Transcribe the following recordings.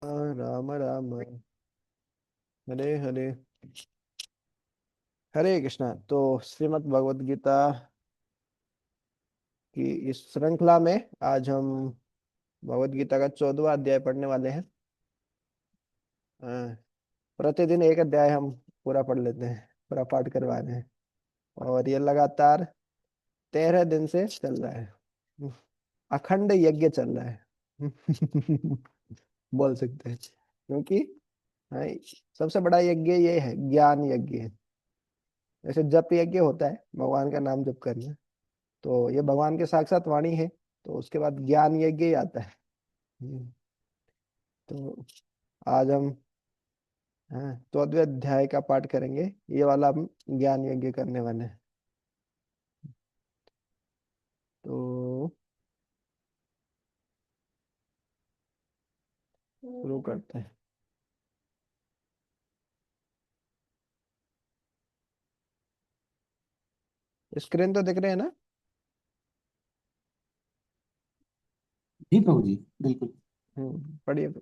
राम राम हरे हरे हरे कृष्णा। तो श्रीमद् भगवत गीता की इस श्रृंखला में आज हम भगवत गीता का 14वां अध्याय पढ़ने वाले हैं। अ, प्रतिदिन एक अध्याय हम पूरा पढ़ लेते हैं, पूरा पाठ करवा रहे हैं और ये लगातार 13 दिन से चल रहा है। अखंड यज्ञ चल रहा है। बोल सकते हैं क्योंकि हाँ, सबसे बड़ा यज्ञ ये है, ज्ञान यज्ञ है। जैसे जप यज्ञ होता है, भगवान का नाम जप करना, तो ये भगवान के साक्षात वाणी है। तो उसके बाद ज्ञान यज्ञ ही आता है। हम्म, तो आज हम हाँ 14वें अध्याय का पाठ करेंगे। ये वाला हम ज्ञान यज्ञ करने वाले हैं। तो शुरू करते हैं। स्क्रीन तो दिख रहे हैं ना? जी प्रभु जी, बिल्कुल। पढ़िए।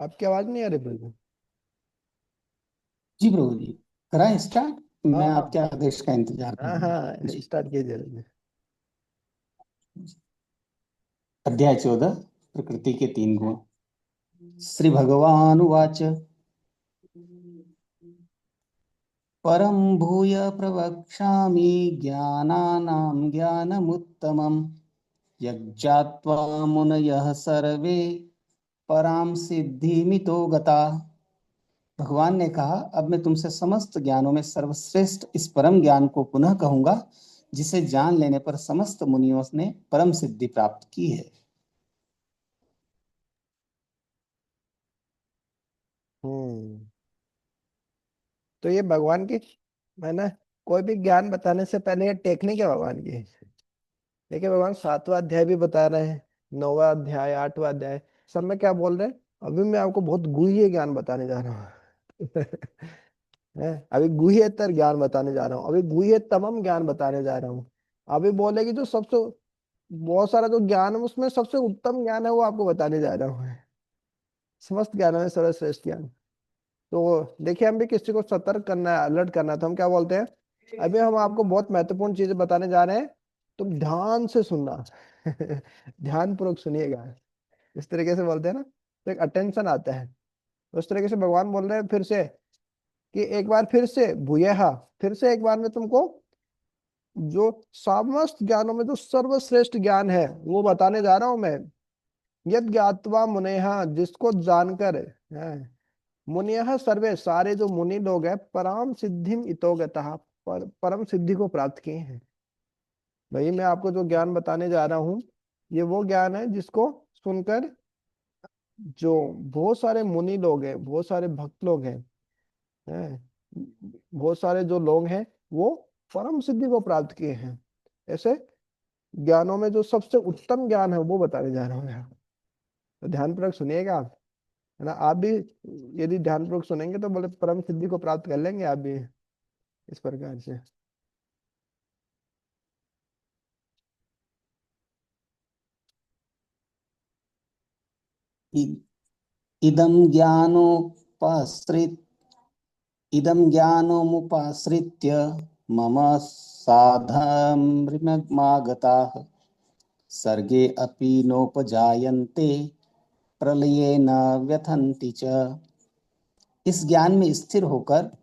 आपकी आवाज नहीं आ रही बिल्कुल। जी प्रभु जी, कराएं स्टार्ट। हाँ मैं हाँ आपके आदेश का इंतजार हाँ करूंगा। हाँ, जी। स्टार्ट कीजिए जल्दी। अध्याय 14, प्रकृति के तीन गुण। श्री भगवान उवाच। परम भूय प्रवक्ष्यामि ज्ञानानां ज्ञानमुत्तमम् यज्ञात्वा मुनयः सर्वे पराम सिद्धिमितो गता। भगवान ने कहा, अब मैं तुमसे समस्त ज्ञानों में सर्वश्रेष्ठ इस परम ज्ञान को पुनः कहूंगा, जिसे जान लेने पर समस्त मुनियों ने परम सिद्धि प्राप्त की है। हम्म तो ये भगवान की, है ना, कोई भी ज्ञान बताने से पहले ये टेक्निक है भगवान की। देखिए भगवान 7वां अध्याय भी बता रहे हैं, 9वां अध्याय, 8वां अध्याय, सब में क्या बोल रहे हैं? अभी मैं आपको बहुत गुह्य ज्ञान बताने जा रहा हूँ। है, अभी गुह्यतर ज्ञान बताने जा रहा हूँ, अभी गुह्यतमम ज्ञान बताने जा रहा हूँ। अभी बोलेगी जो सबसे, बहुत सारा जो ज्ञान है उसमें सबसे उत्तम ज्ञान है वो आपको बताने जा रहा हूँ। समस्त ज्ञान में सर्वश्रेष्ठ ज्ञान। तो देखिए, हम भी किसी को सतर्क करना है, अलर्ट करना है, तो हम क्या बोलते हैं? अभी हम आपको बहुत महत्वपूर्ण चीजें बताने जा रहे हैं, तुम ध्यान से सुनना। ध्यान पूर्वक सुनिएगा। इस तरीके से बोलते हैं ना, तो एक अटेंशन आता है। उस तरीके से भगवान बोल रहे हैं फिर से कि एक बार फिर से भूयः, फिर से एक बार में तुमको जो समस्त ज्ञानों में जो सर्वश्रेष्ठ ज्ञान है वो बताने जा रहा हूं मैं। यद ज्ञात्वा मुनेहा, जिसको जानकर है, मुनियः सर्वे, सारे जो मुनि लोग हैं, परम सिद्धिम इतो गतः, परम सिद्धि को प्राप्त किए हैं। भाई मैं आपको जो ज्ञान बताने जा रहा हूँ, ये वो ज्ञान है जिसको सुनकर जो बहुत सारे मुनि लोग हैं, बहुत सारे भक्त लोग हैं, बहुत सारे जो लोग हैं, वो परम सिद्धि को प्राप्त किए हैं। ऐसे ज्ञानों में जो सबसे उत्तम ज्ञान है वो बताने जा रहा हूँ यहाँ। तो ध्यानपूर्वक सुनिएगा आप, है ना। आप भी यदि ध्यानपूर्वक सुनेंगे तो बोले परम सिद्धि को प्राप्त कर लेंगे आप भी, इस प्रकार से। इ- इदं ज्ञानोपाश्रित इदं ज्ञानमुपाश्रित्य मम साधर्म्यमागताः सर्गे अपि नोपजायन्ते प्रलये न व्यथन्ति च। इस ज्ञान में स्थिर होकर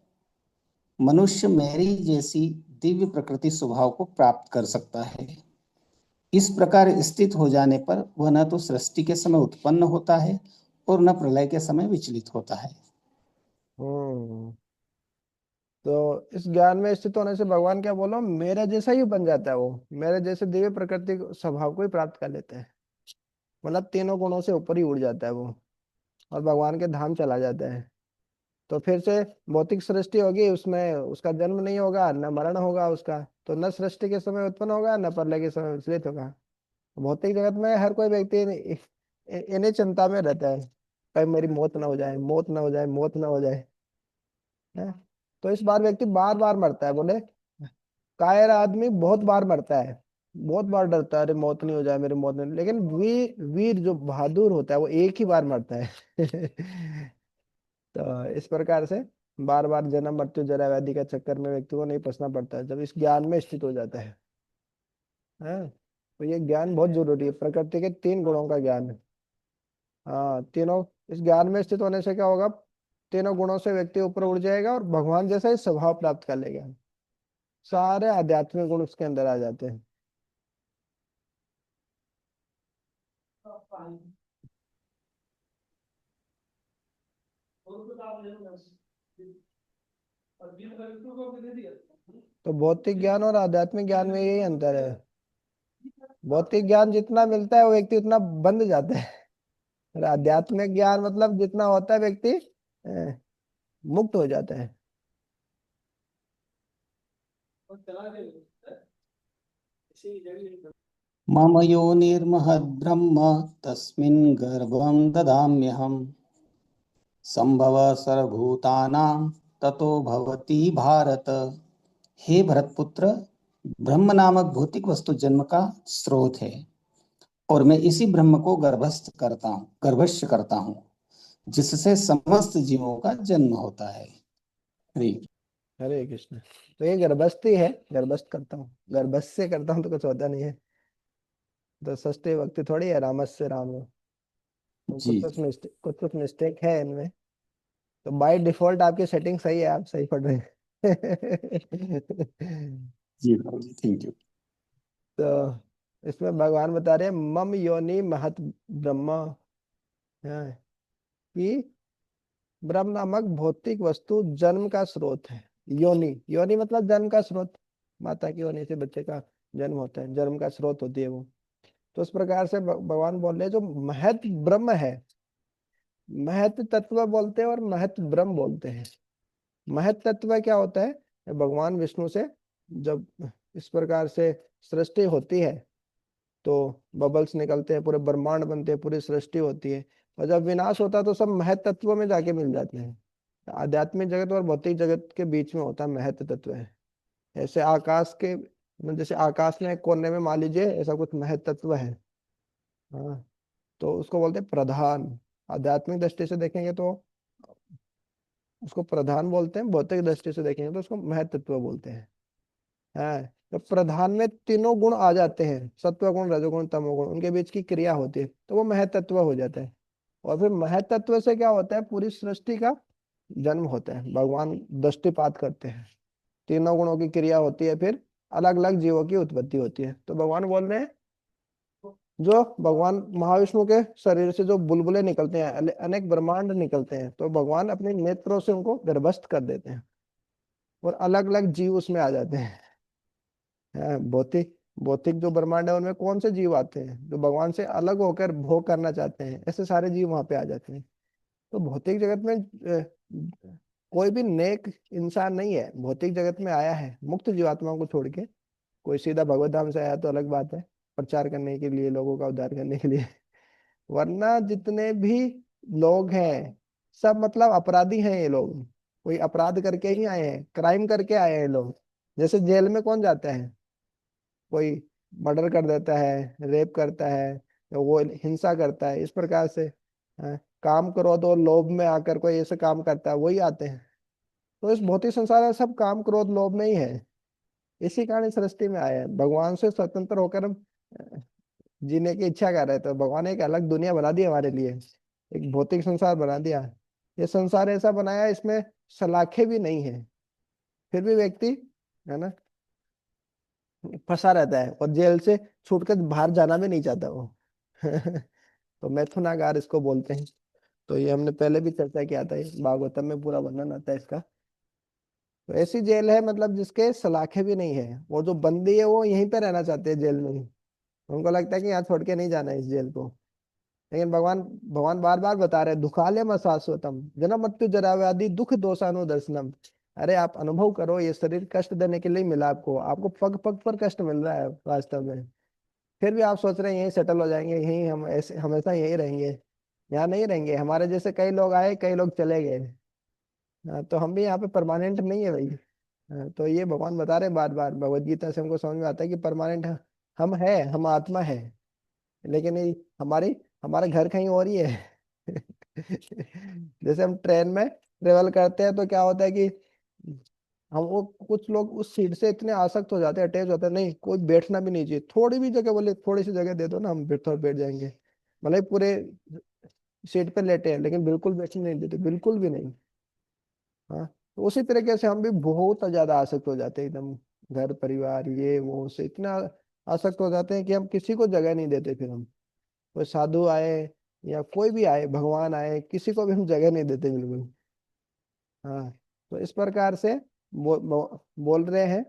मनुष्य मेरी जैसी दिव्य प्रकृति स्वभाव को प्राप्त कर सकता है। इस प्रकार स्थित हो जाने पर वह न तो सृष्टि के समय उत्पन्न होता है और न प्रलय के समय विचलित होता है। हम्म तो इस ज्ञान में स्थित होने से भगवान क्या बोलो, मेरा जैसा ही बन जाता है वो, मेरे जैसे दिव्य प्रकृति स्वभाव को ही प्राप्त कर लेता है। मतलब तीनों गुणों से ऊपर ही उड़ जाता है वो, और भगवान के धाम चला जाता है। तो फिर से भौतिक सृष्टि होगी, उसमें उसका जन्म नहीं होगा न मरण होगा उसका, तो न सृष्टि के समय उत्पन्न होगा न प्रलय के समय विचलित होगा। भौतिक जगत में हर कोई व्यक्ति इन्हीं चिंता में रहता है, कहीं मेरी मौत ना हो जाए, मौत ना हो जाए, मौत ना हो जाए, है। तो इस बार व्यक्ति बार बार मरता है, बोले कायर आदमी बहुत बार मरता है, बहुत बार डरता है, अरे मौत नहीं हो जाए, मेरी मौत नहीं, लेकिन वीर वीर जो बहादुर होता है वो एक ही बार मरता है। तो इस प्रकार से बार बार जन्म मृत्यु जरा व्याधि का चक्कर में व्यक्ति को नहीं फंसना पड़ता है, जब इस ज्ञान में स्थित हो जाता है। तो ये ज्ञान बहुत जरूरी है, प्रकृति के तीन गुणों का ज्ञान है। हाँ, तीनों इस ज्ञान में स्थित होने से क्या होगा, तीनों गुणों से व्यक्ति ऊपर उड़ जाएगा और भगवान जैसा ही स्वभाव प्राप्त कर लेगा, सारे आध्यात्मिक गुण उसके अंदर आ जाते हैं। तो भौतिक ज्ञान और आध्यात्मिक ज्ञान में यही अंतर है, भौतिक ज्ञान जितना मिलता है वो व्यक्ति उतना बंध जाता है, और आध्यात्मिक ज्ञान मतलब जितना होता है व्यक्ति मुक्त हो जाता है। मम योनिर्महद्ब्रह्म तस्मिन् गर्भं ददाम्यहम् संभव सर्वभूतानां ततो भवति भारत। हे भरतपुत्र, ब्रह्म नामक भौतिक वस्तु जन्म का स्रोत है, और मैं इसी ब्रह्म को गर्भस्थ करता हूँ, जिससे समस्त जीवों का जन्म होता है। हरि। हरे कृष्ण। तो ये गर्भस्थी है, गर्भस्थ करता हूँ, गर्भस्थ से करता हूँ तो कुछ होता नहीं है, तो षष्ठी भक्ति थोड़ी है, रामस्य राम हो। तो जी कुछ कुछ मिस्टेक है इनमें, तो बाय डिफॉल्ट आपकी सेटिंग सही है, आप सही पढ़ रहे हैं। जी बाबू जी, थैंक यू। तो इसमें भगवान बता रहे हैं मम योनि महत ब्रह्म, है कि ब्रह्म नामक भौतिक वस्तु जन्म का स्रोत है। योनि, योनि मतलब जन्म का स्रोत, माता की योनि से बच्चे का जन्म होता है, जन्म का स्रोत होती है वो। तो इस प्रकार से भगवान बोल रहे हैं जो महत ब्रह्म है, महत तत्व बोलते हैं और महत ब्रह्म बोलते हैं। महत तत्व क्या होता है, भगवान विष्णु से जब इस प्रकार से सृष्टि होती है तो बबल्स निकलते हैं, पूरे ब्रह्मांड बनते हैं, पूरी सृष्टि होती है, और जब विनाश होता है तो सब महत तत्व में जाके मिल जाते हैं। आध्यात्मिक जगत और भौतिक जगत के बीच में होता है महत तत्व है। ऐसे आकाश के, जैसे आकाश में एक कोने में मान लीजिए ऐसा कुछ महत तत्व है, हाँ, तो उसको बोलते हैं प्रधान। आध्यात्मिक दृष्टि से देखेंगे तो उसको प्रधान बोलते हैं, भौतिक दृष्टि से देखेंगे तो उसको महत तत्व बोलते हैं। है, तो प्रधान में तीनों गुण आ जाते हैं, सत्व गुण रजोगुण तमोगुण, उनके बीच की क्रिया होती है तो वो महतत्व हो जाता है। और फिर महतत्व से क्या होता है, पूरी सृष्टि का जन्म होता है, भगवान दृष्टिपात करते हैं, तीनों गुणों की क्रिया होती है, फिर अलग अलग जीवों की उत्पत्ति होती है। तो भगवान बोल रहे हैं जो भगवान महाविष्णु के शरीर से जो बुलबुले निकलते हैं, अनेक ब्रह्मांड निकलते हैं, तो भगवान अपने नेत्रों से उनको गर्भस्थ कर देते हैं और अलग अलग जीव उसमें आ जाते हैं। भौतिक भौतिक जो ब्रह्मांड है उनमें कौन से जीव आते हैं जो भगवान से अलग होकर भोग करना चाहते हैं, ऐसे सारे जीव वहां पे आ जाते हैं। तो भौतिक जगत में कोई भी नेक इंसान नहीं है, भौतिक जगत में आया है मुक्त जीवात्माओं को छोड़ के। कोई सीधा भगवत धाम से आया तो अलग बात है, प्रचार करने के लिए, लोगों का उद्धार करने के लिए। वरना जितने भी लोग हैं सब मतलब अपराधी हैं ये लोग, कोई अपराध करके ही आए हैं, क्राइम करके आए हैं ये लोग। जैसे जेल में कौन जाता है, कोई मर्डर कर देता है, रेप करता है, तो वो हिंसा करता है, इस प्रकार से काम क्रोध और लोभ में आकर कोई ऐसे काम करता है वही आते हैं। तो इस भौतिक संसार में सब काम क्रोध लोभ में ही है, इसी कारण इस सृष्टि में आए हैं, भगवान से स्वतंत्र होकर हम जीने की इच्छा कर रहे थे। भगवान ने एक अलग दुनिया बना दी हमारे लिए, एक भौतिक संसार बना दिया। ये संसार ऐसा बनाया इसमें सलाखें भी नहीं है, फिर भी व्यक्ति, है ना, फंसा रहता है और जेल से छूटकर बाहर जाना भी नहीं चाहता वो। तो मैथुनागार इसको बोलते हैं। तो ये हमने पहले भी चर्चा किया था, ये भागवतम में पूरा वर्णन आता है इसका। तो ऐसी जेल है मतलब जिसके सलाखें भी नहीं है, वो जो बंदी है वो यहीं पे रहना चाहते हैं जेल में ही, उनको लगता है कि यहाँ छोड़ के नहीं जाना है इस जेल को, लेकिन भगवान भगवान बार बार बता रहे दुखालयम शाश्वतम जन्म मृत्यु जरा व्याधि दुख दोषानुदर्शनम। अरे आप अनुभव करो, ये शरीर कष्ट देने के लिए मिला आपको, आपको पग पग पर कष्ट मिल रहा है वास्तव में। फिर भी आप सोच रहे हैं यहीं सेटल हो जाएंगे, यहीं हम ऐसे हमेशा यहीं रहेंगे। यहाँ नहीं रहेंगे, हमारे जैसे कई लोग आए कई लोग चले गए। हाँ, तो हम भी यहाँ पे परमानेंट नहीं है भाई। हाँ, तो ये भगवान बता रहे बार बार, भगवत गीता से हमको समझ में आता है कि परमानेंट हम है, हम आत्मा है। लेकिन ये हमारी हमारा घर कहीं और ही है। जैसे हम ट्रेन में ट्रेवल करते हैं तो क्या होता है कि हम वो कुछ लोग उस सीट से इतने आसक्त हो जाते हैं, अटैच होते हैं, नहीं कोई बैठना भी नहीं चाहिए, थोड़ी भी जगह बोले थोड़ी सी जगह दे दो ना हम बैठ जाएंगे। मतलब पूरे सीट पे लेटे हैं लेकिन बिल्कुल बैठने नहीं देते, बिल्कुल भी नहीं। हाँ, तो उसी तरीके से हम भी बहुत ज्यादा आसक्त हो जाते हैं एकदम, घर परिवार ये वो से इतना आसक्त हो जाते हैं कि हम किसी को जगह नहीं देते। फिर हम कोई साधु आए या कोई भी आए, भगवान आए, किसी को भी हम जगह नहीं देते बिल्कुल। हाँ, तो इस प्रकार से बोल रहे हैं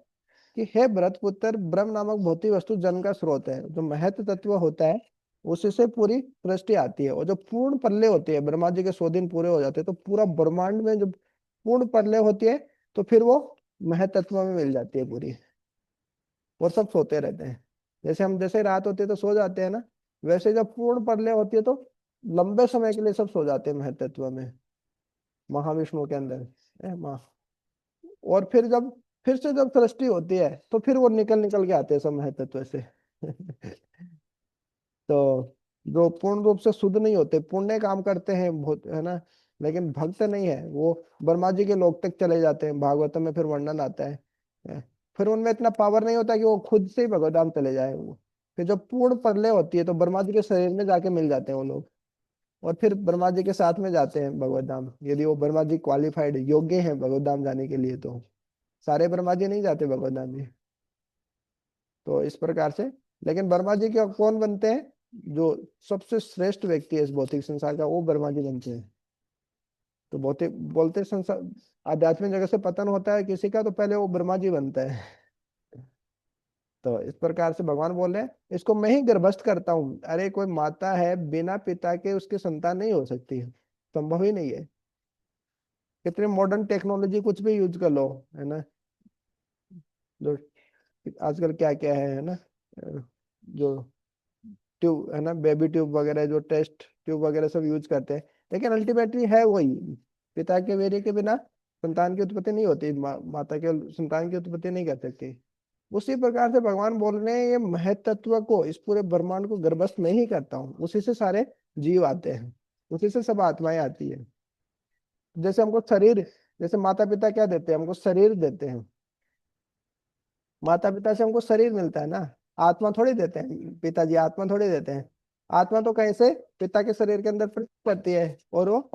कि हे भरत पुत्र, ब्रह्म नामक भौतिक वस्तु जन्म का स्रोत है। जो महत तत्व होता है उसी से पूरी सृष्टि आती है, और जो पूर्ण प्रलय होती है, ब्रह्मा जी के 100 दिन पूरे हो जाते हैं तो पूरा ब्रह्मांड में जब पूर्ण प्रलय होती है तो फिर वो महत तत्व में मिल जाती है पूरी, और सब सोते रहते हैं। जैसे हम जैसे रात होती है तो सो जाते हैं ना, वैसे जब पूर्ण प्रलय होती है तो लंबे समय के लिए सब सो जाते हैं महत तत्व में, महाविष्णु के अंदर। और फिर से जब सृष्टि होती है तो फिर वो निकल निकल के आते हैं सब महतत्व से। तो जो पूर्ण रूप से शुद्ध नहीं होते, पुण्य काम करते हैं बहुत है ना, लेकिन भक्त नहीं है, वो ब्रह्मा जी के लोक तक चले जाते हैं, भागवतम में फिर वर्णन आता है। है। फिर उनमें इतना पावर नहीं होता कि वो खुद से ही भगवत चले जाए वो। फिर जब पूर्ण प्रलय होती है तो ब्रह्मा जी के शरीर में जाके मिल जाते हैं वो लोग, और फिर ब्रह्मा जी के साथ में जाते हैं भगवत धाम, यदि वो ब्रह्मा जी क्वालिफाइड योग्य हैं भगवत धाम जाने के लिए तो। सारे ब्रह्मा जी नहीं जाते भगवत धाम में। तो इस प्रकार से, लेकिन वर्मा जी के कौन बनते हैं, जो सबसे श्रेष्ठ व्यक्ति है इस भौतिक संसार का, वो वर्मा जी बनते हैं। तो भौतिक बोलते संसार आध्यात्मिक जगत से पतन होता है किसी का तो पहले वो ब्रह्मा जी बनता है। तो इस प्रकार से भगवान बोल रहे हैं इसको मैं ही गर्भस्थ करता हूँ। अरे कोई माता है बिना पिता के उसकी संतान नहीं हो सकती है, संभव ही नहीं है। कितने मॉडर्न टेक्नोलॉजी कुछ भी यूज कर लो, है ना, जो आजकल क्या क्या है ना, जो ट्यूब है ना, बेबी ट्यूब वगैरह, जो टेस्ट ट्यूब वगैरह सब यूज करते हैं, लेकिन अल्टीमेटली है वही, पिता के वीर्य के बिना संतान की उत्पत्ति नहीं होती, माता के संतान की उत्पत्ति नहीं कर सकती। उसी प्रकार से भगवान बोल रहे हैं ये महतत्व को, इस पूरे ब्रह्मांड को गर्भस्थ मैं ही करता हूँ, उसी से सारे जीव आते हैं, उसी से सब आत्माएं आती है। जैसे हमको शरीर, जैसे माता पिता क्या देते हैं, हमको शरीर देते हैं, माता पिता से हमको शरीर मिलता है ना, आत्मा थोड़ी देते हैं, पिताजी आत्मा थोड़ी देते हैं। आत्मा तो कैसे पिता के शरीर के अंदर प्रवेश करती है और वो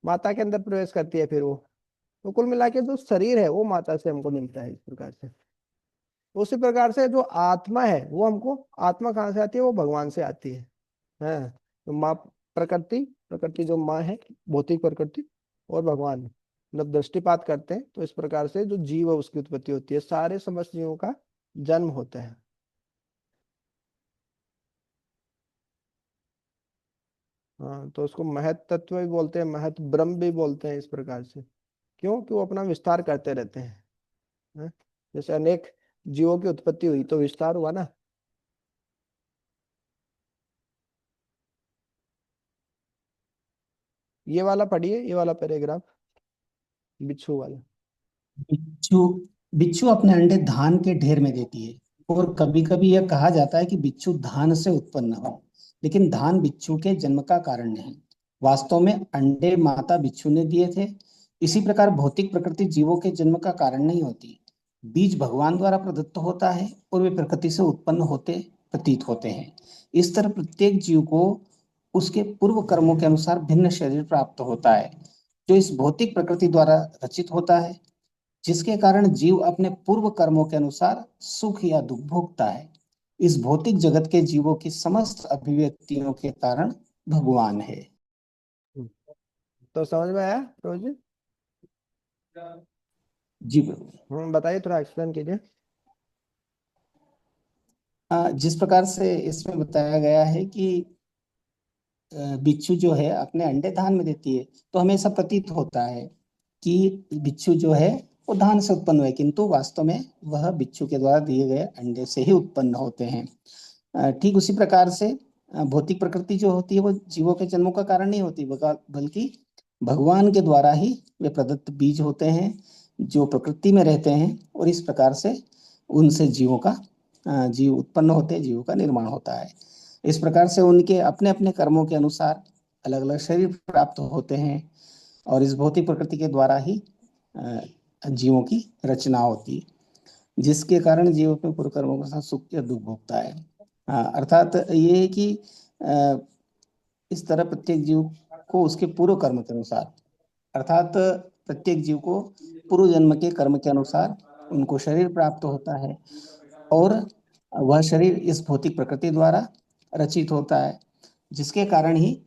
माता के अंदर प्रवेश करती है, फिर वो, तो कुल मिला के जो शरीर है वो माता से हमको मिलता है इस प्रकार से। तो उसी प्रकार से जो आत्मा है वो हमको, आत्मा कहाँ से आती है, वो भगवान से आती है। हाँ, तो माँ, प्रकृति, प्रकृति जो माँ है, भौतिक प्रकृति, और भगवान मतलब दृष्टिपात करते हैं तो इस प्रकार से जो जीव है उसकी उत्पत्ति होती है, सारे समस्त जीवों का जन्म होता है। हाँ, तो उसको महत तत्व भी बोलते हैं, महत ब्रह्म भी बोलते हैं इस प्रकार से। क्यों कि वो अपना विस्तार करते रहते हैं। हाँ? जैसे अनेक जीवों की उत्पत्ति हुई तो विस्तार हुआ ना। ये वाला पढ़िए, ये वाला पैराग्राफ, बिच्छू वाला। बिच्छू बिच्छू अपने अंडे धान के ढेर में देती है। और कभी कभी यह कहा जाता है कि बिच्छू धान से उत्पन्न हो, लेकिन धान बिच्छू के जन्म का कारण नहीं। वास्तव में अंडे माता बिच्छू ने दिए थे। इसी प्रकार भौतिक प्रकृति जीवों के जन्म का कारण नहीं होती। बीज भगवान द्वारा प्रदत्त होता है और वे प्रकृति से उत्पन्न होते प्रतीत होते हैं। इस तरह प्रत्येक जीव को उसके पूर्व कर्मों के अनुसार भिन्न शरीर प्राप्त होता है, जो इस भौतिक प्रकृति द्वारा रचित होता है, जिसके कारण जीव अपने पूर्व कर्मों के अनुसार सुख या दुख भोगता है। इस भौतिक जगत के जीवों की समस्त अभिव्यक्तियों के कारण भगवान है। हम्म, तो समझ में आया रोज? जी प्रभु। बताइए, थोड़ा एक्सप्लेन कीजिए। जिस प्रकार से इसमें बताया गया है कि बिच्छू जो है अपने अंडे धान में देती है, तो हमें ऐसा प्रतीत होता है कि बिच्छू जो है वो धान से उत्पन्न हुए, किंतु वास्तव में वह बिच्छू के द्वारा दिए गए अंडे से ही उत्पन्न होते हैं। ठीक उसी प्रकार से भौतिक प्रकृति जो होती है वो जीवों के जन्मों का कारण नहीं होती, बल्कि भगवान के द्वारा ही वे प्रदत्त बीज होते हैं जो प्रकृति में रहते हैं, और इस प्रकार से उनसे जीव उत्पन्न होते हैं, जीवों का निर्माण होता है। इस प्रकार से उनके अपने अपने कर्मों के अनुसार अलग अलग शरीर प्राप्त होते हैं, और इस भौतिक प्रकृति के द्वारा ही जीवों की रचना होती है, जिसके कारण जीव अपने पूर्व कर्मों के साथ सुख या दुख भोगता है। अर्थात ये है कि अ, इस तरह प्रत्येक जीव को उसके पूर्व कर्म के अनुसार, अर्थात प्रत्येक जीव को पूर्व जन्म के कर्म के अनुसार उनको शरीर प्राप्त होता है, और वह शरीर इस भौतिक प्रकृति द्वारा रचित होता है, जिसके कारण ही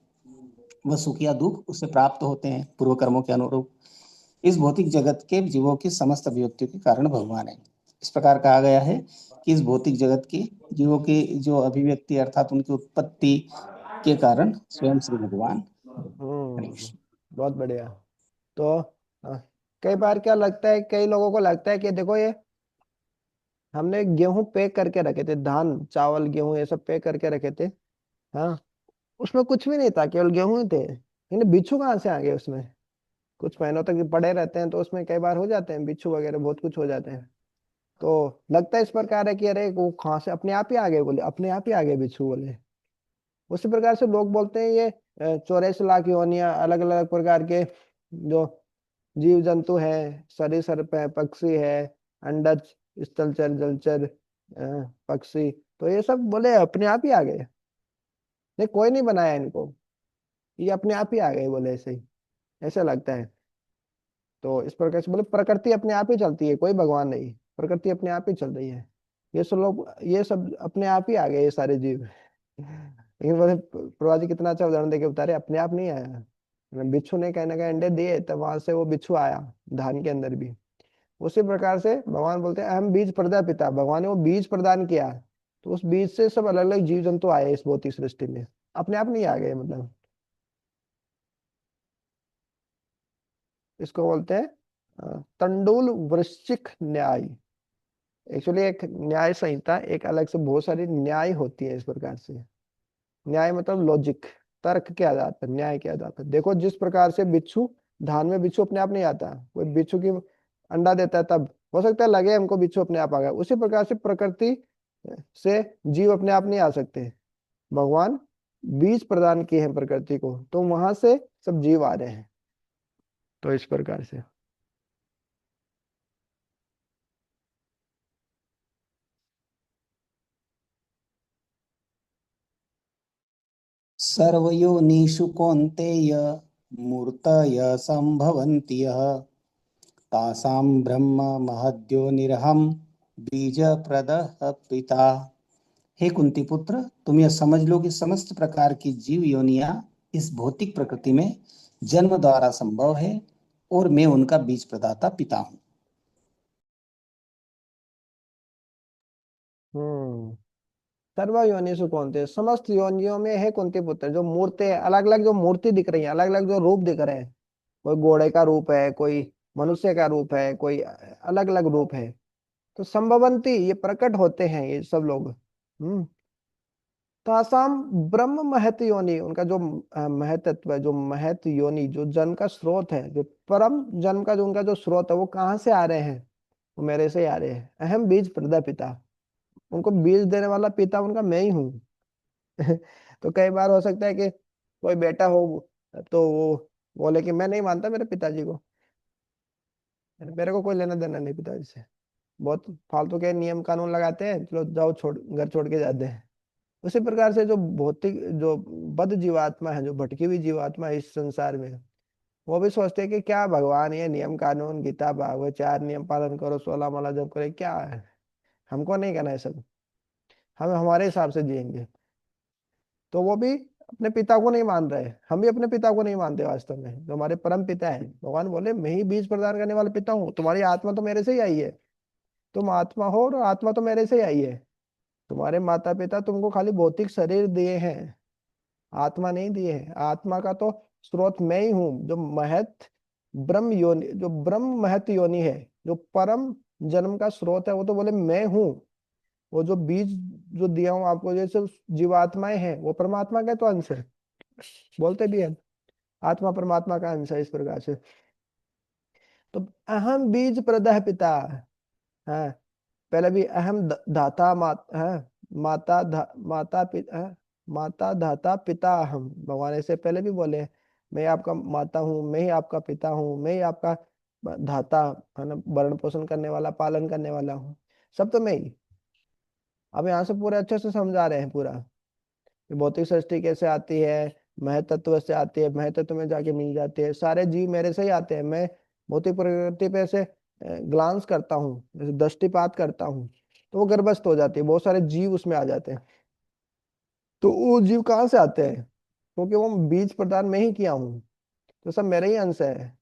वह सुख या दुख उससे प्राप्त होते हैं पूर्व कर्मों के अनुरूप। इस भौतिक जगत के जीवों की समस्त अभिव्यक्तियों के कारण भगवान है। इस प्रकार कहा गया है कि इस भौतिक जगत की जीवों की जो अभिव्यक्ति अर्थात उनकी उत्पत्ति के कारण स्वयं श्री भगवान। हरे हम्म। कृष्ण। बहुत बढ़िया। तो कई बार क्या लगता है, कई लोगों को लगता है कि देखो ये हमने गेहूं पैक करके रखे थे, धान चावल गेहूं ये सब पैक करके रखे थे। हाँ, उसमें कुछ भी नहीं था, केवल गेहूं ही थे, लेकिन बिच्छू कहाँ से आ गए उसमें? कुछ महीनों तक पड़े रहते हैं तो उसमें कई बार हो जाते हैं बिच्छू वगैरह, बहुत कुछ हो जाते हैं। तो लगता है इस प्रकार है कि अरे वो कहाँ से अपने आप ही आ गए, बोले अपने आप ही आ गए बिच्छू बोले। उसी प्रकार से लोग बोलते हैं ये 84 लाख योनियां, अलग अलग प्रकार के जो जीव जंतु है, सरीसृप है, पक्षी है, अंडज, स्थलचर, जलचर, पक्षी, तो ये सब बोले अपने आप ही आ गए, नहीं कोई नहीं बनाया इनको, ये अपने आप ही आ गए बोले, ऐसे ही ऐसा लगता है। तो इस प्रकार से बोले प्रकृति अपने आप ही चलती है, कोई भगवान नहीं, प्रकृति अपने आप ही चल रही है। ये सब लोग, ये सब अपने आप ही आ गए ये सारे जीव। लेकिन बोले प्रभा जी कितना अच्छा उदाहरण देके बता रहे, अपने आप नहीं आया, बिच्छू ने कहीं ना कहीं अंडे दिए, तब वहां से वो बिच्छू आया धान के अंदर भी। उसी प्रकार से भगवान बोलते हैं अहम बीज प्रदापिता, भगवान ने वो बीज प्रदान किया, तो उस बीज से सब अलग अलग जीव जंतु आए इस भौतिक सृष्टि में, अपने आप नहीं आ गए मतलब। इसको बोलते हैं तंडुल वृश्चिक न्याय। एक्चुअली एक न्याय संहिता, एक अलग से बहुत सारी न्याय होती है इस प्रकार से। न्याय मतलब लॉजिक, तर्क के आधार पर, न्याय के आधार पर। देखो जिस प्रकार से बिच्छू, धान में बिच्छू अपने आप नहीं आता, कोई बिच्छू की अंडा देता है तब हो सकता है लगे हमको बिच्छू अपने आप आ गया, उसी प्रकार से प्रकृति से जीव अपने आप नहीं आ सकते, भगवान बीज प्रदान किए हैं प्रकृति को, तो वहां से सब जीव आ रहे हैं। तो इस प्रकार से। सर्वयोनिषु कौन्तेय मूर्तय सम्भवन्ति यः तासां ब्रह्म महद्योनिरहं बीजप्रदः पिता। हे कुंती पुत्र, तुम यह समझ लो कि समस्त प्रकार की जीव योनियां इस भौतिक प्रकृति में जन्म द्वारा संभव है, और मैं उनका बीज प्रदाता पिता हूँ। हम्म। सर्व योनिषु कौन्ते, समस्त योनियों में है कुंती पुत्र, जो मूर्ति है, अलग अलग जो मूर्ति दिख रही है, अलग अलग जो रूप दिख रहे हैं, कोई घोड़े का रूप है, कोई मनुष्य का रूप है, कोई अलग अलग रूप है, तो संभवंती ये प्रकट होते हैं ये सब लोग। तासाम ब्रह्म महत योनि, उनका जो महतत्व है, जो महत योनि, जो जन्म का स्रोत है, जो परम जन्म का जो उनका जो स्रोत है, वो कहाँ से आ रहे हैं? वो मेरे से ही आ रहे हैं। अहम बीज प्रदा पिता, उनको बीज देने वाला पिता उनका मैं ही हूँ। तो कई बार हो सकता है कि कोई बेटा हो तो वो बोले कि मैं नहीं मानता मेरे पिताजी को, मेरे को कोई लेना देना नहीं पिताजी से, बहुत फालतू के नियम कानून लगाते हैं, चलो जाओ छोड़, घर छोड़ के जाते हैं। उसी प्रकार से जो भौतिक, जो बद्ध जीवात्मा है, जो भटकी हुई जीवात्मा है इस संसार में, वो भी सोचते हैं कि क्या भगवान ये नियम कानून गीता भागवत 4 नियम पालन करो, 16 माला जप करे, क्या है, हमको नहीं करना है सब, हम हमारे हिसाब से जिएंगे। तो वो भी अपने पिता को नहीं मान रहे, हम भी अपने पिता को नहीं मानते वास्तव में, जो हमारे परम पिता है। भगवान बोले मैं ही बीज प्रदान करने वाला पिता हूँ, तुम्हारी आत्मा तो मेरे से ही आई है, तुम आत्मा हो और आत्मा तो मेरे से ही आई है। तुम्हारे माता पिता तुमको खाली भौतिक शरीर दिए हैं, आत्मा नहीं दिए है, आत्मा का तो स्रोत मैं ही हूँ, जो महत ब्रह्म योनि, जो ब्रह्म महत योनि है, जो परम जन्म का स्रोत है, वो तो बोले मैं हूँ। वो जो बीज जो दिया हूँ आपको, जैसे जीवात्माएं हैं, वो परमात्मा का तो अंश है, बोलते भी है आत्मा परमात्मा का अंश है, इस प्रकार से। तो अहम बीज प्रदः पिता, हाँ, पहले भी अहम धाता माता पिता, माता धाता पिता अहम, भगवान ऐसे पहले भी बोले हैं, मैं आपका माता हूँ, मैं ही आपका पिता हूँ, मैं ही आपका धाता, है ना, भरण पोषण करने वाला, पालन करने वाला हूँ, सब तो मैं ही। अब यहाँ से पूरे अच्छे से समझा रहे हैं पूरा कि भौतिक सृष्टि कैसे आती है, महतत्व से आती है, महतत्व में जाके मिल जाती है, सारे जीव मेरे से ही आते हैं। मैं भौतिक प्रकृति पे ऐसे ग्लांस करता हूँ, जैसे दृष्टिपात करता हूँ, तो वो गर्भस्थ हो जाती है, बहुत सारे जीव उसमें आ जाते हैं। तो वो जीव कहाँ से आते हैं? क्योंकि वो बीज प्रदान मैं ही किया हूँ, तो सब मेरे ही अंश है?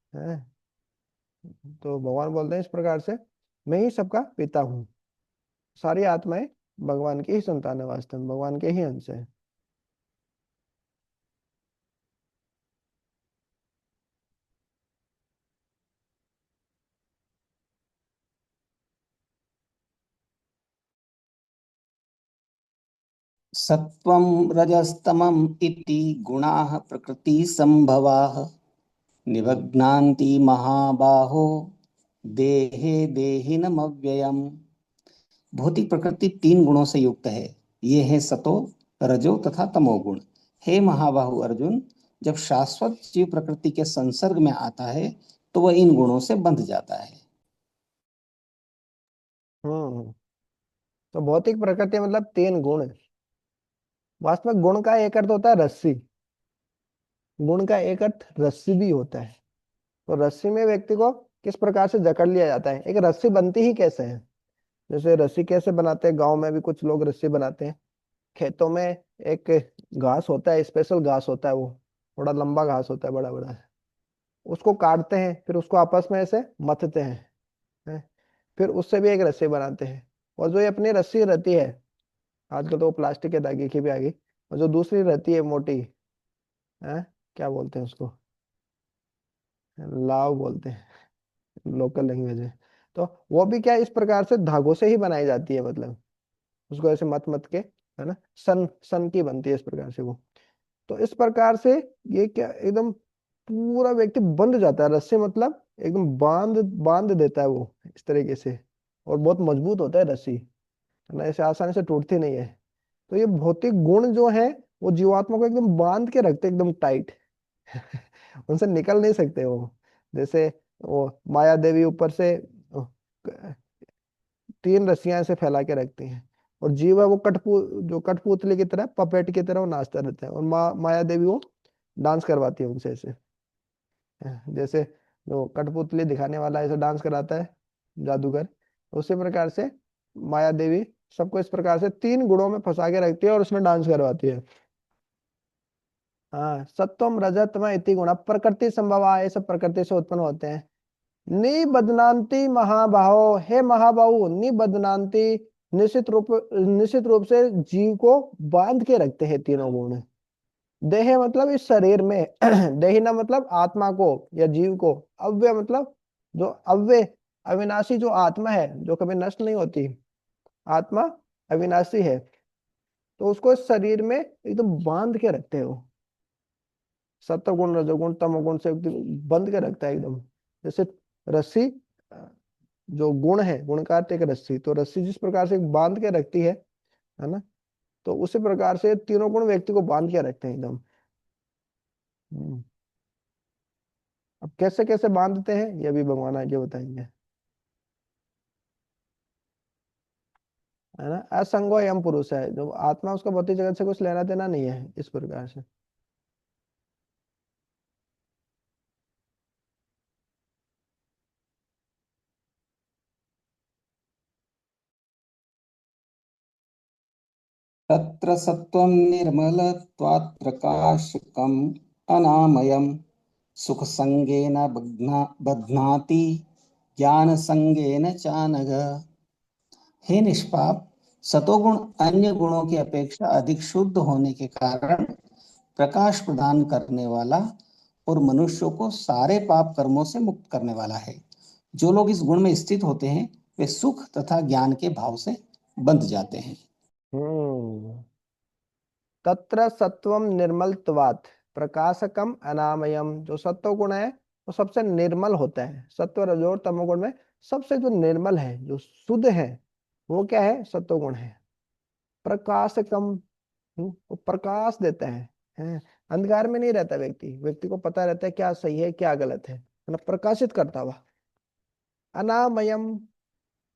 तो भगवान बोलते हैं इस प्रकार से, मैं ही सबका पिता हूँ, सारी आत्माएं भगवान की ही संतान है, वास्तव में भगवान के ही अंश है। सत्वं रजस्तमम् इति गुणाः प्रकृतिसम्भवाः निबध्नान्ति महाबाहो देहे देहिनमव्ययम्। भौतिक प्रकृति तीन गुणों से युक्त है। ये है सतो, रजो तथा तमोगुण। हे महाबाहु अर्जुन, जब शाश्वत जीव प्रकृति के संसर्ग में आता है तो वह इन गुणों से बंध जाता है। हम्म। तो भौतिक प्रकृति मतलब तीन गुण है। वास्तव में गुण का एक अर्थ होता है रस्सी, गुण का एक अर्थ रस्सी भी होता है। तो रस्सी में व्यक्ति को किस प्रकार से जकड़ लिया जाता है, एक रस्सी बनती ही कैसे है? जैसे रस्सी कैसे बनाते हैं, गांव में भी कुछ लोग रस्सी बनाते हैं। खेतों में एक घास होता है, स्पेशल घास होता है, वो थोड़ा लंबा घास होता है, बड़ा बड़ा, उसको काटते हैं, फिर उसको आपस में ऐसे मथते हैं? फिर उससे भी एक रस्सी बनाते हैं। और जो ये अपनी रस्सी रहती है, आजकल तो वो प्लास्टिक के धागे की भी आ गई, और जो दूसरी रहती है मोटी, है, क्या बोलते हैं उसको, लाव बोलते हैं, लोकल लैंग्वेज है। तो वो भी क्या इस प्रकार से धागों से ही बनाई जाती है, मतलब उसको ऐसे मत मत के, है ना, सन सन की बनती है इस प्रकार से वो। तो इस प्रकार से ये क्या एकदम पूरा व्यक्ति बंध जाता है, रस्सी मतलब एकदम बांध बांध देता है वो इस तरीके से। और बहुत मजबूत होता है रस्सी, है ना, ऐसे आसानी से टूटती नहीं है। तो ये भौतिक गुण जो है, वो जीवात्मा को एकदम बांध के रखते हैं, एकदम टाइट। उनसे निकल नहीं सकते वो। जैसे वो माया देवी ऊपर से तीन रस्सियां ऐसे फैला के रखती हैं, और जीव है वो जो कठपुतली की तरह, पपेट की तरह वो नाचता रहता है, और माया देवी वो डांस करवाती है उनसे ऐसे। जैसे जो कठपुतली दिखाने वाला ऐसे डांस कराता है, जादूगर, उसी प्रकार से माया देवी सबको इस प्रकार से तीन गुणों में फंसा के रखती है और उसमें डांस करवाती है। हाँ, सत्वम रजतम इति गुण प्रकृति संभवा, ये सब प्रकृति से उत्पन्न होते हैं। निबध्नान्ति महाबाहो, हे महाबाहु, निबध्नान्ति, निश्चित रूप से जीव को बांध के रखते हैं तीनों गुण। देह मतलब इस शरीर में, देहिना मतलब आत्मा को या जीव को, अव्यय मतलब जो अव्यय अविनाशी जो आत्मा है, जो कभी नष्ट नहीं होती, आत्मा अविनाशी है। तो उसको इस शरीर में एकदम बांध के रखते हो, सत्वगुण रजोगुण तमोगुण से एकदम बंध के रखता है एकदम। जैसे रस्सी, अ, जो गुण है, गुण का अर्थ एक रस्सी, तो रस्सी जिस प्रकार से बांध के रखती है ना, तो उसी प्रकार से तीनों गुण व्यक्ति को बांध के रखते हैं एकदम। हम्म। अब कैसे कैसे बांधते हैं ये भी भगवान आगे बताएंगे, है ना। असंगो यम पुरुष है, जो आत्मा, उसका भौतिक जगत से कुछ लेना देना नहीं है, इस प्रकार से। तत्र सत्त्वं निर्मलत्वात् प्रकाशकम् अनामयम् सुखसंगेन बध्नाति ज्ञानसंगेन चानघ। हे निष्पाप, सतोगुण अन्य गुणों की अपेक्षा अधिक शुद्ध होने के कारण प्रकाश प्रदान करने वाला और मनुष्यों को सारे पाप कर्मों से मुक्त करने वाला है। जो लोग इस गुण में स्थित होते हैं वे सुख तथा ज्ञान के भाव से बंध जाते हैं। हम्म। तत्र सत्वम निर्मलत्वात् प्रकाशकम अनामयम। जो सत्व गुण है वो सबसे निर्मल होता है। सत्व रजोर तमोगुण में सबसे जो निर्मल है, जो शुद्ध है, वो क्या है? सत्व गुण है। प्रकाशकम, वो प्रकाश देता है। अंधकार में नहीं रहता व्यक्ति, व्यक्ति को पता रहता है क्या सही है क्या गलत है, मतलब प्रकाशित करता हुआ। अनामयम,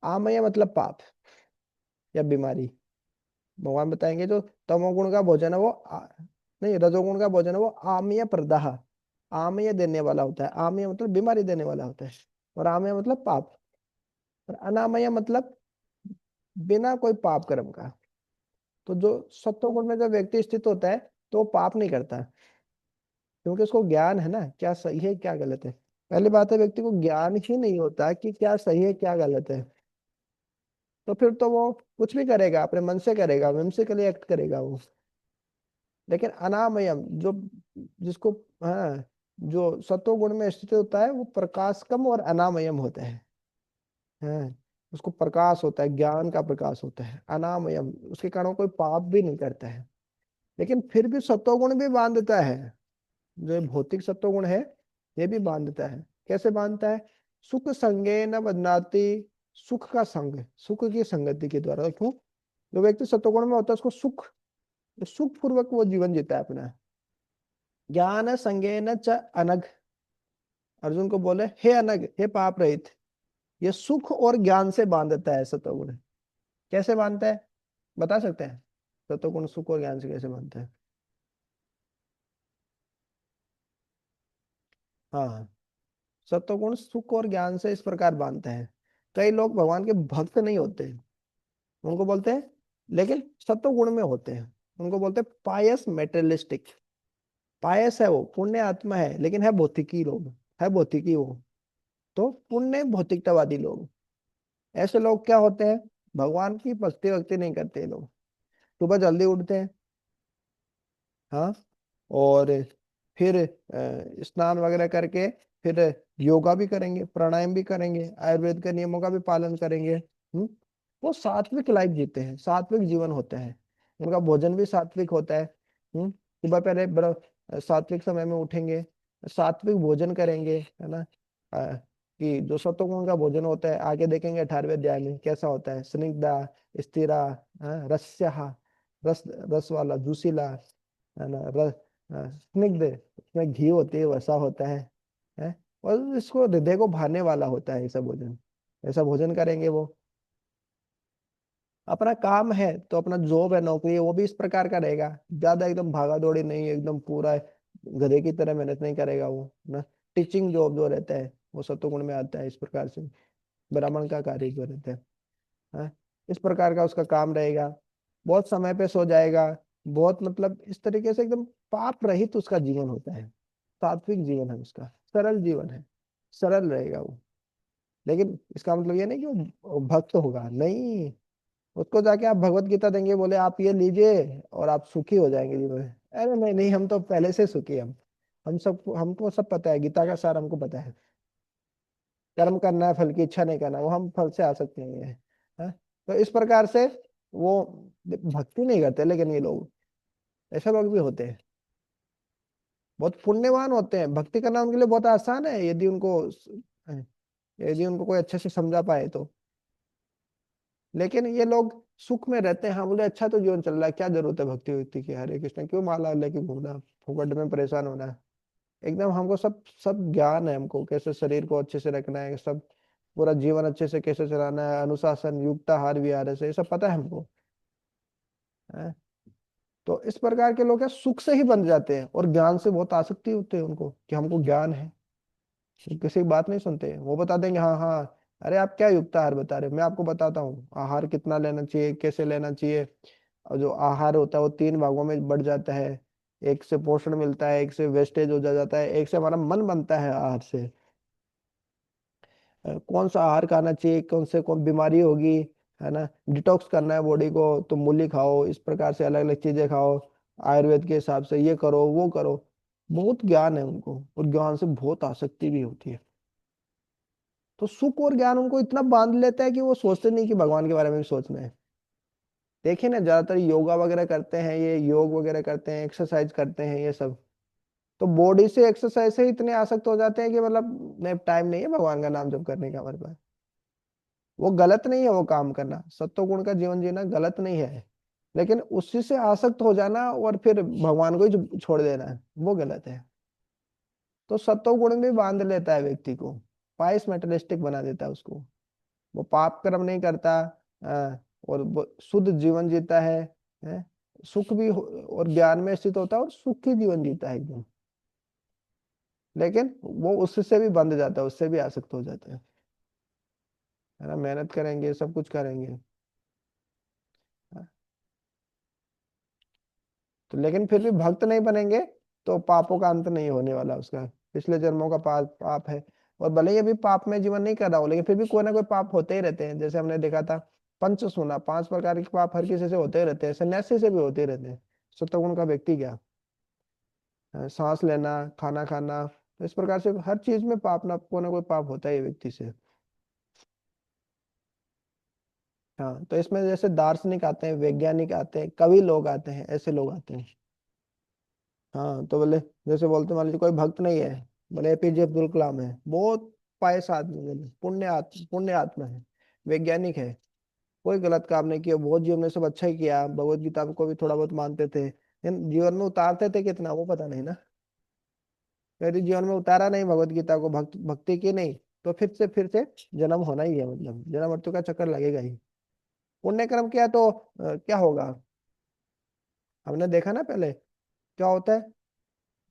आमय मतलब पाप या बीमारी। भगवान बताएंगे जो तमोगुण का भोजन है वो नहीं, रजोगुण का भोजन है वो आम्य प्रदाह, आम्य देने वाला होता है। आम्य मतलब बीमारी देने वाला होता है, और आम्य मतलब पाप। और अनामय मतलब बिना कोई पाप कर्म का। तो जो सत्वगुण में जो व्यक्ति स्थित होता है तो वो पाप नहीं करता, क्योंकि उसको ज्ञान है ना क्या सही है क्या गलत है। पहली बात है, व्यक्ति को ज्ञान ही नहीं होता कि क्या सही है क्या गलत है, तो फिर तो वो कुछ भी करेगा, अपने मन से करेगा, whimsically एक्ट करेगा वो। लेकिन अनामयम जो, जिसको, हाँ, जो सत्व गुण में स्थित होता है वो प्रकाश कम और अनामयम होता है। हाँ, उसको प्रकाश होता है, ज्ञान का प्रकाश होता है। अनामयम, उसके कारण वो कोई पाप भी नहीं करता है। लेकिन फिर भी सत्व गुण भी बांधता है। जो ये भौतिक सत्व गुण है ये भी बांधता है। कैसे बांधता है? सुख संगे न बदनाती। सुख का संग, सुख की संगति के द्वारा। क्यों? जो व्यक्ति सत्वगुण में होता है उसको सुख, सुख पूर्वक वो जीवन जीता है अपना। ज्ञान संगेन च अनग। अर्जुन को बोले हे अनग, हे पाप रहित, ये सुख और ज्ञान से बांधता है सत्वगुण। कैसे बांधता है बता सकते हैं? सत्वगुण सुख और ज्ञान से कैसे बांधता है? हाँ, सत्वगुण सुख और ज्ञान से इस प्रकार बांधता है। कई लोग भगवान के भक्त नहीं होते, उनको बोलते हैं, लेकिन सत्व गुण में होते हैं, उनको बोलते हैं पायस मेटेरियलिस्टिक। पायस है वो, पुण्य आत्मा है, लेकिन है भौतिकी लोग, है भौतिकी वो। तो पुण्य भौतिकतावादी लोग, ऐसे लोग क्या होते हैं? भगवान की भक्ति वक्ति नहीं करते ये लोग। सुबह जल्दी उठते हैं, हाँ, और फिर स्नान वगैरह करके फिर योगा भी करेंगे, प्राणायाम भी करेंगे, आयुर्वेद के नियमों का भी पालन करेंगे। वो सात्विक लाइफ जीते हैं, सात्विक जीवन होता है। उनका भोजन भी सात्विक होता है। सुबह पहले सात्विक समय में उठेंगे, सात्विक भोजन करेंगे, है ना। कि जो सत्वगुण का भोजन होता है आगे देखेंगे 18वें अध्याय में कैसा होता है। स्निग्धा, स्थिरा, रस्या, रस, रस वाला, जूसीला, है ना, स्निग्ध, उसमें घी होती है वसा होता है। और इसको हृदय को भाने वाला होता है ऐसा भोजन। ऐसा भोजन करेंगे वो। अपना काम है तो अपना जॉब है, नौकरी है, वो भी इस प्रकार का रहेगा। ज्यादा एकदम भागा दौड़ी नहीं, एकदम पूरा गधे की तरह मेहनत नहीं करेगा वो ना। टीचिंग जॉब जो रहता है वो सत्वगुण में आता है इस प्रकार से। ब्राह्मण का कार्य जो रहता है, इस प्रकार का उसका काम रहेगा। बहुत समय पे सो जाएगा, बहुत मतलब इस तरीके से एकदम पाप रहित उसका जीवन होता है। सात्विक जीवन है उसका, सरल जीवन है, सरल रहेगा वो। लेकिन इसका मतलब ये नहीं कि वो भक्त होगा, नहीं। उसको जाके आप भगवत गीता देंगे, बोले आप ये लीजिए और आप सुखी हो जाएंगे जीवन में। अरे नहीं नहीं, हम तो पहले से सुखी हैं। हम सब, हमको सब पता है, गीता का सार हमको पता है। कर्म करना है, फल की इच्छा नहीं करना, वो हम फल से आ सकते हैं। हाँ? तो इस प्रकार से वो भक्ति नहीं करते, लेकिन ये लोग, ऐसे लोग भी होते हैं, बहुत पुण्यवान होते हैं। भक्ति करना उनके लिए बहुत आसान है, यदि उनको कोई अच्छे से समझा पाए तो। लेकिन ये लोग सुख में रहते हैं। हाँ, बोले अच्छा तो जीवन चल रहा है, क्या जरूरत है भक्ति वक्ति की, हरे कृष्ण क्यों माला लेके घूमना, फुकट में परेशान होना। एकदम हमको सब सब ज्ञान है, हमको कैसे शरीर को अच्छे से रखना है, सब पूरा जीवन अच्छे से कैसे चलाना है, अनुशासन युक्त आहार विहार से, ये सब पता है हमको, है? तो इस प्रकार के लोग क्या सुख से ही बन जाते हैं, और ज्ञान से बहुत आसक्ति होती है उनको कि हमको ज्ञान है। किसी की बात नहीं सुनते, वो बता देंगे हाँ हाँ। अरे आप क्या युक्त आहार बता रहे हो, मैं आपको बताता हूँ आहार कितना लेना चाहिए, कैसे लेना चाहिए। और जो आहार होता है वो 3 भागों में बढ़ जाता है। एक से पोषण मिलता है, एक से वेस्टेज हो जाता है, एक से हमारा मन बनता है आहार से। कौन सा आहार खाना चाहिए, कौन से कौन बीमारी होगी, है ना। डिटॉक्स करना है बॉडी को तो मूली खाओ, इस प्रकार से अलग अलग चीजें खाओ। आयुर्वेद के हिसाब से ये करो वो करो। बहुत ज्ञान है उनको, और ज्ञान से बहुत आसक्ति भी होती है। तो सुख और ज्ञान उनको इतना बांध लेता है कि वो सोचते नहीं कि भगवान के बारे में भी सोचना है। देखिए ना, ज्यादातर योगा वगैरह करते हैं, ये योग वगैरह करते हैं, एक्सरसाइज करते हैं ये सब, तो बॉडी से एक्सरसाइज से इतने आसक्त हो जाते हैं कि मतलब नहीं, टाइम नहीं है भगवान का नाम जप करने का हमारे पास। वो गलत नहीं है वो काम करना, सत्व गुण का जीवन जीना गलत नहीं है, लेकिन उसी से आसक्त हो जाना और फिर भगवान को ही छोड़ देना है, वो गलत है। तो सत्व गुण भी बांध लेता है व्यक्ति को, पाइस मेटलिस्टिक बना देता है उसको। वो पाप कर्म नहीं करता, और वो शुद्ध जीवन जीता है, सुख भी और ज्ञान में स्थित होता है, और सुखी जीवन जीता है एकदम। लेकिन वो उससे भी बंध जाता है, उससे भी आसक्त हो जाता है ना। मेहनत करेंगे, सब कुछ करेंगे, हाँ, तो लेकिन फिर भी भक्त नहीं बनेंगे तो पापों का अंत नहीं होने वाला उसका। पिछले जन्मों का पाप पाप है, और भले ही अभी पाप में जीवन नहीं कर रहा हो, लेकिन फिर भी कोई ना कोई पाप होते ही रहते हैं। जैसे हमने देखा था, पंच सूना, 5 प्रकार के पाप हर किसी से होते ही रहते हैं, सन्यासी से भी होते ही रहते हैं। सत्वगुण का व्यक्ति क्या, सांस लेना, खाना खाना, तो इस प्रकार से हर चीज में पाप ना कोई ना कोई पाप होता है व्यक्ति से। हाँ, तो इसमें जैसे दार्शनिक आते हैं, वैज्ञानिक आते हैं, कवि लोग आते हैं, ऐसे लोग आते हैं। हाँ, तो बोले, जैसे बोलते मान लीजिए कोई भक्त नहीं है, बोले एपीजे अब्दुल कलाम है, बहुत पायस आदमी, बोले पुण्य आत्मा है, वैज्ञानिक है, कोई गलत काम नहीं किया, बहुत जीवन में सब अच्छा ही किया, भगवत गीता को भी थोड़ा बहुत मानते थे, लेकिन जीवन में उतारते थे कितना वो पता नहीं ना। यदि जीवन में उतारा नहीं भगवत गीता को, भक्ति की नहीं, तो फिर से जन्म होना ही है, मतलब जन्म मृत्यु का चक्कर लगेगा ही। पुण्य कर्म किया तो क्या होगा, हमने देखा ना पहले क्या होता है।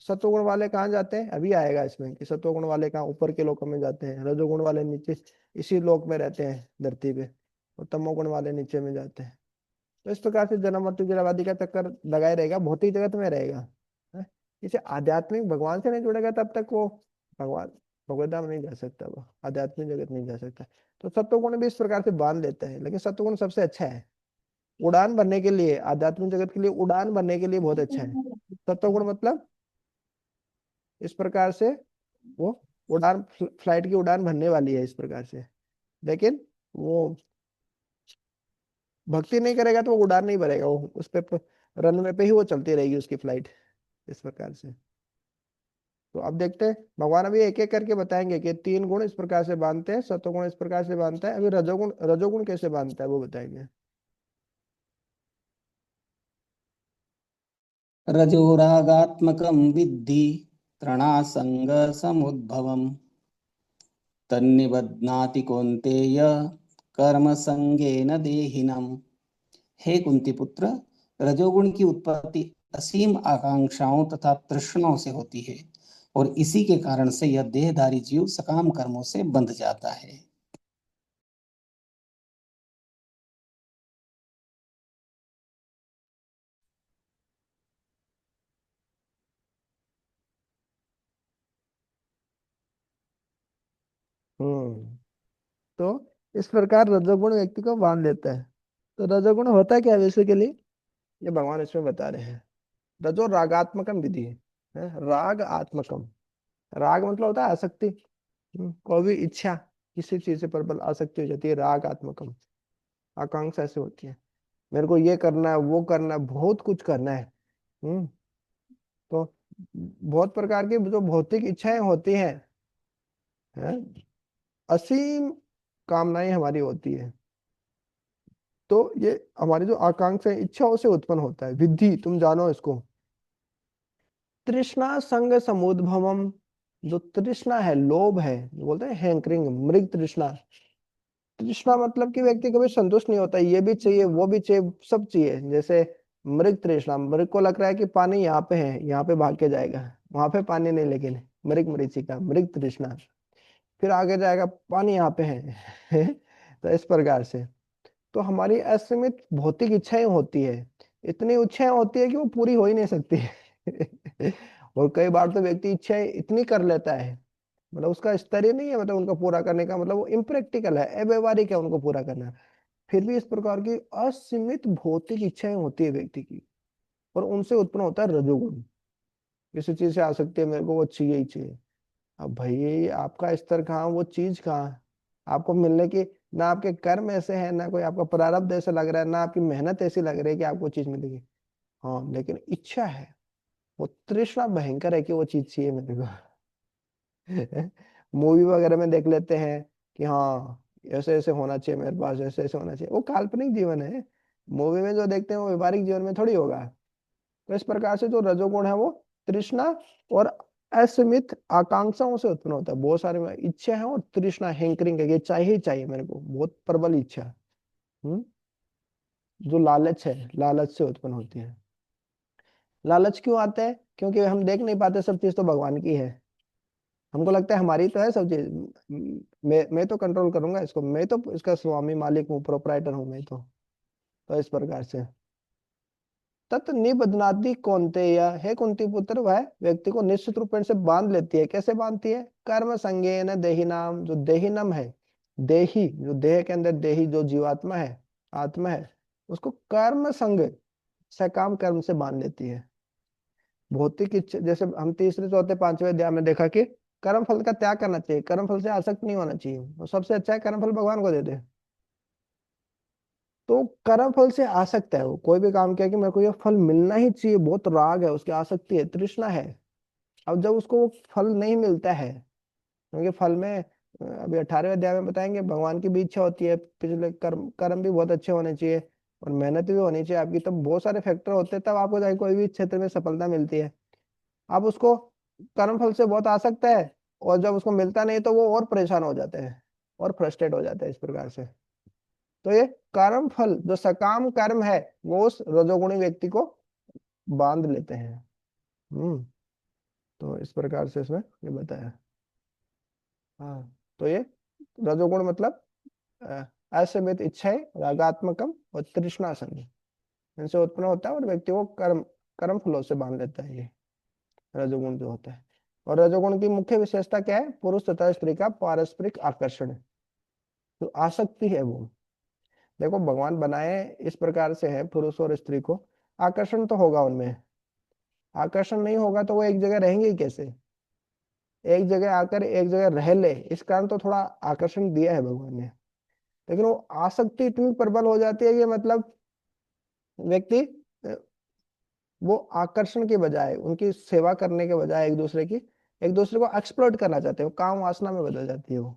सत्वगुण वाले कहाँ जाते हैं, अभी आएगा इसमें कि सत्वगुण वाले कहाँ ऊपर के लोकों में जाते हैं, रजोगुण वाले नीचे इसी लोक में रहते हैं धरती पे, और तमोगुण वाले नीचे में जाते हैं। तो इस प्रकार से जन्म मृत्यु जराबादी का चक्कर लगाए रहेगा, भौतिक जगत में रहेगा, है? इसे आध्यात्मिक भगवान से नहीं जुड़ेगा तब तक वो भगवान भगवत धाम नहीं जा सकता, वो आध्यात्मिक जगत नहीं जा सकता। तो सत्वगुण भी इस प्रकार से बांध लेता है, लेकिन सत्वगुण सबसे अच्छा है उड़ान भरने के लिए, आध्यात्मिक जगत के लिए उड़ान भरने के लिए बहुत अच्छा है सत्वगुण। मतलब इस प्रकार से वो उड़ान, फ्लाइट की उड़ान भरने वाली है इस प्रकार से, लेकिन वो भक्ति नहीं करेगा तो वो उड़ान नहीं भरेगा, वो उस पे रनवे पे ही वो चलती रहेगी उसकी फ्लाइट, इस प्रकार से। तो अब देखते हैं, भगवान अभी एक एक करके बताएंगे कि 3 गुण इस प्रकार से बांधते हैं, सत्वगुण इस प्रकार से बांधता है, अभी रजोगुण रजोगुण कैसे बांधता है वो बताएंगे। रजोरागात्मकं विद्धि तृणासङ्गसमुद्भवम् तन्निबध्नाति कौन्तेय कर्मसंगेन देहिनम्। हे कुंती पुत्र, रजोगुण की उत्पत्ति असीम आकांक्षाओं तथा तृष्णाओं से होती है, और इसी के कारण से यह देहधारी जीव सकाम कर्मों से बंध जाता है। हम्म। तो इस प्रकार रजोगुण व्यक्ति को बांध लेता है। तो रजोगुण होता क्या है बेसिकली, ये भगवान इसमें बता रहे हैं। रजो रागात्मकम विधि है, राग आत्मकम। राग मतलब होता है आसक्ति, कोई भी इच्छा, किसी चीज से प्रबल आसक्ति हो जाती है, राग आत्मकम। आकांक्षा ऐसे होती है, मेरे को ये करना है, वो करना है, बहुत कुछ करना है। हम्म। तो बहुत प्रकार की जो भौतिक इच्छाएं होती हैं, असीम कामनाएं हमारी होती है। तो ये हमारी जो आकांक्षा है, इच्छाओं से उत्पन्न होता है, विद्धि तुम जानो इसको। तृष्णा संग समुद्भवम, जो तृष्णा है, लोभ है, जो बोलते हैं हैंकरिंग, मृग तृष्णा। तृष्णा मतलब कि व्यक्ति कभी संतुष्ट नहीं होता, ये भी चाहिए वो भी चाहिए, सब चाहिए। जैसे मृग तृष्णा, मृग को लग रहा है कि पानी यहाँ पे है, यहाँ पे भाग के जाएगा, वहां पे पानी नहीं, लेकिन मृग मरीचिका, मृग तृष्णा। फिर आगे जाएगा, पानी यहाँ पे है तो इस प्रकार से, तो हमारी असीमित भौतिक इच्छाएं होती है, इतनी इच्छाएं होती है कि वो पूरी हो ही नहीं सकती और कई बार तो व्यक्ति इच्छाएं इतनी कर लेता है, मतलब उसका स्तर ही नहीं है, मतलब उनका पूरा करने का, मतलब वो इम्प्रैक्टिकल है, अव्यवहारिक है उनको पूरा करना। फिर भी इस प्रकार की असीमित भौतिक इच्छाएं होती है व्यक्ति की, और उनसे उत्पन्न होता है रजोगुण। किसी चीज से आसक्ति है, मेरे को वो चाहिए ही चाहिए। अब भाई आपका स्तर कहाँ, वो चीज कहाँ, आपको मिलने की, ना आपके कर्म ऐसे हैं, ना कोई आपका प्रारब्ध ऐसा लग रहा है, ना आपकी मेहनत ऐसी लग रही है कि आपको चीज मिलेगी। हाँ लेकिन इच्छा है, वो तृष्णा भयंकर है कि वो चीज चाहिए मेरे को। मूवी वगैरह में देख लेते हैं कि हाँ ऐसे ऐसे होना चाहिए मेरे पास, ऐसे ऐसे होना चाहिए, वो काल्पनिक जीवन है। मूवी में जो देखते हैं वो व्यवहारिक जीवन में थोड़ी होगा। तो इस प्रकार से जो रजोगुण है वो तृष्णा और असीमित आकांक्षाओं से उत्पन्न होता है। बहुत सारे इच्छा है और तृष्णा, हैंकरिंग है, ये चाहिए ही चाहिए मेरे को, बहुत प्रबल इच्छा। हम्म। जो लालच है, लालच से उत्पन्न होती है। लालच क्यों आता है? क्योंकि हम देख नहीं पाते सब चीज तो भगवान की है। हमको लगता है हमारी तो है सब चीज, मैं तो कंट्रोल करूंगा इसको, मैं तो इसका स्वामी मालिक हूँ, प्रोपराइटर हूँ मैं तो इस प्रकार से तत् निबध्नाति कौन्तेय, हे कुंती पुत्र, वह व्यक्ति को निश्चित रूप से बांध लेती है। कैसे बांधती है? कर्म संज्ञेन देही नाम, जो देहीनम है, देही जो देह के अंदर देही जो जीवात्मा है, आत्मा है, उसको कर्म संग, सकाम कर्म से बांध लेती है। भौतिक इच्छा, जैसे हम तीसरे चौथे पांचवें अध्याय में देखा कि कर्म फल का त्याग करना चाहिए, कर्म फल से आसक्त नहीं होना चाहिए, और सबसे अच्छा है कर्म फल भगवान को दे दे। तो कर्म फल से आसक्त है वो, कोई भी काम किया कि मेरे को ये फल मिलना ही चाहिए, बहुत राग है उसकी, आसक्ति है, तृष्णा है। अब जब उसको वो फल नहीं मिलता है, क्योंकि फल में अभी 18वें अध्याय में बताएंगे भगवान की भी इच्छा होती है, पिछले कर्म कर्म भी बहुत अच्छे होने चाहिए और मेहनत भी होनी चाहिए आपकी, तब बहुत सारे फैक्टर होते हैं, तब आपको जाके कोई भी क्षेत्र में सफलता मिलती है। अब उसको कर्म फल से बहुत आसक्त है, और जब उसको मिलता नहीं तो वो और परेशान हो जाते हैं और फ्रस्ट्रेट हो जाते हैं इस प्रकार से। तो ये कर्म फल जो सकाम कर्म है, वो उस रजोगुणी व्यक्ति को बांध लेते हैं। हम्म। तो इस प्रकार से इसमें ये बताया। हाँ। तो ये रजोगुण मतलब अ, असीमित इच्छाएं, रागात्मकम और तृष्णा संग, इनसे उत्पन्न होता है और व्यक्ति को कर्म कर्म फलों से बांध लेता है ये रजोगुण जो होता है। और रजोगुण की मुख्य विशेषता क्या है? पुरुष तथा स्त्री का पारस्परिक आकर्षण, जो आसक्ति है वो। देखो भगवान बनाए इस प्रकार से है, पुरुष और स्त्री को आकर्षण तो होगा उनमें, आकर्षण नहीं होगा तो वो एक जगह रहेंगे ही कैसे? एक जगह आकर एक जगह रह ले, इस कारण तो थोड़ा आकर्षण दिया है भगवान ने। लेकिन वो आसक्ति इतनी प्रबल हो जाती है कि मतलब व्यक्ति वो आकर्षण के बजाय, उनकी सेवा करने के बजाय एक दूसरे को एक्सप्लॉइट करना चाहते हो, काम वासना में बदल जाती है वो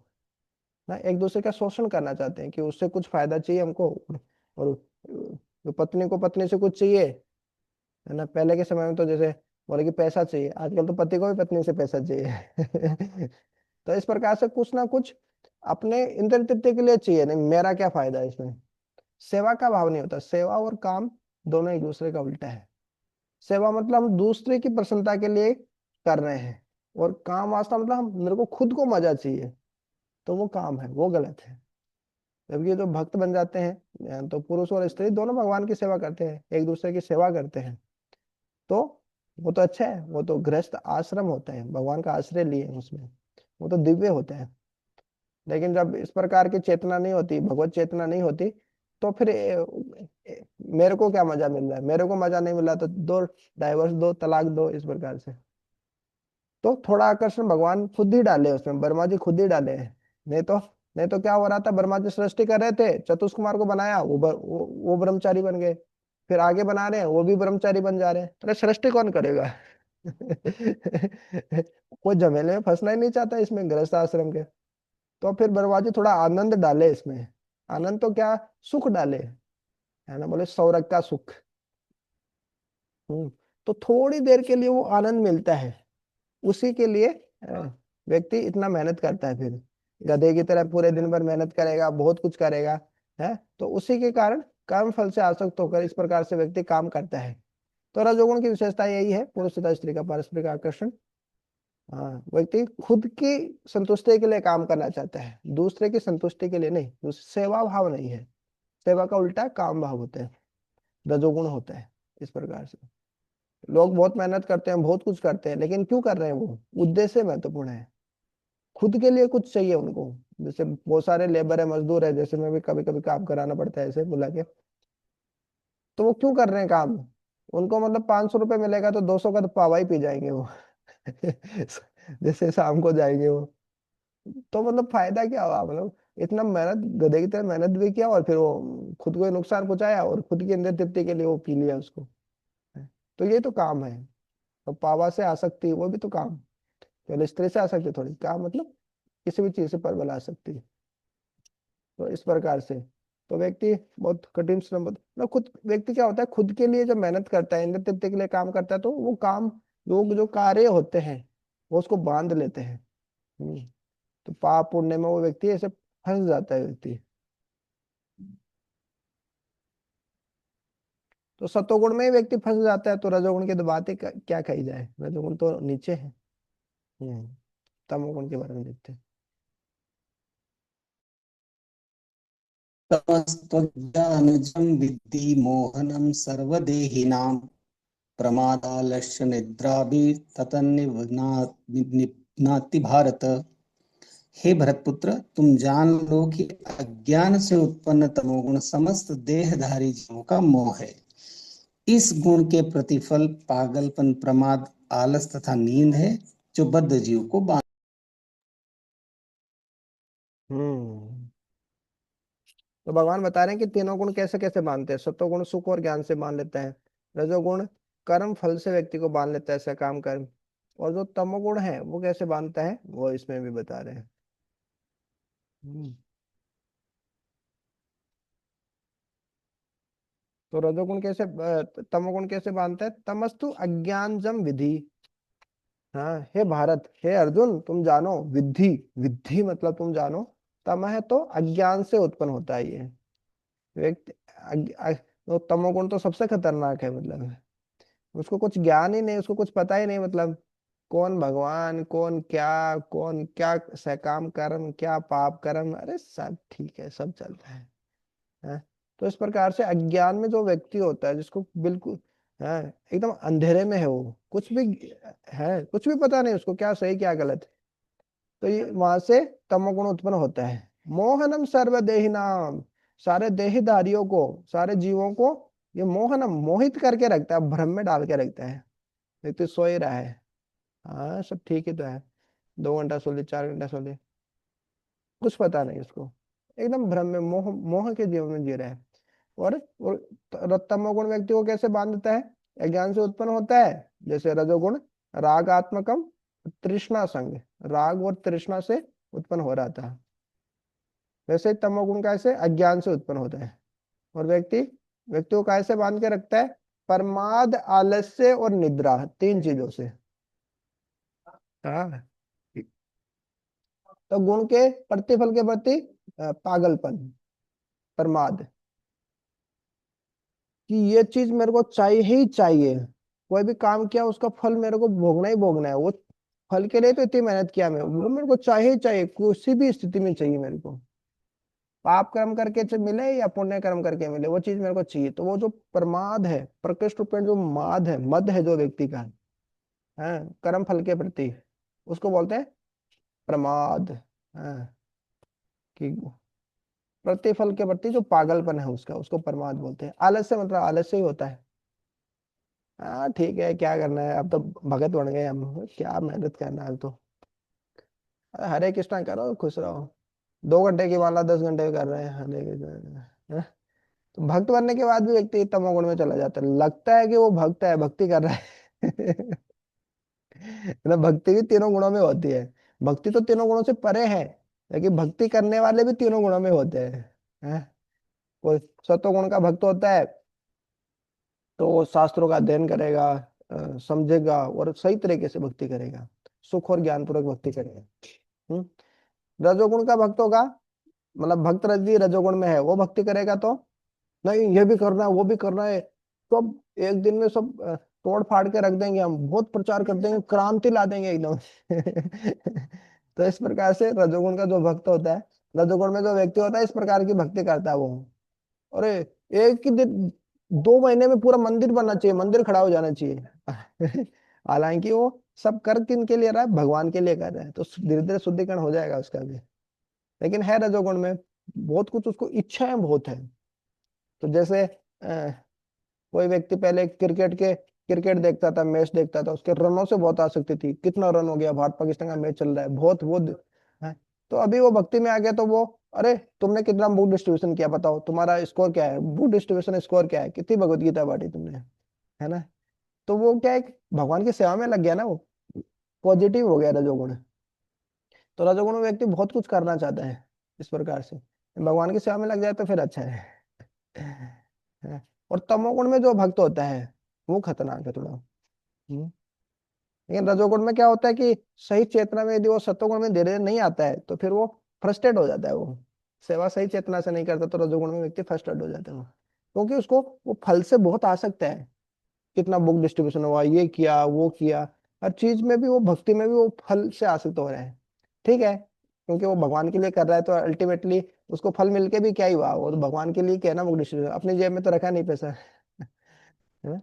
ना, एक दूसरे का शोषण करना चाहते हैं कि उससे कुछ फायदा चाहिए हमको, और जो पत्नी को पत्नी से कुछ चाहिए, है ना। पहले के समय में तो जैसे बोले कि पैसा चाहिए, आजकल तो पति को भी पत्नी से पैसा चाहिए। तो इस प्रकार से कुछ ना कुछ अपने इंद्र तृप्ति के लिए चाहिए, नहीं मेरा क्या फायदा है इसमें। सेवा का भाव नहीं होता, सेवा और काम दोनों एक दूसरे का उल्टा है। सेवा मतलब हम दूसरे की प्रसन्नता के लिए कर रहे हैं, और काम वास्ता मतलब हम, मेरे को खुद को मजा चाहिए, तो वो काम है, वो गलत है। जबकि जो भक्त बन जाते हैं, तो पुरुष और स्त्री दोनों भगवान की सेवा करते हैं, एक दूसरे की सेवा करते हैं, तो वो तो अच्छा है, वो तो गृहस्थ आश्रम होता है, भगवान का आश्रय लिए हैं उसमें, वो तो दिव्य होता है। लेकिन जब इस प्रकार की चेतना नहीं होती, भगवत चेतना नहीं होती, तो फिर मेरे को क्या मजा मिल रहा है, मेरे को मजा नहीं मिल रहा तो दो, डाइवर्स दो, तलाक दो, इस प्रकार से। तो थोड़ा आकर्षण भगवान खुद ही डाले उसमें, वर्मा जी खुद ही डाले हैं। नहीं तो नहीं तो क्या हो रहा था, वर्मा जी सृष्टि कर रहे थे, चतुष कुमार को बनाया, वो ब्रह्मचारी बन गए, फिर आगे बना रहे हैं वो भी ब्रह्मचारी बन जा रहे हैं, अरे सृष्टि कौन करेगा? कोई झमेले में फंसना ही नहीं चाहता इसमें, गृहस्थ आश्रम के। तो फिर वर्मा जी थोड़ा आनंद डाले इसमें, आनंद तो क्या, सुख डाले, है ना, बोले स्वर्ग का सुख। हम्म। तो थोड़ी देर के लिए वो आनंद मिलता है, उसी के लिए व्यक्ति इतना मेहनत करता है, फिर गधे की तरह पूरे दिन भर मेहनत करेगा, बहुत कुछ करेगा, है। तो उसी के कारण कर्म फल से आसक्त होकर इस प्रकार से व्यक्ति काम करता है। तो रजोगुण की विशेषता यही है, पुरुष तथा स्त्री का पारस्परिक आकर्षण। हाँ, व्यक्ति खुद की संतुष्टि के लिए काम करना चाहता है, दूसरे की संतुष्टि के लिए नहीं, सेवा भाव नहीं है। सेवा का उल्टा काम भाव होता है, रजोगुण होता है इस प्रकार से। लोग बहुत मेहनत करते हैं, बहुत कुछ करते हैं, लेकिन क्यों कर रहे हैं? वो उद्देश्य महत्वपूर्ण है, खुद के लिए कुछ चाहिए उनको। जैसे बहुत सारे लेबर है, मजदूर है, जैसे मैं भी कभी कभी काम कराना पड़ता है ऐसे बुला के, तो वो क्यों कर रहे हैं काम? उनको मतलब 500 रुपये मिलेगा तो 200 का तो पावा ही पी जाएंगे वो। जैसे शाम को जाएंगे वो। तो मतलब फायदा क्या हुआ, मतलब इतना मेहनत, गधे की तरह मेहनत भी किया और फिर वो खुद को ही नुकसान पहुंचाया और खुद की अंदर तृप्ति के लिए वो पी लिया उसको। तो ये तो काम है। तो पावा से आसक्ति, वो भी तो काम। केवल स्त्री से आसक्ति थोड़ी काम, मतलब किसी भी चीज से प्रबल आसक्ति। तो इस प्रकार से तो व्यक्ति बहुत कठिन श्रम, मतलब खुद व्यक्ति क्या होता है, खुद के लिए जब मेहनत करता है, इंद्र तृप्ति के लिए काम करता है, तो वो काम, जो जो कार्य होते हैं वो उसको बांध लेते हैं। हम्म, तो पाप पुण्य में वो व्यक्ति ऐसे फंस जाता है व्यक्ति। तो सतोगुण में ही व्यक्ति फंस जाता है, तो रजोगुण की तो बात ही क्या कही जाए, रजोगुण तो नीचे है। हम्म, तमोगुण के बारे में देखते हैं। तमस्त्वज्ञानजं विद्धि मोहनं सर्वदेहिनां प्रमादालस्य निद्राभिस्ततन्निघ्नाति भारत। हे भरतपुत्र, तुम जान लो कि अज्ञान से उत्पन्न तमोगुण समस्त देहधारी जीवों का मोह है। इस गुण के प्रतिफल पागलपन, प्रमाद, आलस तथा नींद है, जो बद्ध जीव को बांध। हम्म, तो भगवान बता रहे हैं कि तीनों गुण कैसे कैसे बांधते हैं। सत्वगुण सुख और ज्ञान से बांध लेता है। रजोगुण कर्म फल से व्यक्ति को बांध लेता है, ऐसा काम कर्म। और जो तमोगुण है वो कैसे बांधता है, वो इसमें भी बता रहे हैं। हम्म, तो रजोगुण कैसे तमोगुण कैसे बांधता है, तमस्तु अज्ञानजम विधि। हाँ हे भारत, हे अर्जुन, तुम जानो, विद्धि, विद्धि मतलब तुम जानो। तम है तो अज्ञान से उत्पन्न होता है ये व्यक्ति। तो तमोगुण तो सबसे खतरनाक है, मतलब उसको कुछ ज्ञान ही नहीं, उसको कुछ पता ही नहीं, मतलब कौन भगवान, कौन क्या सकाम कर्म, क्या पाप कर्म, अरे सब ठीक है, सब चलता है? तो इस प्रकार से अज्ञान में जो व्यक्ति होता है, जिसको बिल्कुल है, एकदम अंधेरे में है वो, कुछ भी है, कुछ भी पता नहीं उसको क्या सही क्या गलत। तो ये वहां से तमोगुण उत्पन्न होता है। मोहनम सर्वदेही नाम, सारे देहीधारियों को, सारे जीवों को ये मोहनम मोहित करके रखता है, भ्रम में डाल के रखता है। व्यक्ति सो ही रहा है, हाँ सब ठीक ही तो है, 2 घंटा सो ले, 4 घंटा सो ले, कुछ पता नहीं उसको, एकदम भ्रम में, मोह मोह के जीवन में जी रहा है। और तमोगुण व्यक्ति को कैसे बांधता है, अज्ञान से उत्पन्न होता है। जैसे रजोगुण रागात्मकम तृष्णा संग, राग और तृष्णा से उत्पन्न हो रहा था, वैसे ही तमोगुण कैसे अज्ञान से उत्पन्न होता है। और व्यक्ति को कैसे बांध के रखता है, प्रमाद, आलस्य और निद्रा, 3 चीजों से। हाँ, तो गुण के प्रतिफल के प्रति पागलपन, प्रमाद, कि ये चीज मेरे को चाहिए ही चाहिए। कोई भी काम किया उसका फल मेरे को भोगना ही भोगना है, वो फल के लिए तो इतनी मेहनत किया मैं, वो मेरे को चाहिए ही चाहिए, किसी भी स्थिति में चाहिए मेरे को। पाप कर्म करके मिले या पुण्य कर्म करके मिले, वो चीज मेरे को चाहिए। तो वो जो प्रमाद है, प्रकृष्ट रूप में जो माद है, मद है जो व्यक्ति का है कर्म फल के प्रति, उसको बोलते हैं प्रमाद। हाँ, कि प्रतिफल के प्रति जो पागलपन है उसका, उसको प्रमाद बोलते हैं। आलस्य मतलब आलस्य ही होता है। हाँ ठीक है, क्या करना है, अब तो भगत बन गए हम, क्या मेहनत करना है अब तो। अरे हरे कृष्णा करो, खुश रहो। 2 घंटे की माला 10 घंटे कर रहे हैं, हरे कृष्णा, हाँ? तो भक्त बनने के बाद भी व्यक्ति तमोगुण में चला जाता है, लगता है कि वो भक्त है, भक्ति कर रहा है। मतलब भक्ति भी तीनों गुणों में होती है। भक्ति तो तीनों गुणों से परे है, लेकिन भक्ति करने वाले भी तीनों गुणों में होते हैं? कोई सत्वगुण का भक्त होता है तो वो शास्त्रों का अध्ययन करेगा, समझेगा और सही तरीके से भक्ति करेगा, सुख और ज्ञान पूर्वक भक्ति करेगा। हम्म? रजोगुण का भक्त होगा, मतलब भक्त रजगी रजोगुण में है, वो भक्ति करेगा तो नहीं, ये भी करना है वो भी करना है, सब एक दिन में सब तोड़ फाड़ के रख देंगे, हम बहुत प्रचार कर देंगे, क्रांति ला देंगे एकदम। तो इस प्रकार से रजोगुण का जो भक्त होता है, रजोगुण में जो व्यक्ति होता है, इस प्रकार की भक्ति करता है वो। अरे एक ही दिन, 2 महीने में पूरा मंदिर बनना चाहिए, मंदिर खड़ा हो जाना चाहिए। हालांकि वो सब कर किन के लिए रहा है, भगवान के लिए कर रहा है, तो धीरे धीरे शुद्धिकरण हो जाएगा उसका भी। लेकिन है रजोगुण में बहुत कुछ, उसको इच्छाएं बहुत है। तो जैसे कोई व्यक्ति पहले क्रिकेट देखता था, मैच देखता था, उसके रनों से बहुत आसक्ति थी, कितना रन हो गया, भारत पाकिस्तान का मैच चल रहा है, बहुत वो है। तो अभी वो भक्ति में आ गया, तो वो, अरे तुमने कितना बुक डिस्ट्रीब्यूशन किया बताओ, तुम्हारा स्कोर क्या है, बुक डिस्ट्रीब्यूशन स्कोर क्या है, कितनी भगवत गीता बांटी तुमने, है ना। तो वो क्या है, भगवान की सेवा में लग गया ना वो, पॉजिटिव हो गया रजोगुण। तो रजोगुण में व्यक्ति बहुत कुछ करना चाहता है इस प्रकार से, भगवान की सेवा में लग जाए तो फिर अच्छा है। और तमोगुण में जो भक्त होता है वो खतरनाक है थोड़ा। हम्म। लेकिन रजोगुण में क्या होता है कि सही चेतना में यदि वो सत्वगुण में धीरे धीरे नहीं आता है तो फिर वो फ्रस्ट्रेट हो जाता है, वो सेवा सही चेतना से नहीं करता, तो रजोगुण में व्यक्ति फ्रस्ट्रेट हो जाता है वो, क्योंकि उसको वो फल से बहुत आसक्त है, कितना बुक डिस्ट्रीब्यूशन हुआ, ये किया वो किया, हर चीज में भी वो, भक्ति में भी वो फल से आसक्त हो रहा है। ठीक है, क्योंकि वो भगवान के लिए कर रहा है, तो अल्टीमेटली उसको फल मिलके भी क्या ही हुआ, वो तो भगवान के लिए क्या है ना, बुक डिस्ट्रीब्यूशन अपनी जेब में तो रखा नहीं पैसा है।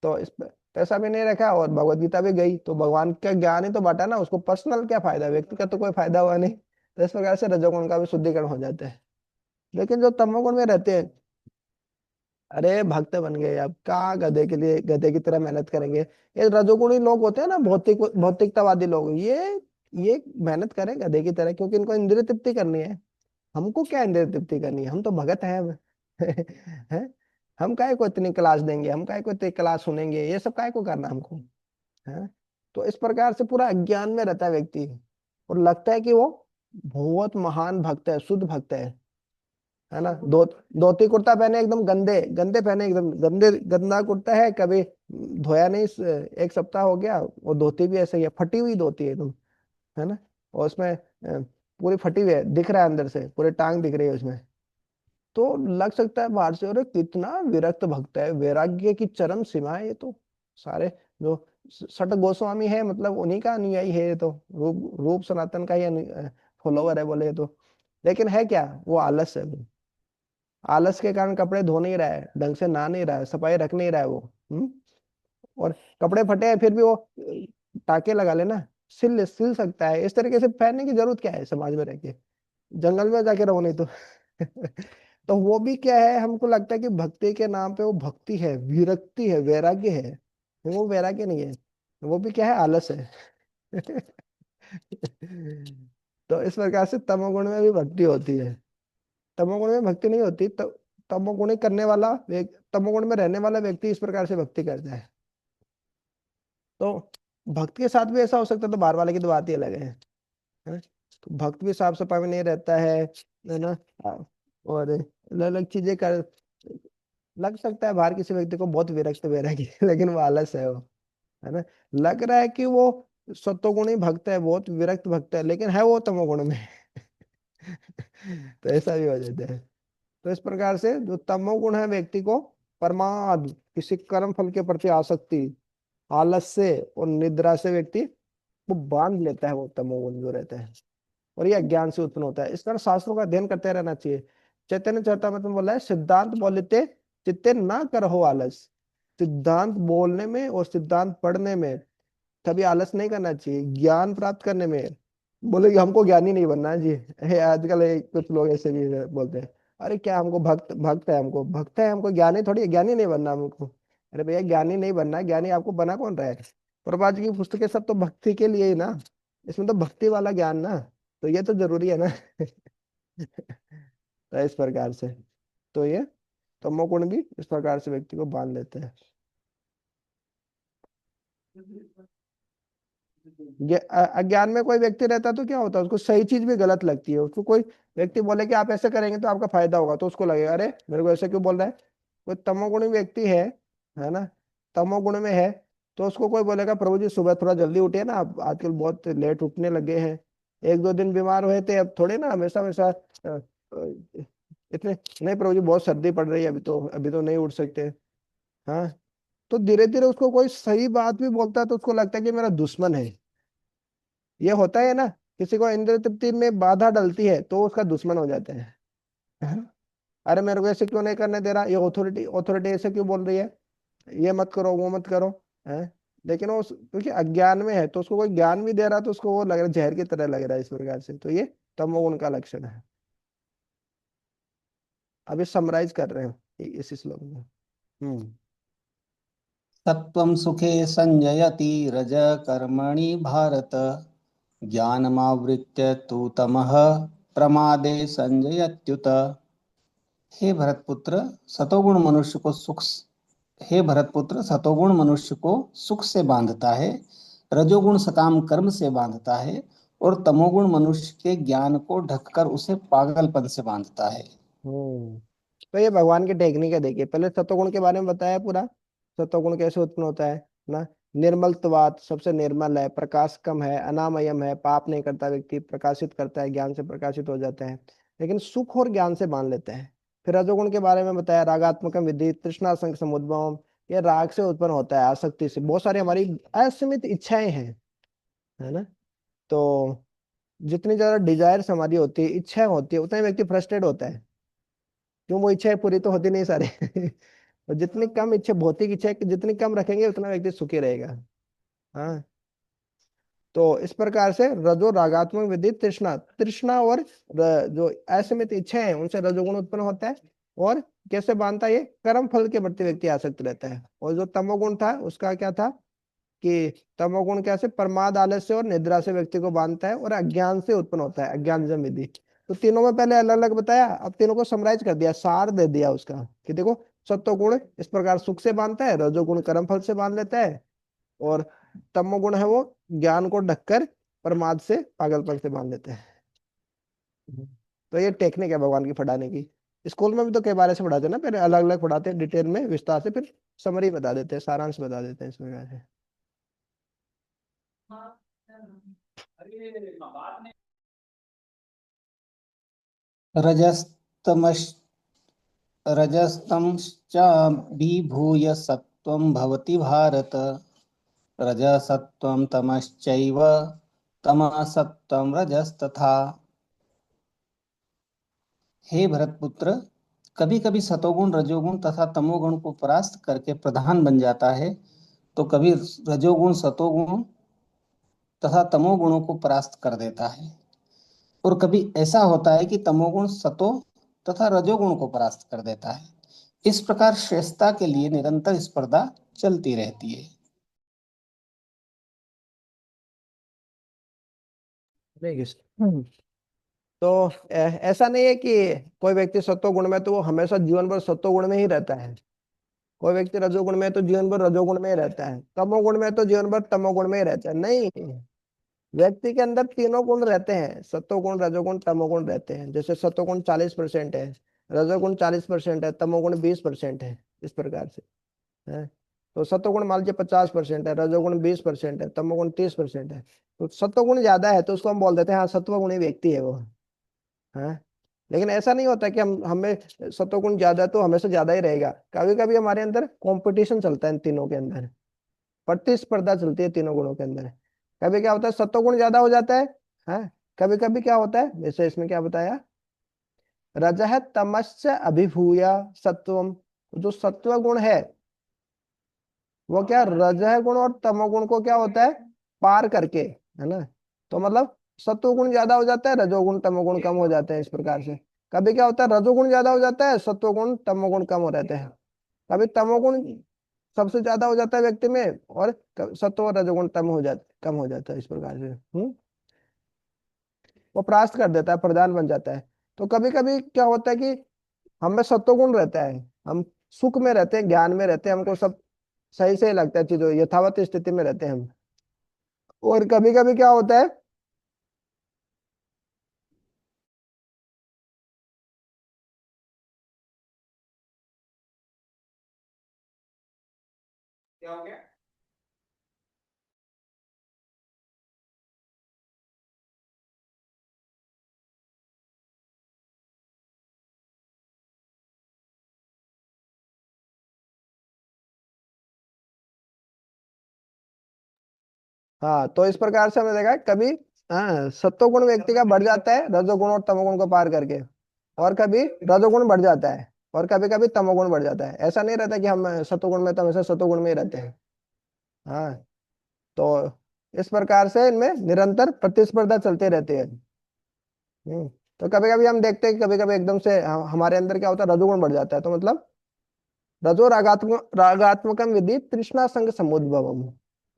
तो इस पैसा भी नहीं रखा और भगवत गीता भी गई, तो भगवान का ज्ञान ही तो बांटा ना, उसको पर्सनल क्या फायदा, व्यक्ति का तो कोई फायदा हुआ नहीं। तो इस प्रकार से रजोगुण का भी शुद्धिकरण हो जाता है। लेकिन जो तमोगुण में रहते हैं, अरे भक्त बन गए, अब कहाँ गधे के लिए गधे की तरह मेहनत करेंगे। ये रजोगुणी लोग होते हैं ना, भौतिकतावादी लोग, ये मेहनत करें गधे की तरह, क्योंकि इनको इंद्रिय तृप्ति करनी है। हमको क्या इंद्रिय तृप्ति करनी है, हम तो भगत हैं अब हैं? हम काहे को इतनी क्लास देंगे, हम काहे को इतनी क्लास सुनेंगे, ये सब काहे को करना हमको, है। तो इस प्रकार से पूरा अज्ञान में रहता है व्यक्ति, और लगता है कि वो बहुत महान भक्त है, शुद्ध भक्त है ना। धोती कुर्ता पहने, एकदम गंदे गंदे पहने, एकदम गंदे गंदा कुर्ता है, कभी धोया नहीं, एक सप्ताह हो गया, और धोती भी ऐसे ही है, फटी हुई धोती है एकदम, है ना। और उसमें पूरी फटी हुई है, दिख रहा है अंदर से, पूरे टांग दिख रही है उसमें। तो लग सकता है बाहर से, अरे कितना विरक्त भक्त है, वैराग्य की चरम सीमा है ये तो। सारे जो सट गोस्वामी है, मतलब उन्हीं का अनुयायी है ये तो, रूप रूप सनातन का ही फॉलोवर है बोले तो। लेकिन है क्या, वो आलस है वो। आलस के कारण कपड़े धो नहीं रहा है, ढंग से नहा नहीं रहा है, सफाई रख नहीं रहा है वो। और कपड़े फटे हैं फिर भी वो टाके लगा लेना, सिल सिल सकता है, इस तरीके से पहनने की जरूरत क्या है समाज में रह के, जंगल में जाके रहो नहीं तो तो वो भी क्या है, हमको लगता है कि भक्ति के नाम पे वो भक्ति है, विरक्ति है, वैराग्य है, वो वैराग्य नहीं है, वो भी क्या है, आलस है तो इस प्रकार से तमोगुण में भी भक्ति होती है, तमोगुण में भक्ति नहीं होती। तो तमोगुणी करने वाला तमोगुण में रहने वाला व्यक्ति इस प्रकार से भक्ति करता है। तो भक्त के साथ भी ऐसा हो सकता है, तो बाहर वाले की तो बात ही अलग है। तो भक्त भी साफ सफाई में नहीं रहता है ना। और अलग अलग चीजें कर, लग सकता है बाहर किसी व्यक्ति को बहुत विरक्त वैरागी लेकिन वो आलस है वो, है ना। लग रहा है कि वो सत्वगुणी भक्त है, बहुत विरक्त भक्त है, लेकिन है वो तमोगुण में तो ऐसा भी हो जाता है। तो इस प्रकार से जो तमोगुण है, व्यक्ति को प्रमाद, किसी कर्म फल के प्रति आसक्ति, आलस से और निद्रा से व्यक्ति वो बांध लेता है, वो तमोगुण जो रहता है। और ये अज्ञान से उत्पन्न होता है, इस कारण शास्त्रों का अध्ययन करते रहना चाहिए। चैतन्य चरितामृत में बोला है, सिद्धांत बोलते चित्ते ना करहो आलस। सिद्धांत बोलने में और सिद्धांत पढ़ने में कभी आलस नहीं करना चाहिए, ज्ञान प्राप्त करने में। बोले कि हमको ज्ञानी नहीं बनना है जी, आजकल कुछ लोग ऐसे भी बोलते हैं, अरे क्या हमको भक्त भक्त है, हमको भक्त है, हमको ज्ञानी थोड़ी, ज्ञानी नहीं बनना हमको। अरे भैया ज्ञानी नहीं बनना है, ज्ञानी आपको बना कौन रहा है। प्रभुपाद जी की पुस्तकें सब तो भक्ति के लिए ही ना, इसमें तो भक्ति वाला ज्ञान ना, तो ये तो जरूरी है ना तो इस प्रकार से, तो ये तमोगुण भी इस प्रकार से व्यक्ति को बांध लेते हैं। अज्ञान में कोई व्यक्ति रहता है तो क्या होता है, उसको सही चीज भी गलत लगती है, उसको कोई व्यक्ति बोले कि आप ऐसे करेंगे तो आपका फायदा होगा, तो उसको लगेगा अरे मेरे को ऐसे क्यों बोल रहा है। कोई तमोगुणी व्यक्ति है ना, तमोगुण में है, तो उसको कोई बोलेगा प्रभु जी सुबह थोड़ा जल्दी उठिए ना, आप आजकल बहुत लेट उठने लगे हैं, एक दो दिन बीमार हुए थे, अब थोड़े ना हमेशा हमेशा इतने, नहीं प्रभु जी बहुत सर्दी पड़ रही है, अभी तो नहीं उठ सकते। हाँ, तो धीरे धीरे उसको कोई सही बात भी बोलता है तो उसको लगता है कि मेरा दुश्मन है। ये होता है ना, किसी को इंद्रिय तृप्ति में बाधा डलती है तो उसका दुश्मन हो जाता है हाँ? अरे मेरे को ऐसे क्यों नहीं करने दे रहा, ये अथॉरिटी अथॉरिटी ऐसे क्यों बोल रही है, ये मत करो वो मत करो, है। लेकिन वो क्योंकि अज्ञान में है, तो उसको कोई ज्ञान भी दे रहा है तो उसको वो लग रहा है, जहर की तरह लग रहा है, इस प्रकार से, तो ये तमोगुण का लक्षण है। अभी समराइज कर रहे हैं इस श्लोक में। हम्म। सत्वं सुखे संजयति रज कर्मणि भारत ज्ञानमावृत्य तु तमः प्रमादे संजयत्युत। हे भरतपुत्र, सतोगुण मनुष्य को सुख हे भरतपुत्र, सतोगुण मनुष्य को सुख से बांधता है, रजोगुण सकाम कर्म से बांधता है, और तमोगुण मनुष्य के ज्ञान को ढककर उसे पागलपन से बांधता है। हम्म। तो ये भगवान की टेक्निक है। देखिए, पहले सत्वगुण के बारे में बताया पूरा, सत्वगुण कैसे उत्पन्न होता है ना। निर्मलत्वात्, सबसे निर्मल है, प्रकाश कम है, अनामयम है, पाप नहीं करता व्यक्ति, प्रकाशित करता है, ज्ञान से प्रकाशित हो जाता है, लेकिन सुख और ज्ञान से बांध लेते हैं। फिर रजोगुण के बारे में बताया, रागात्मकम विद्धि तृष्णा संग समुद्भवम, ये राग से उत्पन्न होता है, आसक्ति से, बहुत सारी हमारी असीमित इच्छाएं हैं, है ना। तो जितनी ज्यादा डिजायर्स हमारी होती है, इच्छाएं होती है, उतना ही व्यक्ति फ्रस्ट्रेट होता है। क्यों, वो इच्छाएं पूरी तो होती नहीं सारे और जितनी कम इच्छा, भौतिक इच्छा जितनी कम रखेंगे, उतना व्यक्ति सुखी रहेगा। हाँ। तो इस प्रकार से रजो रागात्मक विधि तृष्णा, तृष्णा और जो असीमित इच्छा है, उनसे रजोगुण उत्पन्न होता है। और कैसे बांधता है, ये कर्म फल के प्रति व्यक्ति आसक्त रहता है। और जो तमोगुण था, उसका क्या था कि तमोगुण कैसे प्रमाद, आलस्य और निद्रा से व्यक्ति को बांधता है, और अज्ञान से उत्पन्न होता है, अज्ञानजम विधि। तो तीनों में पहले अलग अलग बताया, अब तीनों को समराइज कर दिया, सार दे दिया उसका, कि देखो, सत्वगुण इस प्रकार सुख से बांधता है, रजोगुण कर्म फल से बांध लेता है, और तमोगुण है वो ज्ञान को ढककर प्रमाद से, पागलपन से बांध लेते हैं। तो ये टेक्निक है भगवान की पढ़ाने की। स्कूल में भी तो कई बार ऐसे पढ़ाते हैं ना, पहले अलग अलग पढ़ाते हैं डिटेल में, विस्तार से, फिर समरी बता देते हैं, सारांश बता देते हैं इस प्रकार से। रजस्तमश् रजस्तंश्च विभूय सत्वं भवति भारत, रजसत्वं तमश्चैव तमः सत्वं रजस्तथा। हे भरतपुत्र, कभी कभी सतोगुण रजोगुण तथा तमोगुण को परास्त करके प्रधान बन जाता है, तो कभी रजोगुण सतोगुण तथा तमोगुणों को परास्त कर देता है, और कभी ऐसा होता है कि तमोगुण सतो तथा रजोगुण को परास्त कर देता है। इस प्रकार श्रेष्ठता के लिए निरंतर स्पर्धा चलती रहती है। नहीं, तो ऐसा नहीं है कि कोई व्यक्ति सत्व गुण में तो वो हमेशा जीवन भर सत्व गुण में ही रहता है, कोई व्यक्ति रजोगुण में है तो जीवन भर रजोगुण में ही रहता है, तमोगुण में है तो जीवन भर तमोगुण में ही रहता है। नहीं, व्यक्ति के अंदर तीनों गुण रहते हैं, सत्वगुण रजोगुण तमोगुण रहते हैं। जैसे सत्वगुण 40% है, रजोगुण 40% है, तमोगुण 20% है, इस प्रकार से है। तो सत्वगुण मान लीजिए 50% है, रजोगुण 20% है, तमोगुण 30% है। तो सत्वगुण ज्यादा है तो उसको हम बोल देते हैं हाँ सत्वगुणी व्यक्ति है वो, है। लेकिन ऐसा नहीं होता कि हम हमें सत्वगुण ज्यादा है तो हमेशा ज्यादा ही रहेगा। कभी कभी हमारे अंदर कंपटीशन चलता है इन तीनों के अंदर, प्रतिस्पर्धा चलती है तीनों गुणों के अंदर। कभी क्या होता है, सत्वगुण ज्यादा हो जाता है। कभी कभी क्या होता है, जैसे इसमें क्या बताया, रजः तमश्च अभिभूय सत्वम, जो सत्व गुण है वो क्या रजः गुण और तमोगुण को क्या होता है, पार करके, है ना। तो मतलब सत्वगुण ज्यादा हो जाता है, रजोगुण तमोगुण कम हो जाते हैं, इस प्रकार से। कभी क्या होता है, रजोगुण ज्यादा हो जाता है, सत्वगुण तमोगुण कम हो रहते हैं। कभी तमोगुण सबसे ज्यादा हो जाता है व्यक्ति में, और सत्व और रजोगुण कम हो जाता है, इस प्रकार से। वो परास्त कर देता है, प्रधान बन जाता है। तो कभी कभी क्या होता है कि हमें सत्वगुण रहता है, हम सुख में रहते हैं, ज्ञान में रहते हैं, हमको सब सही सही लगता है, चीजों यथावत स्थिति में रहते हैं हम। और कभी कभी क्या होता है, क्या हो गया। हाँ, तो इस प्रकार से हमने देखा है कभी, हाँ, सत्वगुण व्यक्ति का बढ़ जाता है रजोगुण और तमोगुण को पार करके, और कभी रजोगुण बढ़ जाता है, और कभी कभी तमोगुण बढ़ जाता है। ऐसा नहीं रहता कि हम सत्वगुण में तो हमेशा सत्वगुण में ही रहते हैं। हाँ। तो इस प्रकार से इनमें निरंतर प्रतिस्पर्धा चलते रहती है। हम्म। तो कभी कभी हम देखते हैं कि कभी कभी एकदम से हमारे अंदर क्या होता है, रजोगुण बढ़ जाता है, तो मतलब रजो रागात्मकम विधि तृष्णा संग समुद्भवम।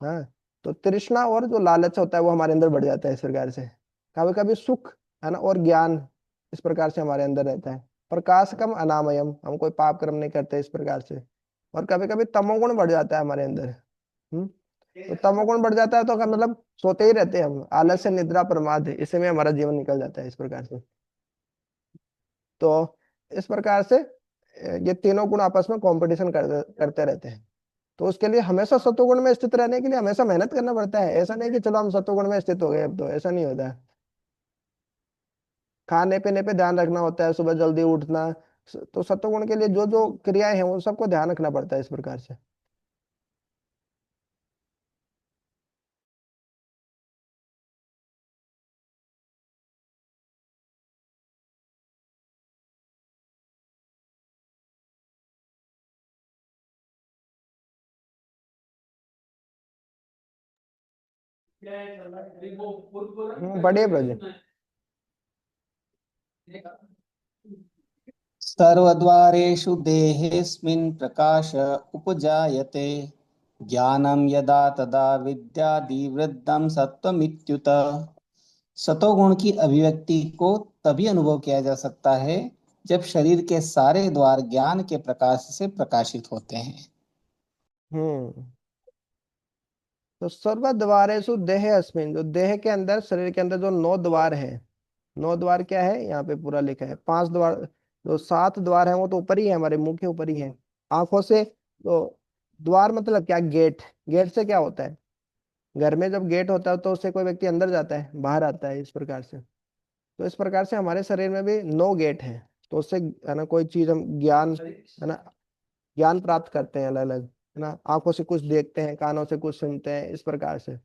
हाँ, तो तृष्णा और जो लालच होता है वो हमारे अंदर बढ़ जाता है इस प्रकार से। कभी कभी सुख, है ना, और ज्ञान इस प्रकार से हमारे अंदर रहता है। प्रकाशकम अनामयम, हम कोई पाप कर्म नहीं करते इस प्रकार से। और कभी कभी तमोगुण बढ़ जाता है हमारे अंदर। हम्म। तो तमोगुण बढ़ जाता है तो हम मतलब सोते ही रहते हैं हम, आलस्य निद्रा प्रमाद, इसी में हमारा जीवन निकल जाता है इस प्रकार से। तो इस प्रकार से ये तीनों गुण आपस में कंपटीशन करते रहते हैं। तो उसके लिए हमेशा सत्वगुण में स्थित रहने के लिए हमेशा मेहनत करना पड़ता है। ऐसा नहीं कि चलो हम सत्वगुण में स्थित हो गए, अब तो ऐसा नहीं होता है। खाने पीने पे ध्यान रखना होता है, सुबह जल्दी उठना। तो सत्वगुण के लिए जो जो क्रियाएं हैं उन सबको ध्यान रखना पड़ता है इस प्रकार से। बढ़िया ब्रज। सर्वद्वारेषु देहेऽस्मिन् प्रकाश उपजायते, ज्ञानं यदा तदा विद्यादिवृद्धं सत्त्वमित्युत। सतोगुण की अभिव्यक्ति को तभी अनुभव किया जा सकता है जब शरीर के सारे द्वार ज्ञान के प्रकाश से प्रकाशित होते हैं। हम्म। तो सर्व द्वारेषु देह अस्मिन, जो देह के अंदर, शरीर के अंदर जो 9 द्वार हैं। 9 द्वार क्या है यहाँ पे पूरा लिखा है, 5 द्वार। जो 7 द्वार है वो तो ऊपर ही है, हमारे मुंह के ऊपर ही है। आंखों से तो द्वार मतलब क्या, गेट। गेट से क्या होता है, घर में जब गेट होता है तो उससे कोई व्यक्ति अंदर जाता है, बाहर आता है इस प्रकार से। तो इस प्रकार से हमारे शरीर में भी 9 गेट हैं। तो उससे, है ना, कोई चीज हम ज्ञान, है ना, ज्ञान प्राप्त करते हैं अलग अलग, है ना। आंखों से कुछ देखते हैं, कानों से कुछ सुनते हैं इस प्रकार से।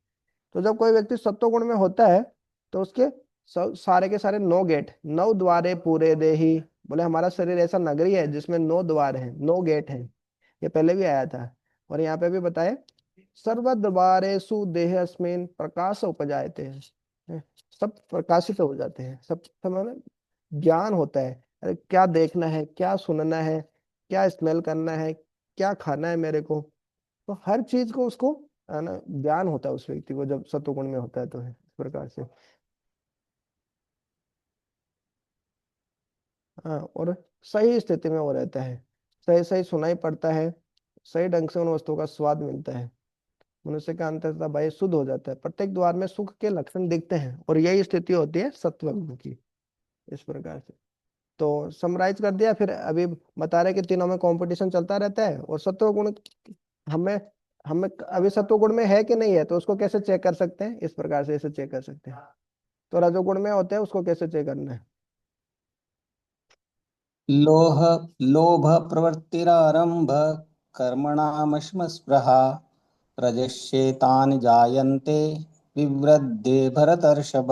तो जब कोई व्यक्ति सत्वगुण में होता है तो उसके सारे के सारे 9 गेट, 9 द्वारे पूरे देही। बोले हमारा शरीर ऐसा नगरी है जिसमें 9 द्वार हैं, 9 गेट हैं। ये पहले भी आया था। और यहाँ पे भी बताए, सर्वद्वारेषु देहस्मिन् प्रकाश उपजायते हैं। सब प्रकाशित हो जाते हैं, सब मतलब ज्ञान होता है। अरे क्या देखना है, क्या सुनना है, क्या स्मेल करना है, क्या खाना है मेरे को। तो हर चीज को उसको, है ना, ज्ञान होता है उस व्यक्ति को जब सत्वगुण में होता है तो, है इस प्रकार से। हाँ, और सही स्थिति में वो रहता है, सही सही सुनाई पड़ता है, सही ढंग से उन वस्तुओं का स्वाद मिलता है। मनुष्य का अंततः भाई शुद्ध हो जाता है, प्रत्येक द्वार में सुख के लक्षण दिखते हैं, और यही स्थिति होती है सत्वगुण की, इस प्रकार से। तो समराइज कर दिया, फिर अभी बता रहे कि तीनों में कंपटीशन चलता रहता है। और सत्वगुण हमें हमें अभी सत्वगुण में है कि नहीं है, तो उसको कैसे चेक कर सकते हैं, इस प्रकार से इसे चेक कर सकते हैं। तो रजोगुण में होते हैं, उसको कैसे चेक करना है। लोह लोभ प्रवृत्तिरारंभ कर्मणामश्मस्पृहा, रजस्येतानि जायन्ते विवृद्धे भरतर्षभ।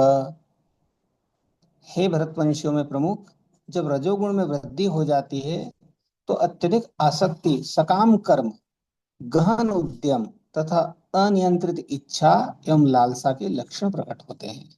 हे भरतवंशियों में प्रमुख, जब रजोगुण में वृद्धि हो जाती है तो अत्यधिक आसक्ति, सकाम कर्म, गहन उद्यम तथा अनियंत्रित इच्छा एवं लालसा के लक्षण प्रकट होते हैं।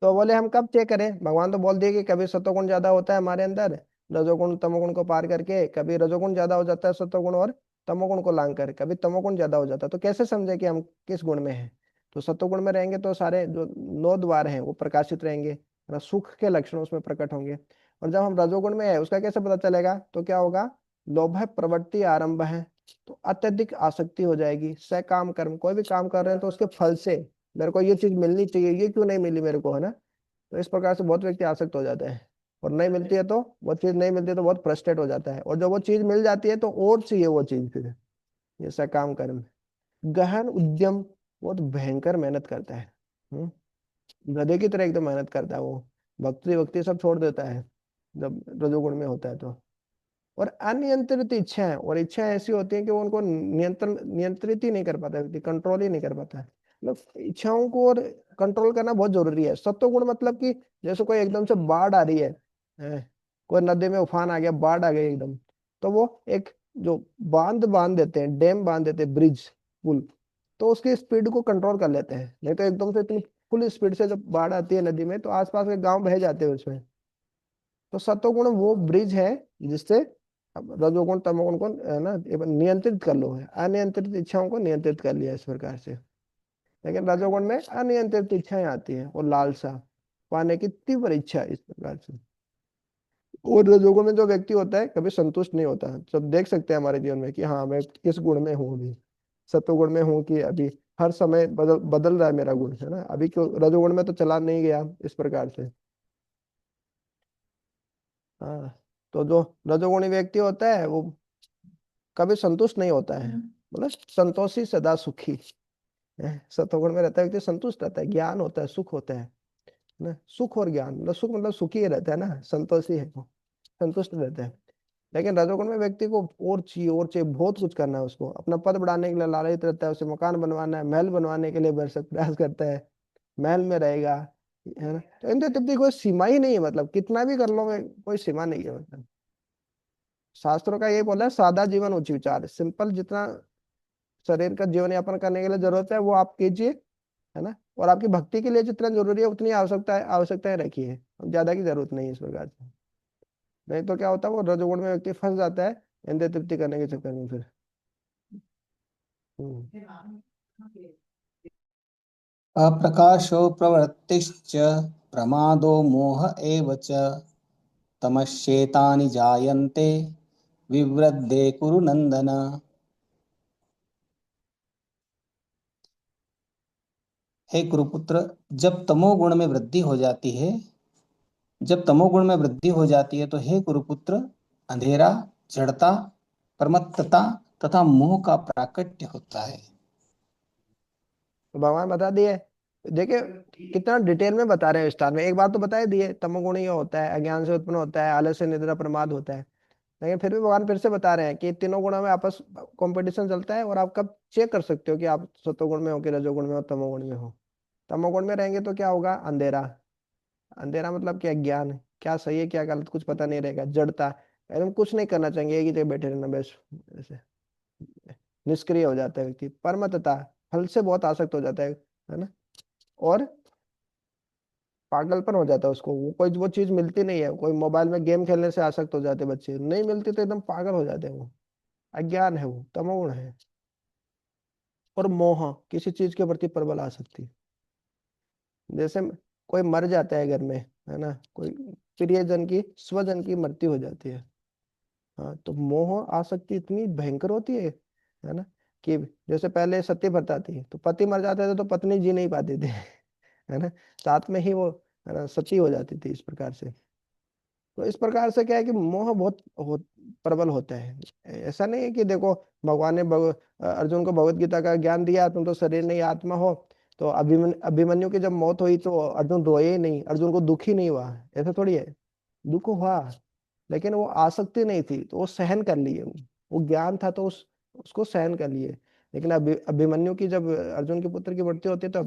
तो बोले हम कब चेक करें, भगवान तो बोल दिए कि कभी सत्वगुण ज्यादा होता है हमारे अंदर, रजोगुण तमोगुण को पार करके। कभी रजोगुण ज्यादा हो जाता है सत्वगुण और तमोगुण को लांग कर, कभी तमोगुण ज्यादा हो जाता है। तो कैसे समझे कि हम किस गुण में हैं। तो सत्वगुण में रहेंगे तो सारे जो 9 द्वार हैं वो प्रकाशित रहेंगे, है ना, सुख के लक्षण उसमें प्रकट होंगे। और जब हम रजोगुण में है उसका कैसे पता चलेगा, तो क्या होगा, लोभ प्रवृत्ति आरंभ है। तो अत्यधिक आसक्ति हो जाएगी, सकाम कर्म, कोई भी काम कर रहे हैं तो उसके फल से मेरे को ये चीज मिलनी चाहिए, ये क्यों नहीं मिली मेरे को, है ना। तो इस प्रकार से बहुत व्यक्ति आसक्त हो जाता है। और नहीं मिलती है तो, वो चीज नहीं मिलती है तो बहुत फ्रस्ट्रेट हो जाता है। और जब वो चीज मिल जाती है तो और चाहिए वो चीज फिर। ये सकाम कर्म, गहन उद्यम, बहुत भयंकर मेहनत करता है। गधे की तरह एकदम मेहनत करता है वो। भक्ति वक्ति सब छोड़ देता है जब रजोगुण में होता है तो। और अनियंत्रित इच्छाएं, और इच्छाएं ऐसी होती हैं कि वो उनको नियंत्रित ही नहीं कर पाता व्यक्ति, कंट्रोल ही नहीं कर पाता है। मतलब इच्छाओं को और कंट्रोल करना बहुत जरूरी है। सत्व गुण मतलब कि जैसे कोई एकदम से बाढ़ आ रही है, कोई नदी में उफान आ गया, बाढ़ आ गई एकदम। तो वो एक जो बांध बांध देते हैं, डैम बांध देते हैं, ब्रिज, पुल, तो उसकी स्पीड को कंट्रोल कर लेते हैं। नहीं तो एकदम से इतनी फुल स्पीड से जब बाढ़ आती है नदी में तो आसपास के गांव बह जाते हैं उसमें। तो सत्वगुण वो ब्रिज है जिससे अब रजोगुण तमोगुण को है ना ये नियंत्रित कर लो, है अनियंत्रित इच्छाओं को नियंत्रित कर लिया इस प्रकार से। लेकिन रजोगुण में अनियंत्रित इच्छाएं आती हैं और लालसा पाने की तीव्र इच्छा इस प्रकार से। और रजोगुण में जो व्यक्ति होता है कभी संतुष्ट नहीं होता, सब देख सकते हैं हमारे जीवन में कि हाँ मैं किस गुण में हूँ अभी, सत्वगुण में हूँ कि अभी हर समय बदल बदल रहा है मेरा गुण, है ना, अभी क्यों रजोगुण में तो चला नहीं गया इस प्रकार से। हाँ, तो जो रजोगुणी व्यक्ति होता है वो कभी संतुष्ट नहीं होता है, मतलब संतोषी सदा सुखी है। सत्वगुण में रहता है व्यक्ति संतुष्ट रहता है, ज्ञान होता है, सुख होता है ना, सुख और ज्ञान मतलब सुख मतलब सुखी ही रहता है ना, संतोषी है वो, संतुष्ट रहता है। लेकिन रजोगुण में व्यक्ति को और चाहिए, बहुत कुछ करना है उसको, अपना पद बढ़ाने के लिए लालयित रहता है, उसे मकान बनवाना है, महल बनवाने के लिए भरसक प्रयास करता है, महल में रहेगा, है ना। तो इनके तृप्ति कोई सीमा ही नहीं है, मतलब कितना भी कर लो कोई सीमा नहीं है मतलब। शास्त्रों का ये बोला है सादा जीवन उच्च विचार, सिंपल जितना शरीर का जीवन यापन करने के लिए जरूरत है वो आप कीजिए, है ना, और आपकी भक्ति के लिए जितना जरूरी है उतनी आवश्यकताएं रखिए, ज्यादा की जरूरत नहीं है इस प्रकार से। नहीं तो क्या होता है वो रजोगुण में व्यक्ति फंस जाता है इंद्रिय तृप्ति करने के चक्कर में फिर। हम्म। अप्रकाशो प्रवृत्तिश्च प्रमादो मोह एव च तमश्चेतानि जायन्ते विवृद्धे कुरु नंदन। हे कुरुपुत्र, जब तमोगुण में वृद्धि हो जाती है, जब तमोगुण में वृद्धि हो जाती है तो हे कुरुपुत्र, अंधेरा, जड़ता, प्रमत्तता तथा मोह का प्राकट्य होता है। तो भगवान बता दिए, देखिए कितना डिटेल में बता रहे हैं विस्तार में, एक बात तो बता ही दिए तमोगुण ये होता है, अज्ञान से उत्पन्न होता है, आलस्य निद्रा प्रमाद होता है। लेकिन फिर भी भगवान फिर से बता रहे हैं कि तीनों गुणों में आपस कंपटीशन चलता है, और आप कब चेक कर सकते हो कि आप सत्वगुण में हो कि रजोगुण में हो तमोगुण में हो। तमोगुण में रहेंगे तो क्या होगा, अंधेरा, अंधेरा मतलब क्या, ज्ञान क्या सही है क्या गलत कुछ पता नहीं रहेगा, जड़ता एकदम कुछ नहीं करना चाहेंगे, एक ही जगह बैठे रहना बस, ऐसे निष्क्रिय हो जाता है व्यक्ति। परमतता, फल से बहुत आसक्त हो जाता है ना, और पागलपन हो जाता है उसको, वो कोई वो चीज मिलती नहीं है, कोई मोबाइल में गेम खेलने से आसक्त हो जाते हैं बच्चे, नहीं मिलती तो एकदम पागल हो जाते हैं वो, अज्ञान है वो, तमोगुण है। और मोह, किसी चीज के प्रति प्रबल आसक्ति, जैसे कोई मर जाता है घर में, है ना, कोई प्रियजन की स्वजन की मृत्यु हो जाती है, हाँ, तो मोह आसक्ति इतनी भयंकर होती है ना, कि जैसे पहले सती प्रथा थी, तो पति मर जाते थे तो पत्नी जी नहीं पाती थी, है ना, साथ में ही वो, है ना, सती हो जाती थी इस प्रकार से। तो इस प्रकार से क्या है कि मोह प्रबल होता है। ऐसा नहीं है कि देखो भगवान ने अर्जुन को भगवत गीता का ज्ञान दिया, तुम तो शरीर नहीं आत्मा हो, तो अभिमन्यु की जब मौत हुई तो अर्जुन रोए ही नहीं, अर्जुन को दुख ही नहीं हुआ, ऐसा थोड़ी है, दुख हुआ, लेकिन वो आसक्ति नहीं थी तो वो सहन कर लिए, वो ज्ञान था तो उसको सहन कर लिए। लेकिन अभिमन्यु की जब अर्जुन के पुत्र की मृत्यु होती है तो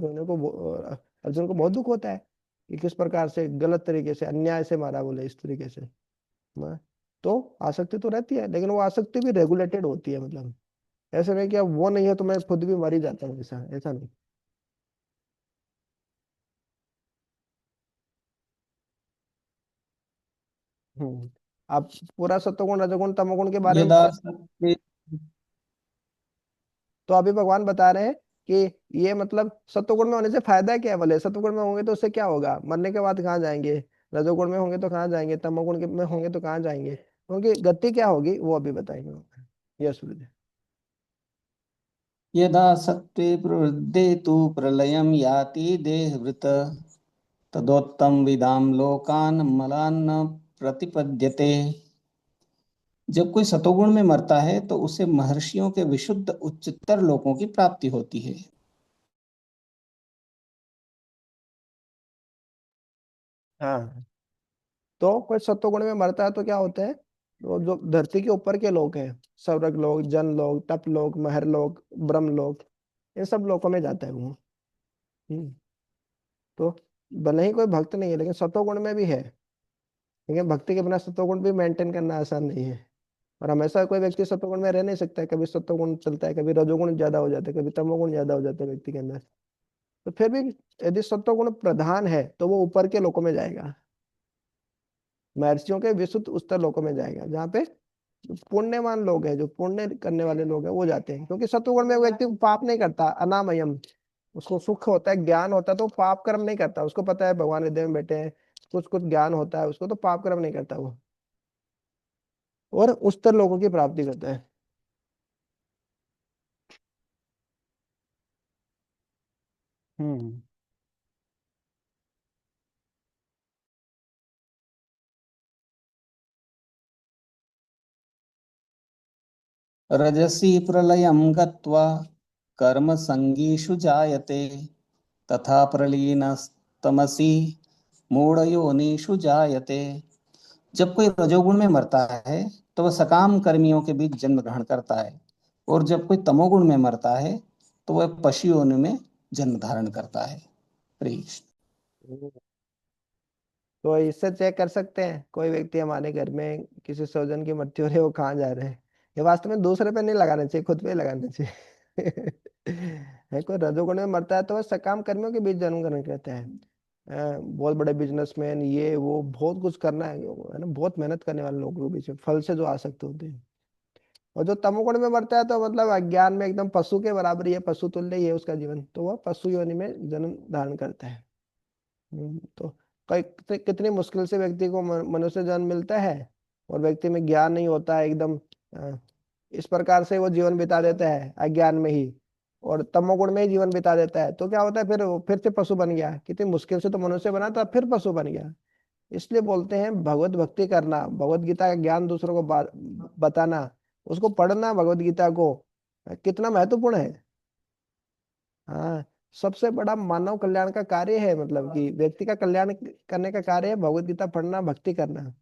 अर्जुन को बहुत दुख होता है कि किस प्रकार से गलत तरीके से अन्याय से मारा, बोले इस तरीके से। हाँ, तो आसक्ति तो रहती है, लेकिन वो आसक्ति भी रेगुलेटेड होती है, मतलब ऐसे नहीं कि अब वो नहीं है तो मैं खुद भी मर ही जाता हूँ, ऐसा ऐसा नहीं। आप पूरा सत्वगुण रजोगुण तमोगुण के बारे में यदा सत्त्वे तो अभी भगवान बता रहे हैं कि ये मतलब सत्वगुण में होने से फायदा क्या है, बोले सत्वगुण में होंगे तो उससे क्या होगा, मरने के बाद कहाँ जाएंगे, रजोगुण में होंगे तो कहाँ जाएंगे, में होंगे तो कहाँ जाएंगे, उनकी गति क्या होगी वो अभी बताएंगे। यश गुरुदेव। यदा सत्त्वे प्रवृद्धे तु प्रलयं याति देहभृत् तदोत्तम विदाम लोकान मलान न प्रतिपद्यते। जब कोई सतोगुण में मरता है तो उसे महर्षियों के विशुद्ध उच्चतर लोकों की प्राप्ति होती है। हाँ, तो कोई सत्वगुण में मरता है तो क्या होता है, तो जो धरती के ऊपर के लोग हैं, स्वर्ग लोग, जन लोग, तप लोग, महर लोग, ब्रह्म लोग, इन सब लोगों में जाता है वो। हम्म, तो भले ही कोई भक्त नहीं है लेकिन सत्वगुण में भी है, लेकिन भक्ति के बिना सत्वगुण भी मेंटेन करना आसान नहीं है। और हमेशा कोई व्यक्ति सत्वगुण में रह नहीं सकता है, कभी सत्वगुण चलता है, कभी रजोगुण ज्यादा हो जाता है, कभी तमोगुण ज्यादा हो जाता है व्यक्ति के अंदर। तो फिर भी यदि सत्वगुण प्रधान है तो वो ऊपर के लोकों में जाएगा, महर्षियों के विशुद्ध उच्चतर लोकों में जाएगा, जहाँ पे जो पुण्यवान लोग हैं, जो पुण्य करने वाले लोग हैं वो जाते हैं, क्योंकि सत्वगुण में व्यक्ति पाप नहीं करता, अनामयम, उसको सुख होता है, ज्ञान होता है, तो वो पाप कर्म नहीं करता, उसको पता है भगवान हृदय में बैठे हैं, कुछ कुछ ज्ञान होता है उसको, तो पाप कर्म नहीं करता वो, और उच्चतर लोगों की प्राप्ति करता है। हम्म। रजसी प्रलयं गत्वा कर्मसङ्गीषु जायते तथा प्रलीनस्तमसि मूढ़योनिषु जायते। जब कोई रजोगुण में मरता है तो वह सकाम कर्मियों के बीच जन्म ग्रहण करता है, और जब कोई तमोगुण में मरता है तो वह पशु योनि में जन्म धारण करता है। प्रीश। तो इससे चेक कर सकते हैं कोई व्यक्ति हमारे घर में किसी स्वजन की मृत्यु हो रही है, वो कहाँ जा रहे हैं, ये वास्तव में दूसरे पे नहीं लगाना चाहिए, खुद पे ही लगाना चाहिए। है, कोई रजोगुण में मरता है तो वह सकाम कर्मियों के बीच जन्म ग्रहण करते हैं। बहुत बड़े बिजनेसमैन, ये वो बहुत कुछ करना है ना, बहुत मेहनत करने वाले लोगों के बीच में फल से जो आसक्त होते हैं। और जो तमोगुण में मरता है तो मतलब अज्ञान में एकदम पशु के बराबर ही है, पशु तुल्य ही है उसका जीवन, तो वह पशु योनि में जन्म धारण करता है। तो कई कितनी मुश्किल से व्यक्ति को मनुष्य जन्म मिलता है, और व्यक्ति में ज्ञान नहीं होता है एकदम, अ, इस प्रकार से वो जीवन बिता देता है अज्ञान में ही, और तमोगुण में ही जीवन बिता देता है, तो क्या होता है फिर वो फिर से पशु बन गया, कितनी मुश्किल से तो मनुष्य बना था फिर पशु बन गया। इसलिए बोलते हैं भगवत भक्ति करना, भगवत गीता का ज्ञान दूसरों को बताना, उसको पढ़ना भगवत गीता को, कितना महत्वपूर्ण है। हाँ, सबसे बड़ा मानव कल्याण का कार्य है, मतलब कि व्यक्ति का कल्याण करने का कार्य है भगवत गीता पढ़ना, भक्ति करना।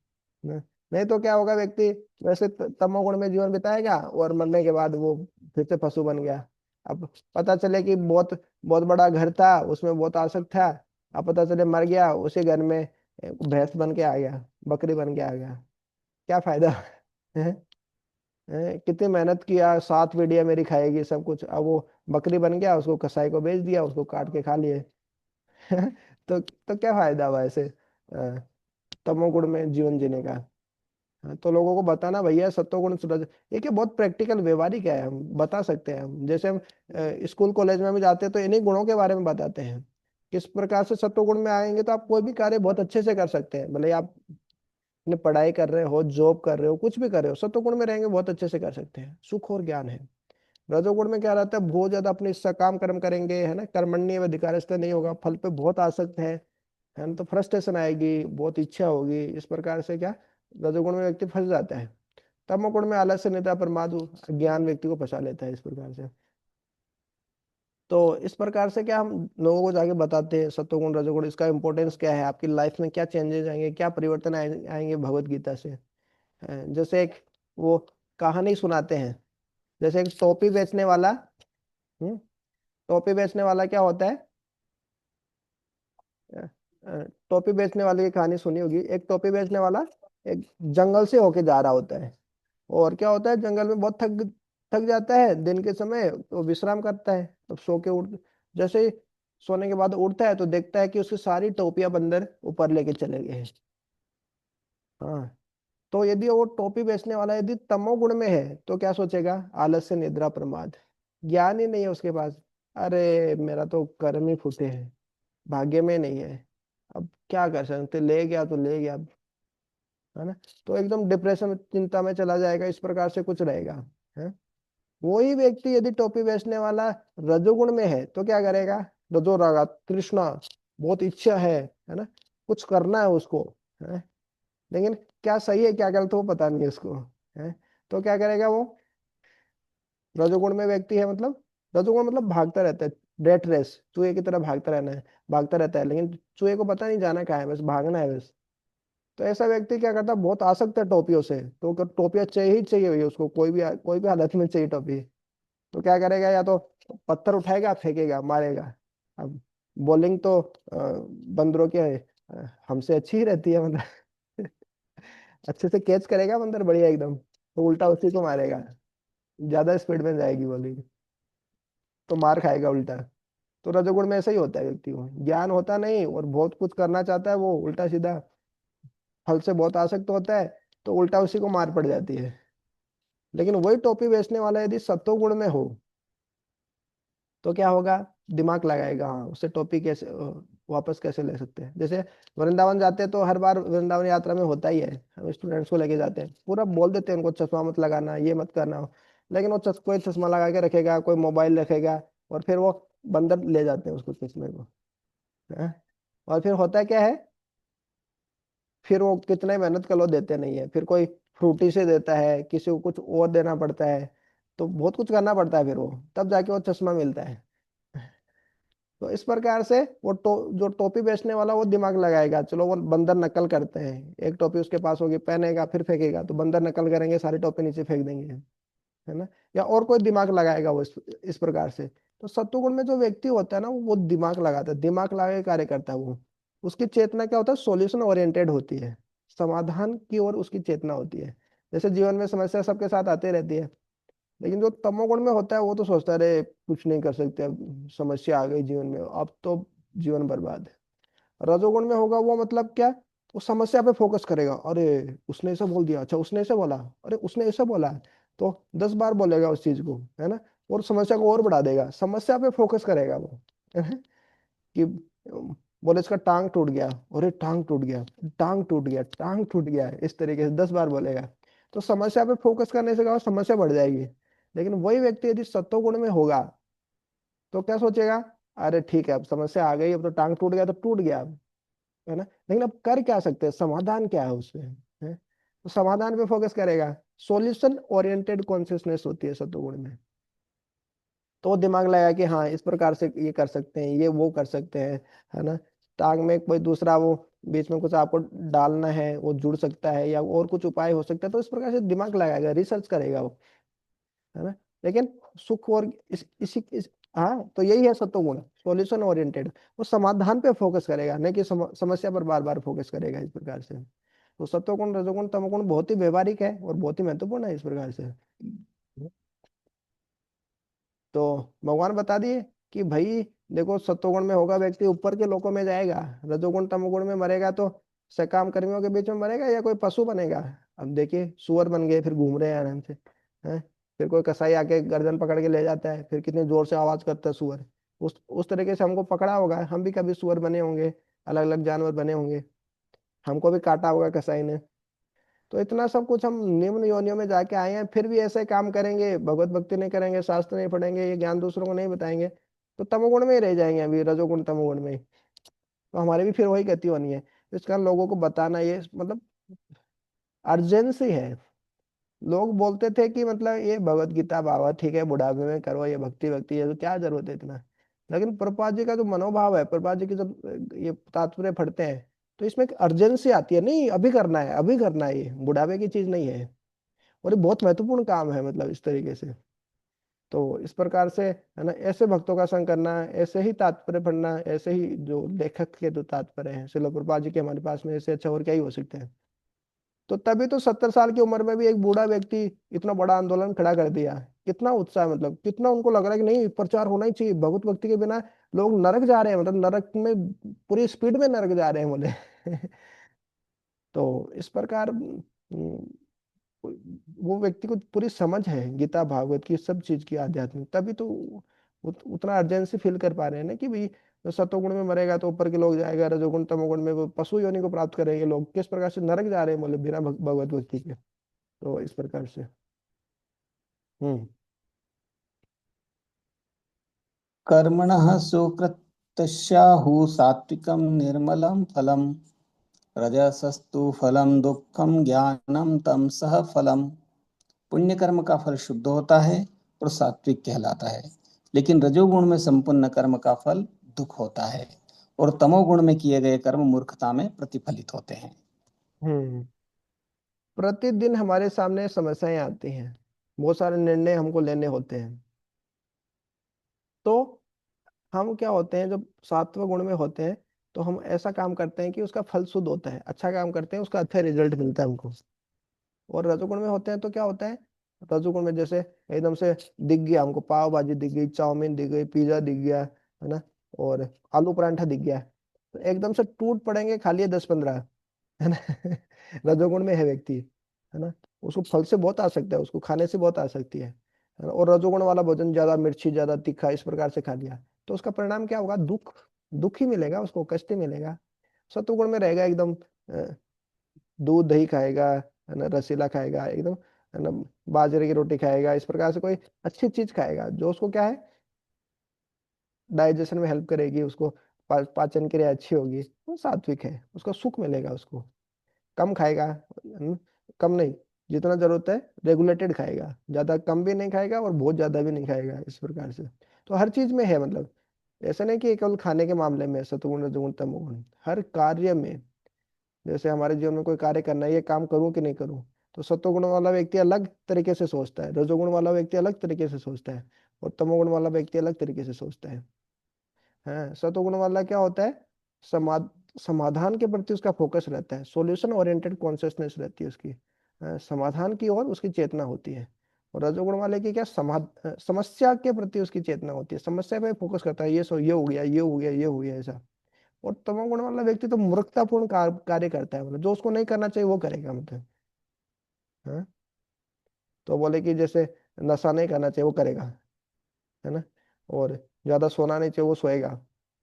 न- नहीं तो क्या होगा, व्यक्ति वैसे तमोगुण में जीवन बिताएगा और मरने के बाद वो फिर से पशु बन गया। अब पता चले कि बहुत बहुत बड़ा घर था, उसमें बहुत आसक्त था, अब पता चले मर गया, उसी घर में भैंस बन के आ गया, बकरी बन के आ गया, क्या फायदा। कितनी मेहनत किया, 7 पीढ़ियां मेरी खाएगी सब कुछ, अब वो बकरी बन गया, उसको कसाई को बेच दिया, उसको काट के खा लिए। तो क्या फायदा हुआ ऐसे तमोगुण में जीवन जीने का। हाँ, तो लोगों को बताना भैया सत्वगुण सूरज, ये क्या बहुत प्रैक्टिकल व्यवहारिक है, हम बता सकते हैं, हम जैसे हम स्कूल कॉलेज में भी जाते हैं तो इन्हीं गुणों के बारे में बताते हैं, किस प्रकार से सत्वगुण में आएंगे तो आप कोई भी कार्य बहुत अच्छे से कर सकते हैं, भले आप अपने पढ़ाई कर रहे हो, जॉब कर रहे हो, कुछ भी कर रहे हो, सत्वगुण में रहेंगे बहुत अच्छे से कर सकते हैं, सुख और ज्ञान है। रजोगुण में क्या रहता है, बहुत ज्यादा अपने सकाम कर्म करेंगे, है ना, कर्मण्य व अधिकारस्थ नहीं होगा, फल पे बहुत आसक्त है ना, तो फ्रस्ट्रेशन आएगी, बहुत इच्छा होगी, इस प्रकार से क्या रजोगुण में व्यक्ति फंस जाता है। तमोगुण में आलस्य, निद्रा, प्रमाद, ज्ञान व्यक्ति को फंसा लेता है इस प्रकार से। तो इस प्रकार से क्या हम लोगों को जाके बताते हैं सत्वगुण रजोगुण, इसका इंपॉर्टेंस क्या है, आपकी लाइफ में क्या चेंजेस आएंगे, क्या परिवर्तन आएंगे भगवत गीता से। जैसे एक वो कहानी सुनाते हैं, जैसे एक टोपी बेचने वाला, हम्म, टोपी बेचने वाला क्या होता है, अ, टोपी बेचने वाले की कहानी सुनी होगी, एक टोपी बेचने वाला एक जंगल से होके जा रहा होता है, और क्या होता है जंगल में बहुत थक थक जाता है दिन के समय, तो विश्राम करता है, तो सो के उठ, जैसे ही सोने के बाद उठता है तो देखता है कि उसकी सारी टोपियां बंदर ऊपर लेके चले गए हैं। हाँ, तो यदि वो टोपी बेचने वाला यदि तमोगुण में है तो क्या सोचेगा, आलस्य, निद्रा, प्रमाद, ज्ञान ही नहीं है उसके पास, अरे मेरा तो कर्म ही फूटे हैं, भाग्य में नहीं है, अब क्या कर सकते, ले गया तो ले गया, है ना, तो एकदम डिप्रेशन, चिंता में चला जाएगा, इस प्रकार से कुछ रहेगा। है, वही व्यक्ति यदि टोपी बेचने वाला रजोगुण में है तो क्या करेगा, रजो रागा तृष्णा, बहुत इच्छा है ना, कुछ करना है उसको, है, लेकिन क्या सही है क्या गलत, वो पता नहीं है उसको, है, तो क्या करेगा वो, रजोगुण में व्यक्ति है, मतलब रजोगुण मतलब भागता रहता है, रेट रेस, चूहे की तरह भागता रहना है, भागता रहता है, लेकिन चूहे को पता नहीं जाना कहाँ है, बस भागना है बस। तो ऐसा व्यक्ति क्या करता है, बहुत आसक्त है टोपियों से, तो टोपियां चाहिए ही चाहिए भैया उसको, कोई भी हालत में चाहिए टोपी। तो क्या करेगा, या तो पत्थर उठाएगा फेंकेगा मारेगा। अब बॉलिंग तो बंदरों के हमसे अच्छी ही रहती है, मतलब अच्छे से कैच करेगा बंदर बढ़िया एकदम, तो उल्टा उसी को मारेगा, ज्यादा स्पीड में जाएगी बॉलिंग, तो मार खाएगा उल्टा। तो रजोगुण में ऐसा ही होता है, व्यक्ति को ज्ञान होता नहीं और बहुत कुछ करना चाहता है, वो उल्टा सीधा फल से बहुत आसक्त होता है, तो उल्टा उसी को मार पड़ जाती है। लेकिन वही टोपी बेचने वाला यदि सत्वगुण में हो तो क्या होगा, दिमाग लगाएगा, हाँ उससे टोपी कैसे वापस कैसे ले सकते हैं। जैसे वृंदावन जाते हैं तो हर बार वृंदावन यात्रा में होता ही है, हम स्टूडेंट्स को लेके जाते हैं, पूरा बोल देते हैं उनको चश्मा मत लगाना, ये मत करना। लेकिन वो कोई चश्मा लगा के रखेगा, कोई मोबाइल रखेगा, और फिर वो बंदर ले जाते हैं उसको चश्मे को। हैं? और फिर होता क्या है, फिर वो कितने मेहनत कर लो देते नहीं है, फिर कोई फ्रूटी से देता है, किसी को कुछ और देना पड़ता है, तो बहुत कुछ करना पड़ता है, फिर वो तब जाके वो चश्मा मिलता है। तो इस प्रकार से वो जो टोपी बेचने वाला वो दिमाग लगाएगा, चलो वो बंदर नकल करते हैं, एक टोपी उसके पास होगी, पहनेगा फिर फेंकेगा, तो बंदर नकल करेंगे, सारी टोपी नीचे फेंक देंगे, है ना। या और कोई दिमाग लगाएगा वो इस प्रकार से। तो सत्वगुण में जो व्यक्ति होता है ना, वो दिमाग लगाता है, दिमाग लगा के कार्य करता है वो। उसकी चेतना क्या होता है, सॉल्यूशन ओरिएंटेड होती है, समाधान की ओर उसकी चेतना होती है। जैसे जीवन में समस्या सबके साथ आते रहती है, लेकिन जो तमोगुण में होता है वो तो सोचता है अरे कुछ नहीं कर सकते, अब समस्या आ गई जीवन में, अब तो जीवन बर्बाद है। रजोगुण में होगा वो, मतलब क्या, वो समस्या पे फोकस करेगा, अरे उसने ऐसा बोल दिया, अच्छा उसने ऐसा बोला, अरे उसने ऐसा बोला, तो 10 बार बोलेगा उस चीज को, है ना। और समस्या को और बढ़ा देगा, समस्या पे फोकस करेगा वो, है ना? कि बोले इसका टांग टूट गया, अरे टांग टूट गया, टांग टूट गया, टांग टूट गया, इस तरीके से 10 बार बोलेगा। तो समस्या पे फोकस करने से क्या, समस्या बढ़ जाएगी। लेकिन वही व्यक्ति यदि सत्वगुण में होगा तो क्या सोचेगा, अरे ठीक है अब समस्या आ गई, अब तो टांग टूट गया तो टूट गया, है ना, लेकिन अब कर क्या सकते हैं, समाधान क्या है उसमें, है। तो समाधान पे फोकस करेगा, सॉल्यूशन ओरिएंटेड कॉन्शियसनेस होती है सत्वगुण में। तो वो दिमाग लगा कि हाँ इस प्रकार से ये कर सकते हैं, ये वो कर सकते हैं, है ना। टांग में कोई दूसरा वो बीच में कुछ आपको डालना है, वो जुड़ सकता है, या और कुछ उपाय हो सकता है, तो इस प्रकार से दिमाग लगाएगा, रिसर्च करेगा वो, है ना। लेकिन सुख और हाँ तो यही है सत्वगुण, सॉल्यूशन ओरिएंटेड। वो समाधान पे फोकस करेगा, नहीं कि समस्या पर बार बार फोकस करेगा, इस प्रकार से। तो सत्वगुण रजोगुण तमोगुण बहुत ही व्यवहारिक है और बहुत ही महत्वपूर्ण है इस प्रकार से। तो भगवान बता दिए कि भाई देखो, सत्वगुण में होगा व्यक्ति ऊपर के लोकों में जाएगा, रजोगुण तमोगुण में मरेगा तो सकाम कर्मियों के बीच में मरेगा, या कोई पशु बनेगा। अब देखिए सुअर बन गए, फिर घूम रहे हैं आराम से, हैं। फिर कोई कसाई आके गर्दन पकड़ के ले जाता है, फिर कितने जोर से आवाज करता है सुअर। उस तरीके से हमको पकड़ा होगा, हम भी कभी सुअर बने होंगे, अलग अलग जानवर बने होंगे, हमको भी काटा होगा कसाई ने। तो इतना सब कुछ हम निम्न योनियों में जाके आए हैं, फिर भी ऐसे काम करेंगे, भगवत भक्ति नहीं करेंगे, शास्त्र नहीं पढ़ेंगे, ये ज्ञान दूसरों को नहीं बताएंगे, तो तमोगुण में ही रह जाएंगे, अभी रजोगुण तमोगुण में ही। तो हमारी भी फिर वही गति होनी है। तो इसका लोगों को बताना ये मतलब अर्जेंसी है। लोग बोलते थे कि मतलब ये भगवत गीता बाबा ठीक है बुढ़ापे में करो, ये भक्ति भक्ति है, तो क्या जरूरत है इतना। लेकिन प्रभुपाद जी का जो मनोभाव है, प्रभुपाद जी की जब ये तात्पर्य पढ़ते हैं, तो इसमें एक अर्जेंसी आती है, नहीं अभी करना है, अभी करना है, ये बुढ़ापे की चीज नहीं है, और ये बहुत महत्वपूर्ण काम है, मतलब इस तरीके से। तो इस प्रकार से, है ना, ऐसे भक्तों का संग करना, ऐसे ही तात्पर्य पढ़ना, ऐसे ही जो लेखक के जो तात्पर्य हैं श्रील प्रभुपाद जी के हमारे पास में, ऐसे अच्छा और क्या ही हो सकते हैं। तो तभी तो 70 साल की उम्र में भी एक बूढ़ा व्यक्ति इतना बड़ा आंदोलन खड़ा कर दिया। कितना उत्साह, मतलब कितना उनको लग रहा है कि नहीं प्रचार होना ही चाहिए, भगवत भक्ति के बिना लोग नरक जा रहे हैं, मतलब नरक में पूरी स्पीड में नरक जा रहे हैं बोले। तो इस प्रकार वो व्यक्ति को पूरी समझ है गीता भागवत की, सब चीज की, आध्यात्मिक, तभी तो उतना अर्जेंसी फील कर पा रहे हैं ना, कि भाई तो सतोगुण में मरेगा तो ऊपर के लोग जाएगा, रजोगुण तमोगुण में वो पशु योनि को प्राप्त करेंगे, लोग किस प्रकार से नरक जा रहे हैं बोले बिना भगवत भक्ति के। तो इस प्रकार से। हम्म। कर्मणः सुकृतस्याहुः सात्विकं निर्मलं फलं रजसस्तु फलं दुःखं ज्ञानं तमसः फलम्। पुण्य कर्म का फल शुद्ध होता है और सात्विक कहलाता है, लेकिन रजोगुण में संपन्न कर्म का फल दुख होता है, और तमोगुण में किए गए कर्म मूर्खता में प्रतिफलित होते हैं। हम्म। प्रतिदिन हमारे सामने समस्याएं आती हैं, बहुत सारे निर्णय हमको लेने होते हैं। तो हम क्या होते हैं, जब सात्विक गुण में होते हैं, तो हम ऐसा काम करते हैं कि उसका फल शुद्ध होता है, अच्छा काम करते हैं, उसका अच्छा रिजल्ट मिलता है हमको। और रजोगुण में होते हैं तो क्या होता है, रजोगुण में जैसे एकदम से दिख गया हमको, पाव भाजी दिख गई, चाउमीन दिख गई, पिज्जा दिख गया, है ना, और आलू परांठा दिख गया, तो एकदम से टूट पड़ेंगे, खा लिए 10-15, है ना। रजोगुण में है व्यक्ति, है ना, उसको फल से बहुत आ सकता है, उसको खाने से बहुत आ सकती है ना। और रजोगुण वाला भोजन ज्यादा मिर्ची ज्यादा तीखा इस प्रकार से खा लिया, तो उसका परिणाम क्या होगा, दुख, दुख ही मिलेगा उसको, कष्ट ही मिलेगा। सत्वगुण में रहेगा एकदम, दूध दही खाएगा, है ना, रसीला खाएगा एकदम, है ना, बाजरे की रोटी खाएगा, इस प्रकार से कोई अच्छी चीज खाएगा जो उसको क्या है, डाइजेशन में हेल्प करेगी उसको, पाचन क्रिया अच्छी होगी, वो सात्विक है, उसको सुख मिलेगा उसको। कम खाएगा, कम नहीं, जितना जरूरत है रेगुलेटेड खाएगा, ज्यादा कम भी नहीं खाएगा और बहुत ज्यादा भी नहीं खाएगा, इस प्रकार से। तो हर चीज में है मतलब, ऐसा नहीं कि केवल खाने के मामले में सतुगुण रजोगुण तमोगुण, हर कार्य में। जैसे हमारे जीवन में कोई कार्य करना है, ये काम करूं कि नहीं करूं, तो सत्वगुण वाला व्यक्ति अलग तरीके से सोचता है, रजोगुण वाला व्यक्ति अलग तरीके से सोचता है, और तमोगुण वाला व्यक्ति अलग तरीके से सोचता है। सतोगुण वाला क्या होता है, समा समाधान के प्रति उसका फोकस रहता है, सॉल्यूशन ओरिएंटेड कॉन्शियसनेस रहती है उसकी, समाधान की ओर उसकी चेतना होती है। और रजोगुण वाले की क्या, समस्या के प्रति उसकी चेतना होती है, समस्या पे फोकस करता है, ये हो गया, ये हो गया, ये हो गया, ऐसा। और तमोगुण वाला व्यक्ति तो मूर्खतापूर्ण कार्य करता है, मतलब जो उसको नहीं करना चाहिए वो करेगा, मतलब। हाँ, तो बोले कि जैसे नशा नहीं करना चाहिए वो करेगा, है ना, और ज्यादा सोना नहीं चाहिए वो सोएगा, है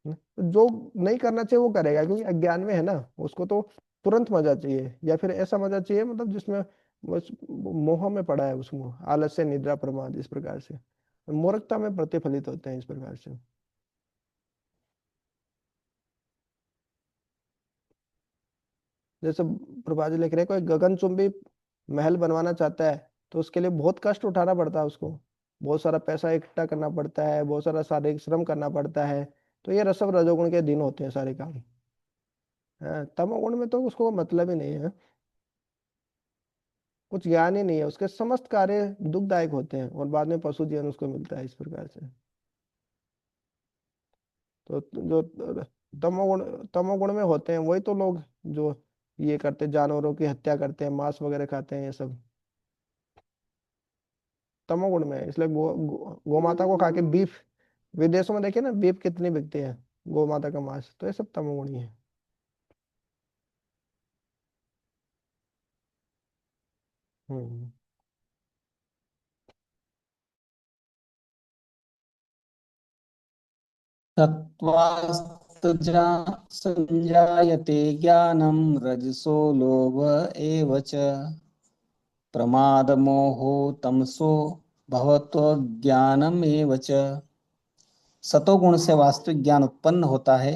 ना? तो जो नहीं करना चाहिए वो करेगा, क्योंकि अज्ञान में है ना, उसको तो तुरंत मजा चाहिए, या फिर ऐसा मजा चाहिए मतलब जिसमें बस मोह में पड़ा है, उसको आलस्य निद्रा प्रमाद इस प्रकार से मूर्खता में प्रतिफलित होते हैं, इस प्रकार से। जैसे प्रभा जी लिख रहे हैं, कोई गगनचुंबी महल बनवाना चाहता है, तो उसके लिए बहुत कष्ट उठाना पड़ता है उसको, बहुत सारा पैसा इकट्ठा करना पड़ता है, बहुत सारा शारीरिक श्रम करना पड़ता है। तो ये रसव रजोगुण के दिन होते हैं सारे काम। हाँ, तमोगुण में तो उसको मतलब ही नहीं है, कुछ ज्ञान ही नहीं है, उसके समस्त कार्य दुखदायक होते हैं, और बाद में पशु जीवन उसको मिलता है, इस प्रकार से। तो जो तमोगुण तमोगुण में होते हैं वही तो लोग जो ये करते, जानवरों की हत्या करते हैं, मांस वगैरह खाते हैं, ये सब तमोगुण में है। इसलिए गोमाता को खा के बीफ, विदेशों में देखिए ना बीफ कितनी बिकती है, गोमाता का मांस, तो ये सब तमोगुण ही है। हम्म। सत्त्वास्तजा संजायते ज्ञानं रजसो लोभ एव च प्रमादमोहो तमसो भवत्वज्ञानमेव च। सतोगुण से वास्तविक ज्ञान उत्पन्न होता है,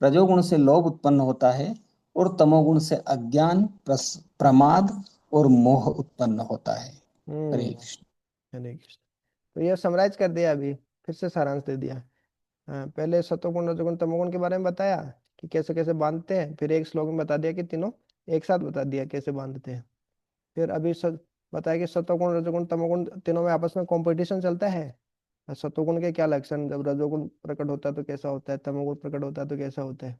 रजोगुण से लोभ उत्पन्न होता है, और तमोगुण से अज्ञान, प्रमाद और मोह उत्पन्न होता है। हरे हम्म। कृष्ण। हरे कृष्ण। तो ये समराइज कर दिया अभी, फिर से सारांश दे दिया। हाँ, पहले सतोगुण रजोगुण तमोगुण के बारे में बताया कि कैसे कैसे बांधते हैं, फिर एक श्लोक में बता दिया कि तीनों एक साथ बता दिया कैसे बांधते हैं। फिर अभी बताया कि सतोगुण रजोगुण तमोगुण तीनों में आपस में कंपटीशन चलता है। और सतोगुण के क्या लक्षण, जब रजोगुण प्रकट होता है तो कैसा होता है, तमोगुण प्रकट होता है तो कैसा होता है।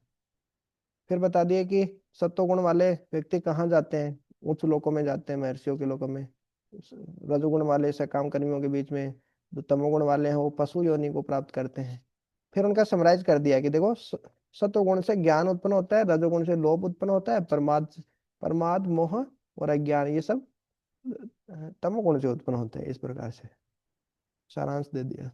फिर बता दिए कि सत्वगुण वाले व्यक्ति कहाँ जाते हैं, उच्च लोकों में जाते हैं, महर्षियों के लोकों में। रजोगुण वाले सकाम कर्मियों के बीच में, जो तमोगुण वाले हैं वो पशु योनि को प्राप्त करते हैं। फिर उनका समराइज कर दिया कि देखो, सत्वगुण से ज्ञान उत्पन्न होता है, रजोगुण से लोभ उत्पन्न होता है, प्रमाद, प्रमाद मोह और अज्ञान ये सब तमोगुण से उत्पन्न होते हैं, इस प्रकार से सारांश दे दिया।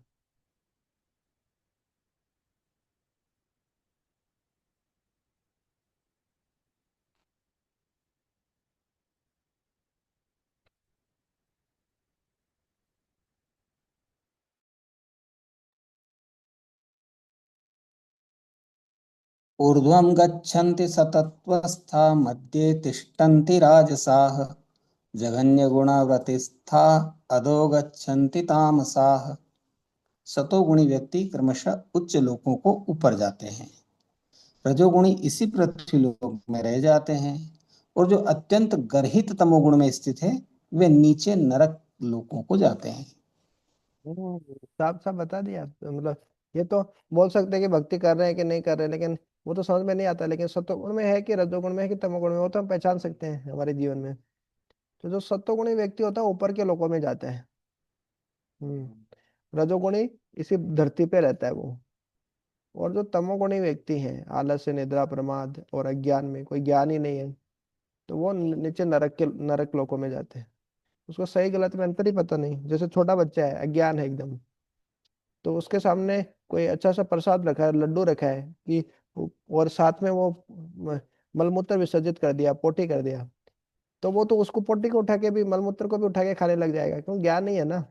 ऊर्ध्वं गच्छन्ति सतत्वस्था मध्ये तिष्ठन्ति राजसाः जघन्यगुणव्रतिस्था अधो गच्छन्ति तामसाः। सतोगुणी व्यक्ति क्रमशः उच्च लोकों को ऊपर जाते हैं, रजोगुणी इसी पृथ्वी लोक में रह जाते हैं, और जो अत्यंत गर्हित तमोगुण में स्थित है वे नीचे नरक लोकों को जाते हैं। साफ साफ बता दिया तो मतलब, ये तो बोल सकते हैं कि भक्ति कर रहे हैं कि नहीं कर रहे हैं, लेकिन वो तो समझ में नहीं आता, लेकिन सत्वगुण में है कि रजोगुण में है कि तमोगुण में, वो तो हम पहचान सकते हैं हमारे जीवन में। तो जो सत्वगुणी व्यक्ति होता है ऊपर के लोकों में जाता है। रजोगुणी इसी धरती पे रहता है वो। और जो तमोगुणी व्यक्ति हैं, आलस्य निद्रा प्रमाद और अज्ञान में कोई ज्ञान ही नहीं है, तो वो नीचे नरक लोकों में जाते हैं। उसको सही गलत में अंतर ही पता नहीं, जैसे छोटा बच्चा है, अज्ञान है एकदम, तो उसके सामने कोई अच्छा सा प्रसाद रखा है, लड्डू रखा है कि, और साथ में वो मलमूत्र विसर्जित कर दिया, पोटी कर दिया, तो वो तो उसको पोटी को उठा के भी, मलमूत्र को भी उठा के खाने लग जाएगा, क्यों, ज्ञान नहीं है ना।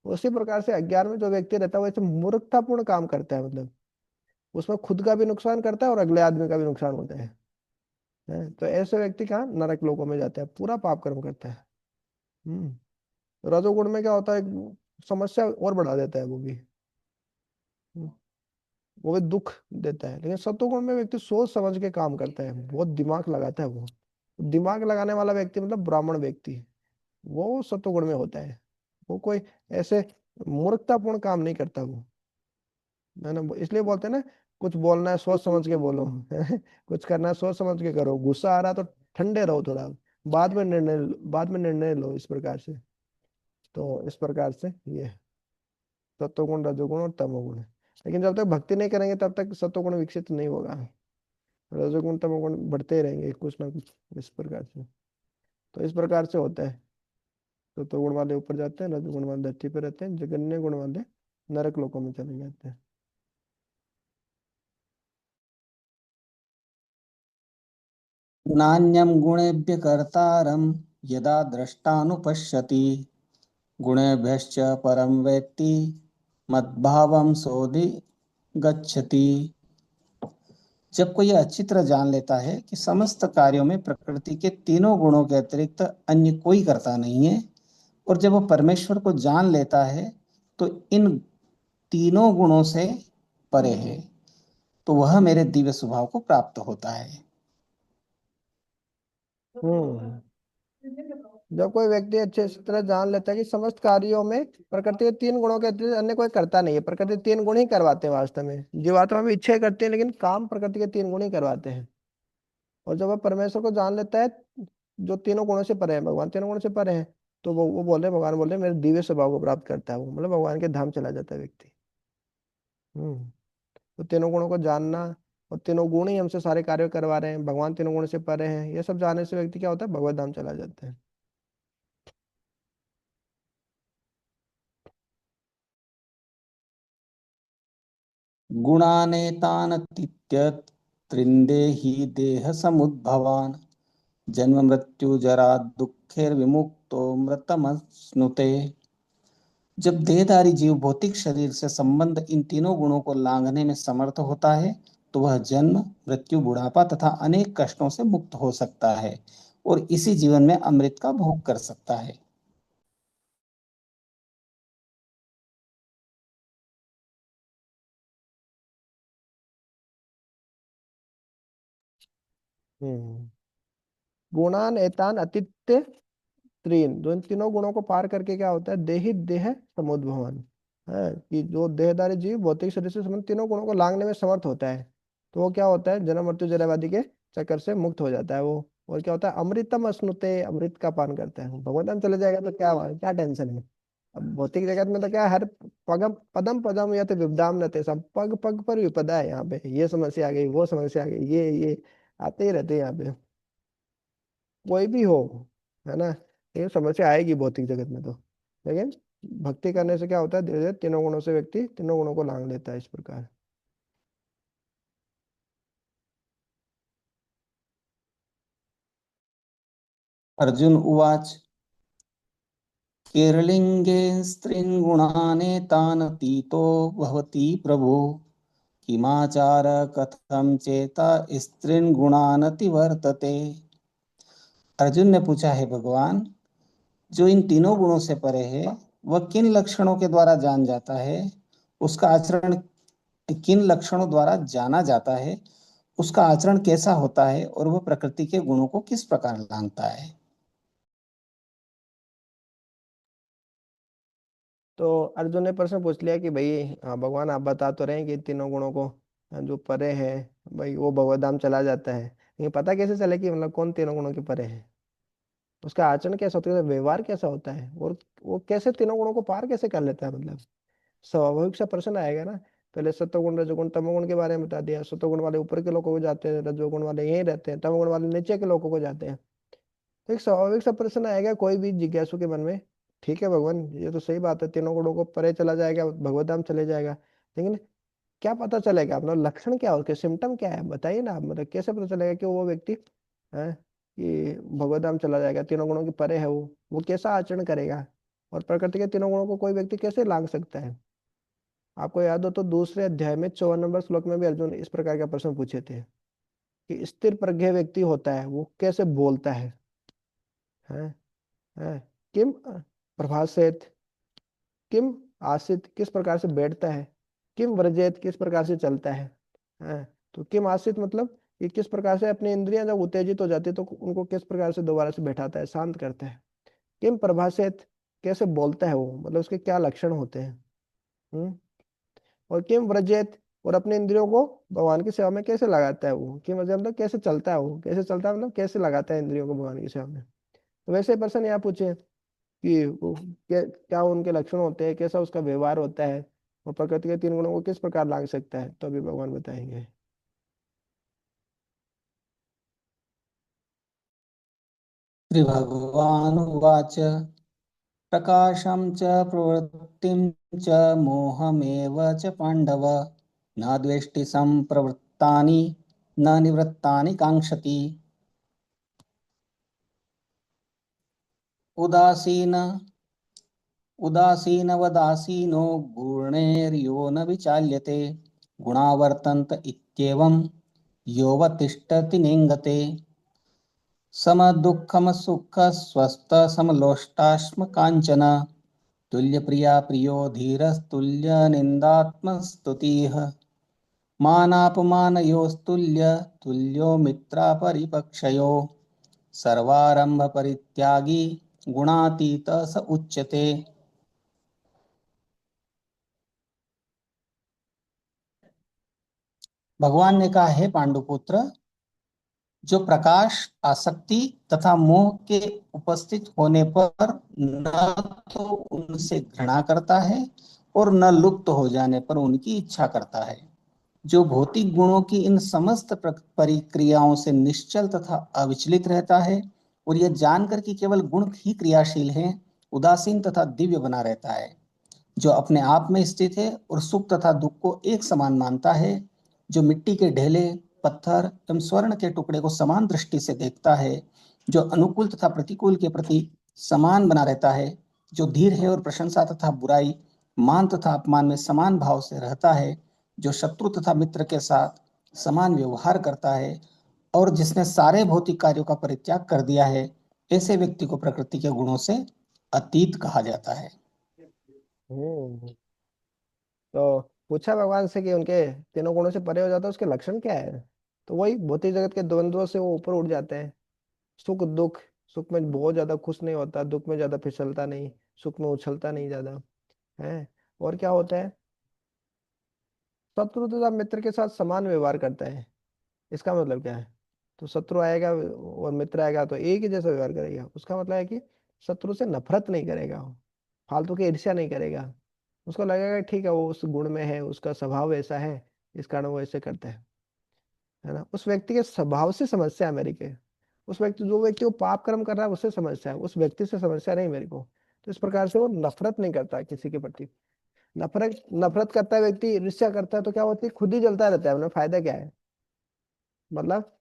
उसी प्रकार से अज्ञान में जो व्यक्ति रहता है वो ऐसे मूर्खतापूर्ण काम करता है, मतलब उसमें खुद का भी नुकसान करता है और अगले आदमी का भी नुकसान होता है। तो ऐसे व्यक्ति कहाँ नरक लोकों में जाता है, पूरा पाप कर्म करता है। रजोगुण में क्या होता है, समस्या और बढ़ा देता है वो भी। हम्म, वो भी दुख देता है। लेकिन सत्वगुण में व्यक्ति सोच समझ के काम करता है, बहुत दिमाग लगाता है वो। दिमाग लगाने वाला व्यक्ति मतलब ब्राह्मण व्यक्ति, वो सत्वगुण में होता है। वो कोई ऐसे मूर्खतापूर्ण काम नहीं करता वो, है ना। इसलिए बोलते हैं ना, कुछ बोलना है सोच समझ के बोलो, कुछ करना है सोच समझ के करो, गुस्सा आ रहा तो ठंडे रहो थोड़ा, बाद में निर्णय लो, इस प्रकार से। तो इस प्रकार से ये सत्वगुण, रजोगुण और तमोगुण है। लेकिन जब तक भक्ति नहीं करेंगे तब तक सत्वगुण विकसित नहीं होगा, रजोगुण तमोगुण बढ़ते ही रहेंगे कुछ ना कुछ, इस प्रकार से। तो इस प्रकार से होता है, सत्वगुण वाले ऊपर जाते हैं, रजोगुण वाले धरती पर रहते हैं, जगन्य गुण वाले नरक लोकों में चले जाते हैं। नान्यं गुणेभ्य कर्तारं यदा द्रष्टानुपश्यति गुणेभ्यश्च परं वेत्ति मद्भावं सोऽधिगच्छति। जब कोई यह अच्छी तरह जान लेता है कि समस्त कार्यों में प्रकृति के तीनों गुणों के अतिरिक्त अन्य कोई करता नहीं है, और जब वो परमेश्वर को जान लेता है तो इन तीनों गुणों से परे है, तो वह मेरे दिव्य स्वभाव को प्राप्त होता है। हम्म जब कोई व्यक्ति अच्छे से तरह जान लेता है कि समस्त कार्यों में प्रकृति के तीन गुणों के अतिरिक्त अन्य कोई करता नहीं है, प्रकृति तीन गुण ही करवाते हैं वास्तव में, जीवात्मा भी इच्छा करते हैं लेकिन काम प्रकृति के तीन गुण ही करवाते हैं। और जब वह परमेश्वर को जान लेता है, जो तीनों गुणों से परे है, भगवान तीनों गुणों से परे है, तो वो बोले, भगवान बोले मेरे दिव्य स्वभाव को प्राप्त करता है वो, मतलब भगवान के धाम चला जाता है व्यक्ति। हम्म तो तीनों गुणों को जानना, और तीनों गुण ही हमसे सारे कार्य करवा रहे हैं, भगवान तीनों गुण से परे हैं, ये सब जानने से व्यक्ति क्या होता है, भगवत धाम चला जाता है। गुणानेतानतीत्य त्रिंदेहि देह समुद्भवान जन्म मृत्यु जरा दुखेर्विमुक्तो मृतमश्नुते। जब देहधारी जीव भौतिक शरीर से संबंध इन तीनों गुणों को लांघने में समर्थ होता है, तो वह जन्म मृत्यु बुढ़ापा तथा अनेक कष्टों से मुक्त हो सकता है और इसी जीवन में अमृत का भोग कर सकता है। हम्म गुणान एतान अतित्य त्रीन, जो इन तीनों गुणों को पार करके क्या होता है, देहि देह समुद्भवन, है कि जो देहधारी जीव भौतिक शरीर से संबंधित तीनों गुणों को लांघने में समर्थ होता है, तो वो क्या होता है, जन्म मृत्यु जरा व्याधि के चक्कर से मुक्त हो जाता है वो। और क्या होता है, अमृतम अश्नुते, अमृत का पान करता है। भगवंतन चले जाएगा तो क्या क्या टेंशन है। अब भौतिक जगत में तो क्या है, हर पगम पदम पदम या तो विपदाम रहते, सब पग पग पर विपदा है यहाँ पे, ये समस्या आ गई, वो समस्या आ गई, ये आते ही रहते हैं यहाँ पे, कोई भी हो, है ना। ये समस्या आएगी भौतिक जगत में तो। लेकिन भक्ति करने से क्या होता है, धीरे धीरे तीनों गुणों से व्यक्ति तीनों गुणों को लांग लेता है, इस प्रकार। अर्जुन उवाच केरलिंगे स्त्रीन् गुणानेतान् तीतो भवति प्रभो किमाचार कथम चेता स्त्रीन् गुणानति वर्तते। अर्जुन ने पूछा है भगवान, जो इन तीनों गुणों से परे है वह किन लक्षणों के द्वारा जान जाता है, उसका आचरण किन लक्षणों द्वारा जाना जाता है, उसका आचरण कैसा होता है और वह प्रकृति के गुणों को किस प्रकार लांघता है। तो अर्जुन ने प्रश्न पूछ लिया कि भाई, हाँ भगवान आप बता तो रहे हैं कि तीनों गुणों को जो परे है, भाई वो भगवत धाम चला जाता है, लेकिन पता कैसे चले कि मतलब कौन तीनों गुणों के परे है, उसका आचरण कैसा होता है, व्यवहार कैसा होता है, और वो कैसे तीनों गुणों को पार कैसे कर लेता है, मतलब स्वाभाविक सा प्रश्न आएगा ना। पहले सत्वगुण रजोगुण तमोगुण के बारे में बता दिया, सत्वगुण वाले ऊपर के लोगों को जाते हैं, रजोगुण वाले यहीं रहते हैं, तमोगुण वाले नीचे के लोगों को जाते हैं। तो एक स्वाभाविक सा प्रश्न आएगा कोई भी जिज्ञासु के मन में, ठीक है भगवान ये तो सही बात है, तीनों गुणों को परे चला जाएगा, भगवत धाम चले जाएगा, लेकिन क्या पता चलेगा, अपना लक्षण क्या है, उसके सिम्टम क्या है, बताइए ना आप, मतलब कैसे पता चलेगा कि वो व्यक्ति है कि भगवत धाम चला जाएगा, तीनों गुणों के परे है वो कैसा आचरण करेगा, और प्रकृति के तीनों गुणों को कोई व्यक्ति कैसे लांग सकता है। आपको याद हो तो दूसरे अध्याय में 54 नंबर श्लोक में भी अर्जुन इस प्रकार का प्रश्न पूछे थे कि स्थिर प्रज्ञ व्यक्ति होता है वो कैसे बोलता है, है किम प्रभाषेत, किम आसित किस प्रकार से बैठता है, किम व्रजेत किस प्रकार से चलता है। तो किम आसित मतलब कि किस प्रकार से अपनी इंद्रियां जब उत्तेजित हो जाती है तो उनको किस प्रकार से दोबारा से बैठाता है, शांत करता है। किम प्रभाषेत कैसे बोलता है वो, मतलब उसके क्या लक्षण होते हैं। हम्म और किम व्रजेत, और अपने इंद्रियों को भगवान की सेवा में कैसे लगाता है वो, कि मतलब कैसे चलता है वो, कैसे चलता है मतलब कैसे लगाता है इंद्रियों को भगवान की सेवा में। तो वैसे पर्सन यहाँ पूछे कि क्या उनके लक्षण होते हैं, कैसा उसका व्यवहार होता है, और प्रकृति के तीन गुणों को किस प्रकार लांग सकता है, तो अभी भगवान बताएंगे। श्रीभगवानुवाच प्रकाशं च प्रवृत्तिं च मोहमेव च पाण्डव न द्वेष्टि सम्प्रवृत्तानि न निवृत्तानि काङ्क्षति उदासीन उदासीनवदासीनो गुणैर्यो न विचाल्यते गुणा वर्तन्त इत्येवं योऽवतिष्ठति नेङ्गते समदुःखमसुखस्वस्थसमलोष्टाश्मकाञ्चन तुल्यप्रिया प्रियो धीरस्तुल्यनिन्दात्मस्तुतिः मानापमानयोस्तुल्य तुल्यो मित्रापरिपक्षयो सर्वारम्भपरित्यागी गुणातीतः स उच्यते। भगवान ने कहा, है पांडुपुत्र, जो प्रकाश, आसक्ति तथा मोह के उपस्थित होने पर न तो उनसे घृणा करता है और न लुप्त हो जाने पर उनकी इच्छा करता है, जो भौतिक गुणों की इन समस्त परिक्रियाओं से निश्चल तथा अविचलित रहता है और यह जानकर कि केवल गुण ही क्रियाशील हैं, उदासीन तथा दिव्य बना रहता है, जो अपने आप में स्थित है और सुख तथा दुख को एक समान मानता है, जो मिट्टी के ढेले, पत्थर एवं स्वर्ण के टुकड़े को समान दृष्टि से देखता है, जो अनुकूल तथा प्रतिकूल के प्रति समान बना रहता है, जो धीर है और प्रशंसा तथा बुराई, मान तथा अपमान में समान भाव से रहता है, जो शत्रु तथा मित्र के साथ समान व्यवहार करता है और जिसने सारे भौतिक कार्यों का परित्याग कर दिया है, ऐसे व्यक्ति को प्रकृति के गुणों से अतीत कहा जाता है। हम्म तो पूछा भगवान से कि उनके तीनों गुणों से परे हो जाता है उसके लक्षण क्या है, तो वही भौतिक जगत के द्वंद्वों से वो ऊपर उठ जाते हैं। सुख दुख, सुख में बहुत ज्यादा खुश नहीं होता, दुख में ज्यादा फिसलता नहीं, सुख में उछलता नहीं ज्यादा है। और क्या होता है, शत्रु तथा मित्र के साथ समान व्यवहार करता है। इसका मतलब क्या है, तो शत्रु आएगा और मित्र आएगा तो एक ही जैसा व्यवहार करेगा, उसका मतलब है कि शत्रु से नफरत नहीं करेगा वो, फालतू की ईर्ष्या नहीं करेगा, उसको लगेगा कि ठीक है वो उस गुण में है, उसका स्वभाव ऐसा है, इस कारण वो ऐसे करता है ना। उस व्यक्ति के स्वभाव से समस्या है मेरी के, उस व्यक्ति जो व्यक्ति वो पाप कर्म कर रहा है उससे समस्या है, उस व्यक्ति से समस्या नहीं मेरे को। तो इस प्रकार से वो नफरत नहीं करता किसी के प्रति। नफरत नफरत करता है व्यक्ति, ईर्ष्या करता है तो क्या होती है, खुद ही जलता रहता है, उन्हें फायदा क्या है, मतलब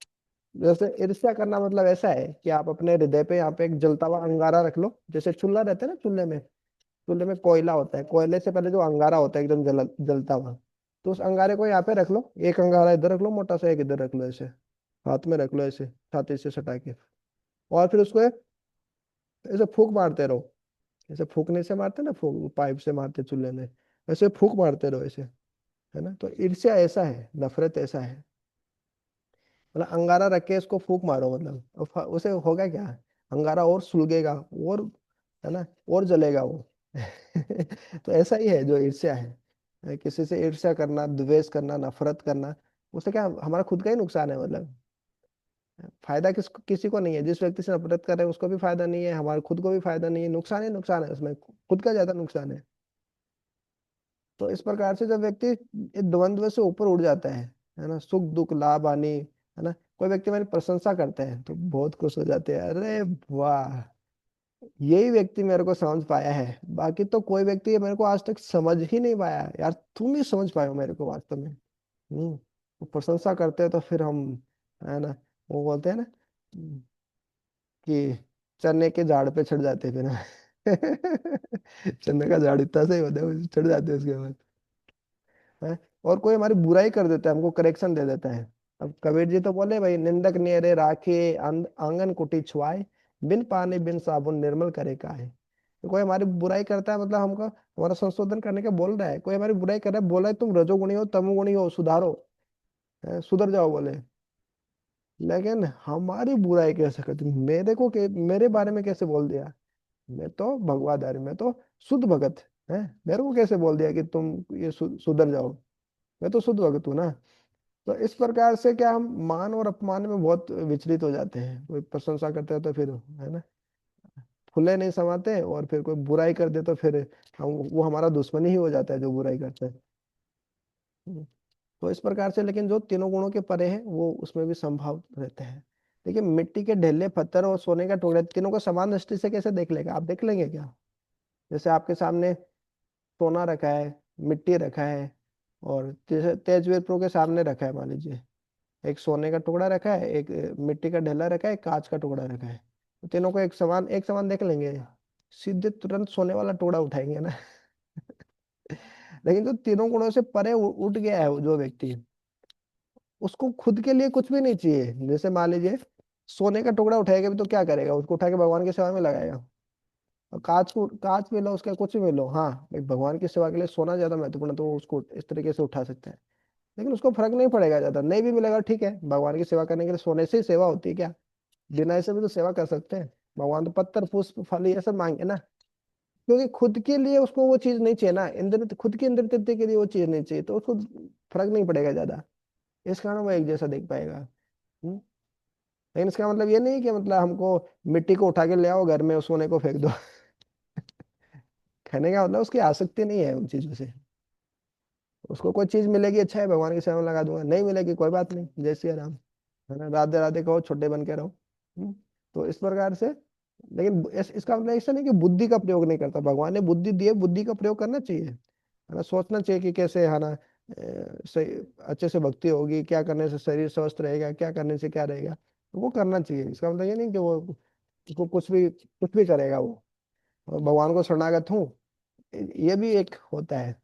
जैसे ईर्ष्या करना मतलब ऐसा है कि आप अपने हृदय पे यहाँ पे एक जलता हुआ अंगारा रख लो, जैसे चूल्हा रहता है ना, चूल्हे में कोयला होता है, कोयले से पहले जो अंगारा होता है एकदम जलता हुआ, तो उस अंगारे को यहाँ पे रख लो, एक अंगारा इधर रख लो मोटा सा, एक इधर रख लो ऐसे, हाथ में रख लो ऐसे छाती से सटा के, और फिर उसको ऐसे फूंक मारते रहो, ऐसे फूकने से मारते ना, फूक पाइप से मारते चूल्हे में, ऐसे फूंक मारते रहो ऐसे, है ना। तो ईर्ष्या ऐसा है, नफरत ऐसा है, मतलब अंगारा रख के इसको फूक मारो, मतलब उसे होगा क्या, अंगारा और सुलगेगा, और है ना, और जलेगा वो तो ऐसा ही है जो ईर्ष्या है, किसी से ईर्ष्या करना, द्वेष करना, नफरत करना, उससे क्या हमारा खुद का ही नुकसान है, मतलब फायदा किसी को नहीं है, जिस व्यक्ति से नफरत कर रहे हैं उसको भी फायदा नहीं है, हमारे खुद को भी फायदा नहीं है, नुकसान ही नुकसान है उसमें, खुद का ज्यादा नुकसान है। तो इस प्रकार से जब व्यक्ति इस द्वंद्व से ऊपर उड़ जाता है ना, सुख दुख लाभ हानि, है ना, कोई व्यक्ति मेरी प्रशंसा करते हैं तो बहुत खुश हो जाते हैं, अरे वाह, यही व्यक्ति मेरे को समझ पाया है। बाकी तो कोई व्यक्ति मेरे को आज तक समझ ही नहीं पाया यार, तुम ही समझ पाए हो मेरे को वास्तव में। वो प्रशंसा करते हैं तो फिर हम, है ना, वो बोलते हैं ना कि चने के झाड़ पे चढ़ जाते हैं फिर चने का झाड़ इतना सही होता है, वो चढ़ जाते हैं उसके बाद, है। और कोई हमारी बुराई कर देता है, हमको करेक्शन दे देता है। अब कबीर जी तो बोले भाई, निंदक नेरे राखे आंगन कुटी छुआए, बिन पानी बिन साबुन निर्मल करे काहे। तो कोई हमारी बुराई करता है, मतलब हमको हमारा संशोधन करने का बोल रहा है। कोई हमारी बुराई कर रहा है, बोला है तुम रजोगुणी हो तमोगुणी हो, सुधारो, सुधर जाओ बोले। लेकिन हमारी बुराई कैसे करती, मेरे बारे में कैसे बोल दिया, मैं तो भगवाधारी, मैं तो शुद्ध भगत है, मेरे को कैसे बोल दिया कि तुम ये सुधर जाओ, मैं तो शुद्ध भगत हूँ ना। तो इस प्रकार से क्या हम मान और अपमान में बहुत विचलित हो जाते हैं। कोई प्रशंसा करते हैं तो फिर, है ना, फुले नहीं समाते, और फिर कोई बुराई कर दे तो फिर हम, वो हमारा दुश्मन ही हो जाता है जो बुराई करता है। हम्म। तो इस प्रकार से, लेकिन जो तीनों गुणों के परे हैं वो उसमें भी संभव रहते हैं। देखिए मिट्टी के ढेले, पत्थर और सोने का टुकड़ा, तीनों को समान दृष्टि से कैसे देख लेगा, आप देख लेंगे क्या? जैसे आपके सामने सोना रखा है, मिट्टी रखा है, और जैसे तेजवीर प्रो के सामने रखा है, मान लीजिए एक सोने का टुकड़ा रखा है, एक मिट्टी का ढेला रखा है, एक कांच का टुकड़ा रखा है, तो तीनों को एक समान देख लेंगे, सीधे तुरंत सोने वाला टुकड़ा उठाएंगे ना लेकिन जो तीनों गुणों से परे उठ गया है वो जो व्यक्ति, उसको खुद के लिए कुछ भी नहीं चाहिए। जैसे मान लीजिए सोने का टुकड़ा उठाएगा भी तो क्या करेगा, उसको उठा के भगवान की सेवा में लगाएगा। और कांच मिलो, उसका कुछ भी मिलो, हाँ भाई भगवान की सेवा के लिए सोना ज्यादा महत्वपूर्ण है, तो वो उसको इस तरीके से उठा सकते हैं। लेकिन उसको फर्क नहीं पड़ेगा ज्यादा, नहीं भी मिलेगा ठीक है, भगवान की सेवा करने के लिए सोने से ही सेवा होती है क्या? बिना ऐसे भी तो सेवा कर सकते हैं। भगवान तो पत्थर पुष्प फल ये सब मांगे ना, क्योंकि खुद के लिए उसको वो चीज नहीं चाहिए ना, इंद्र खुद की इंद्र तृप्ति के लिए वो चीज नहीं चाहिए, तो उसको फर्क नहीं पड़ेगा ज्यादा। इस कारण वो एक जैसा देख पाएगा। हम्म? लेकिन इसका मतलब ये नहीं कि मतलब हमको मिट्टी को उठा के ले आओ घर में, उस सोने को फेंक दो कहने का मतलब उसकी आसक्ति नहीं है उन चीजों से। उसको कोई चीज मिलेगी, अच्छा है भगवान की सेवा में लगा दूंगा, नहीं मिलेगी कोई बात नहीं, जय श्री राम, है ना, राधे राधे कहो, छोटे बन के रहो। हम्म? तो इस प्रकार से, लेकिन इसका मतलब ऐसा नहीं कि बुद्धि का प्रयोग नहीं करता, भगवान ने बुद्धि दी है, बुद्धि का प्रयोग करना चाहिए, है ना, सोचना चाहिए कि कैसे, है ना, सही अच्छे से भक्ति होगी, क्या करने से शरीर स्वस्थ रहेगा, क्या करने से क्या रहेगा, तो वो करना चाहिए। इसका मतलब ये नहीं कि वो कुछ भी करेगा वो, और भगवान को शरणागत हूँ, ये भी एक होता है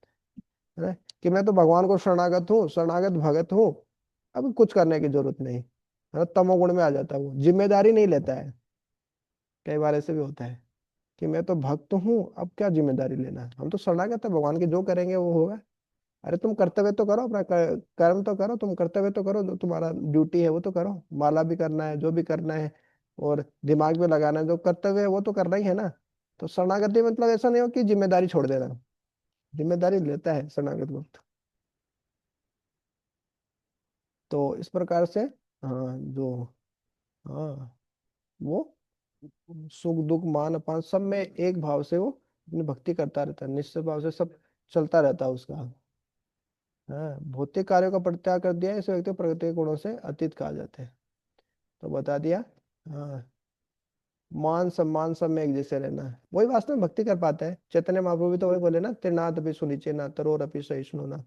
ना, कि मैं तो भगवान को शरणागत हूँ, शरणागत भगत हूँ, अब कुछ करने की जरूरत नहीं, है ना, तमोगुण में आ जाता है, वो जिम्मेदारी नहीं लेता है। कई बार ऐसे भी होता है कि मैं तो भक्त हूँ, अब क्या जिम्मेदारी लेना है, हम तो शरणागत है भगवान के, जो करेंगे वो होगा। अरे तुम कर्तव्य तो करो, अपना कर्म तो करो, तुम कर्तव्य तो करो, जो तुम्हारा ड्यूटी है वो तो करो, माला भी करना है, जो भी करना है, और दिमाग में लगाना है, जो कर्तव्य है वो तो करना ही है ना। तो शरणागति मतलब ऐसा नहीं हो कि जिम्मेदारी छोड़ देना, जिम्मेदारी लेता है शरणागत वक्त। तो इस प्रकार से, हाँ जो, हाँ वो सुख दुख मान अपान सब में एक भाव से वो अपनी भक्ति करता रहता है, निश्चय भाव से सब चलता रहता है उसका। हाँ, भौतिक कार्यों का परित्याग कर दिया, इस व्यक्ति को प्रकृति के गुणों से अतीत कहा जाता है। तो बता दिया। हाँ, मान सम्मान सब में एक जैसे रहना है, वही वास्तव में भक्ति कर पाता है। चैतन्य महाप्रभु भी तो वही बोले ना, तिरनाथ अपि सुनिचे ना तरोर अपि सहिष्णु ना,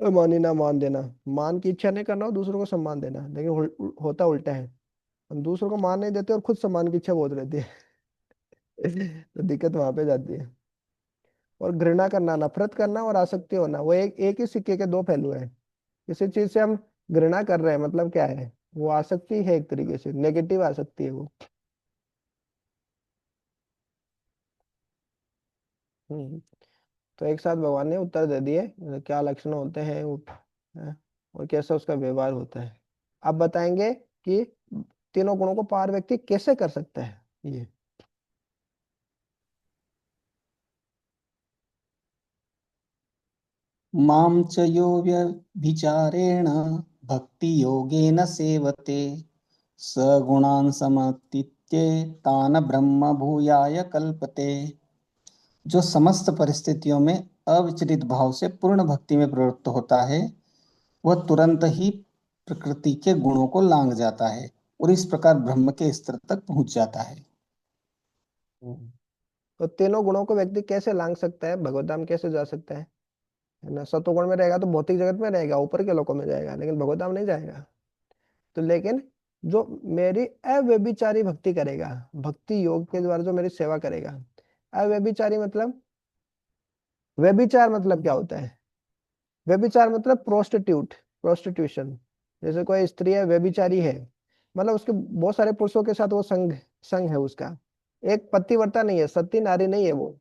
मानी ना मान देना। मान की इच्छा नहीं करना और दूसरों को सम्मान देना, लेकिन होता उल्टा है, हम दूसरों को मान नहीं देते और खुद सम्मान की इच्छा बहुत रहती है तो दिक्कत वहां पे जाती है। और घृणा करना, नफरत करना और आसक्ति होना, वो एक एक ही सिक्के के दो पहलू हैं। किसी चीज से हम घृणा कर रहे हैं मतलब क्या है, वो आसक्ति है, एक तरीके से नेगेटिव आसक्ति है वो। हम्म। तो एक साथ भगवान ने उत्तर दे दिए, क्या लक्षण होते हैं वो, और कैसा उसका व्यवहार होता है। अब बताएंगे कि तीनों गुणों को पार व्यक्ति कैसे कर सकता है ये। मां च यो व्यभिचारेण भक्ति योगेन सेवते सगुणान् समतीत्य तान् ब्रह्म भूयाय कल्पते। जो समस्त परिस्थितियों में अविचलित भाव से पूर्ण भक्ति में प्रवृत्त होता है, वह तुरंत ही प्रकृति के गुणों को लांघ जाता है और इस प्रकार ब्रह्म के स्तर तक पहुंच जाता है। हम्म। तो तीनों गुणों को व्यक्ति कैसे लांघ सकता है, भगवत धाम कैसे जा सकता है ना? सत्वगुण में रहेगा तो भौतिक जगत में रहेगा, ऊपर के लोकों में जाएगा, लेकिन भगवत धाम नहीं जाएगा। तो लेकिन जो मेरी अव्यभिचारी भक्ति करेगा, भक्ति योग के द्वारा जो मेरी सेवा करेगा। अव्यभिचारी मतलब, व्यभिचार मतलब क्या होता है? व्यभिचार मतलब प्रोस्टिट्यूट, प्रोस्टिट्यूशन। जैसे कोई स्त्री है, व्यभिचारी है, मतलब उसके बहुत सारे पुरुषों के साथ वो संग संग है उसका, एक पतिव्रता नहीं है, सती नारी नहीं है वो।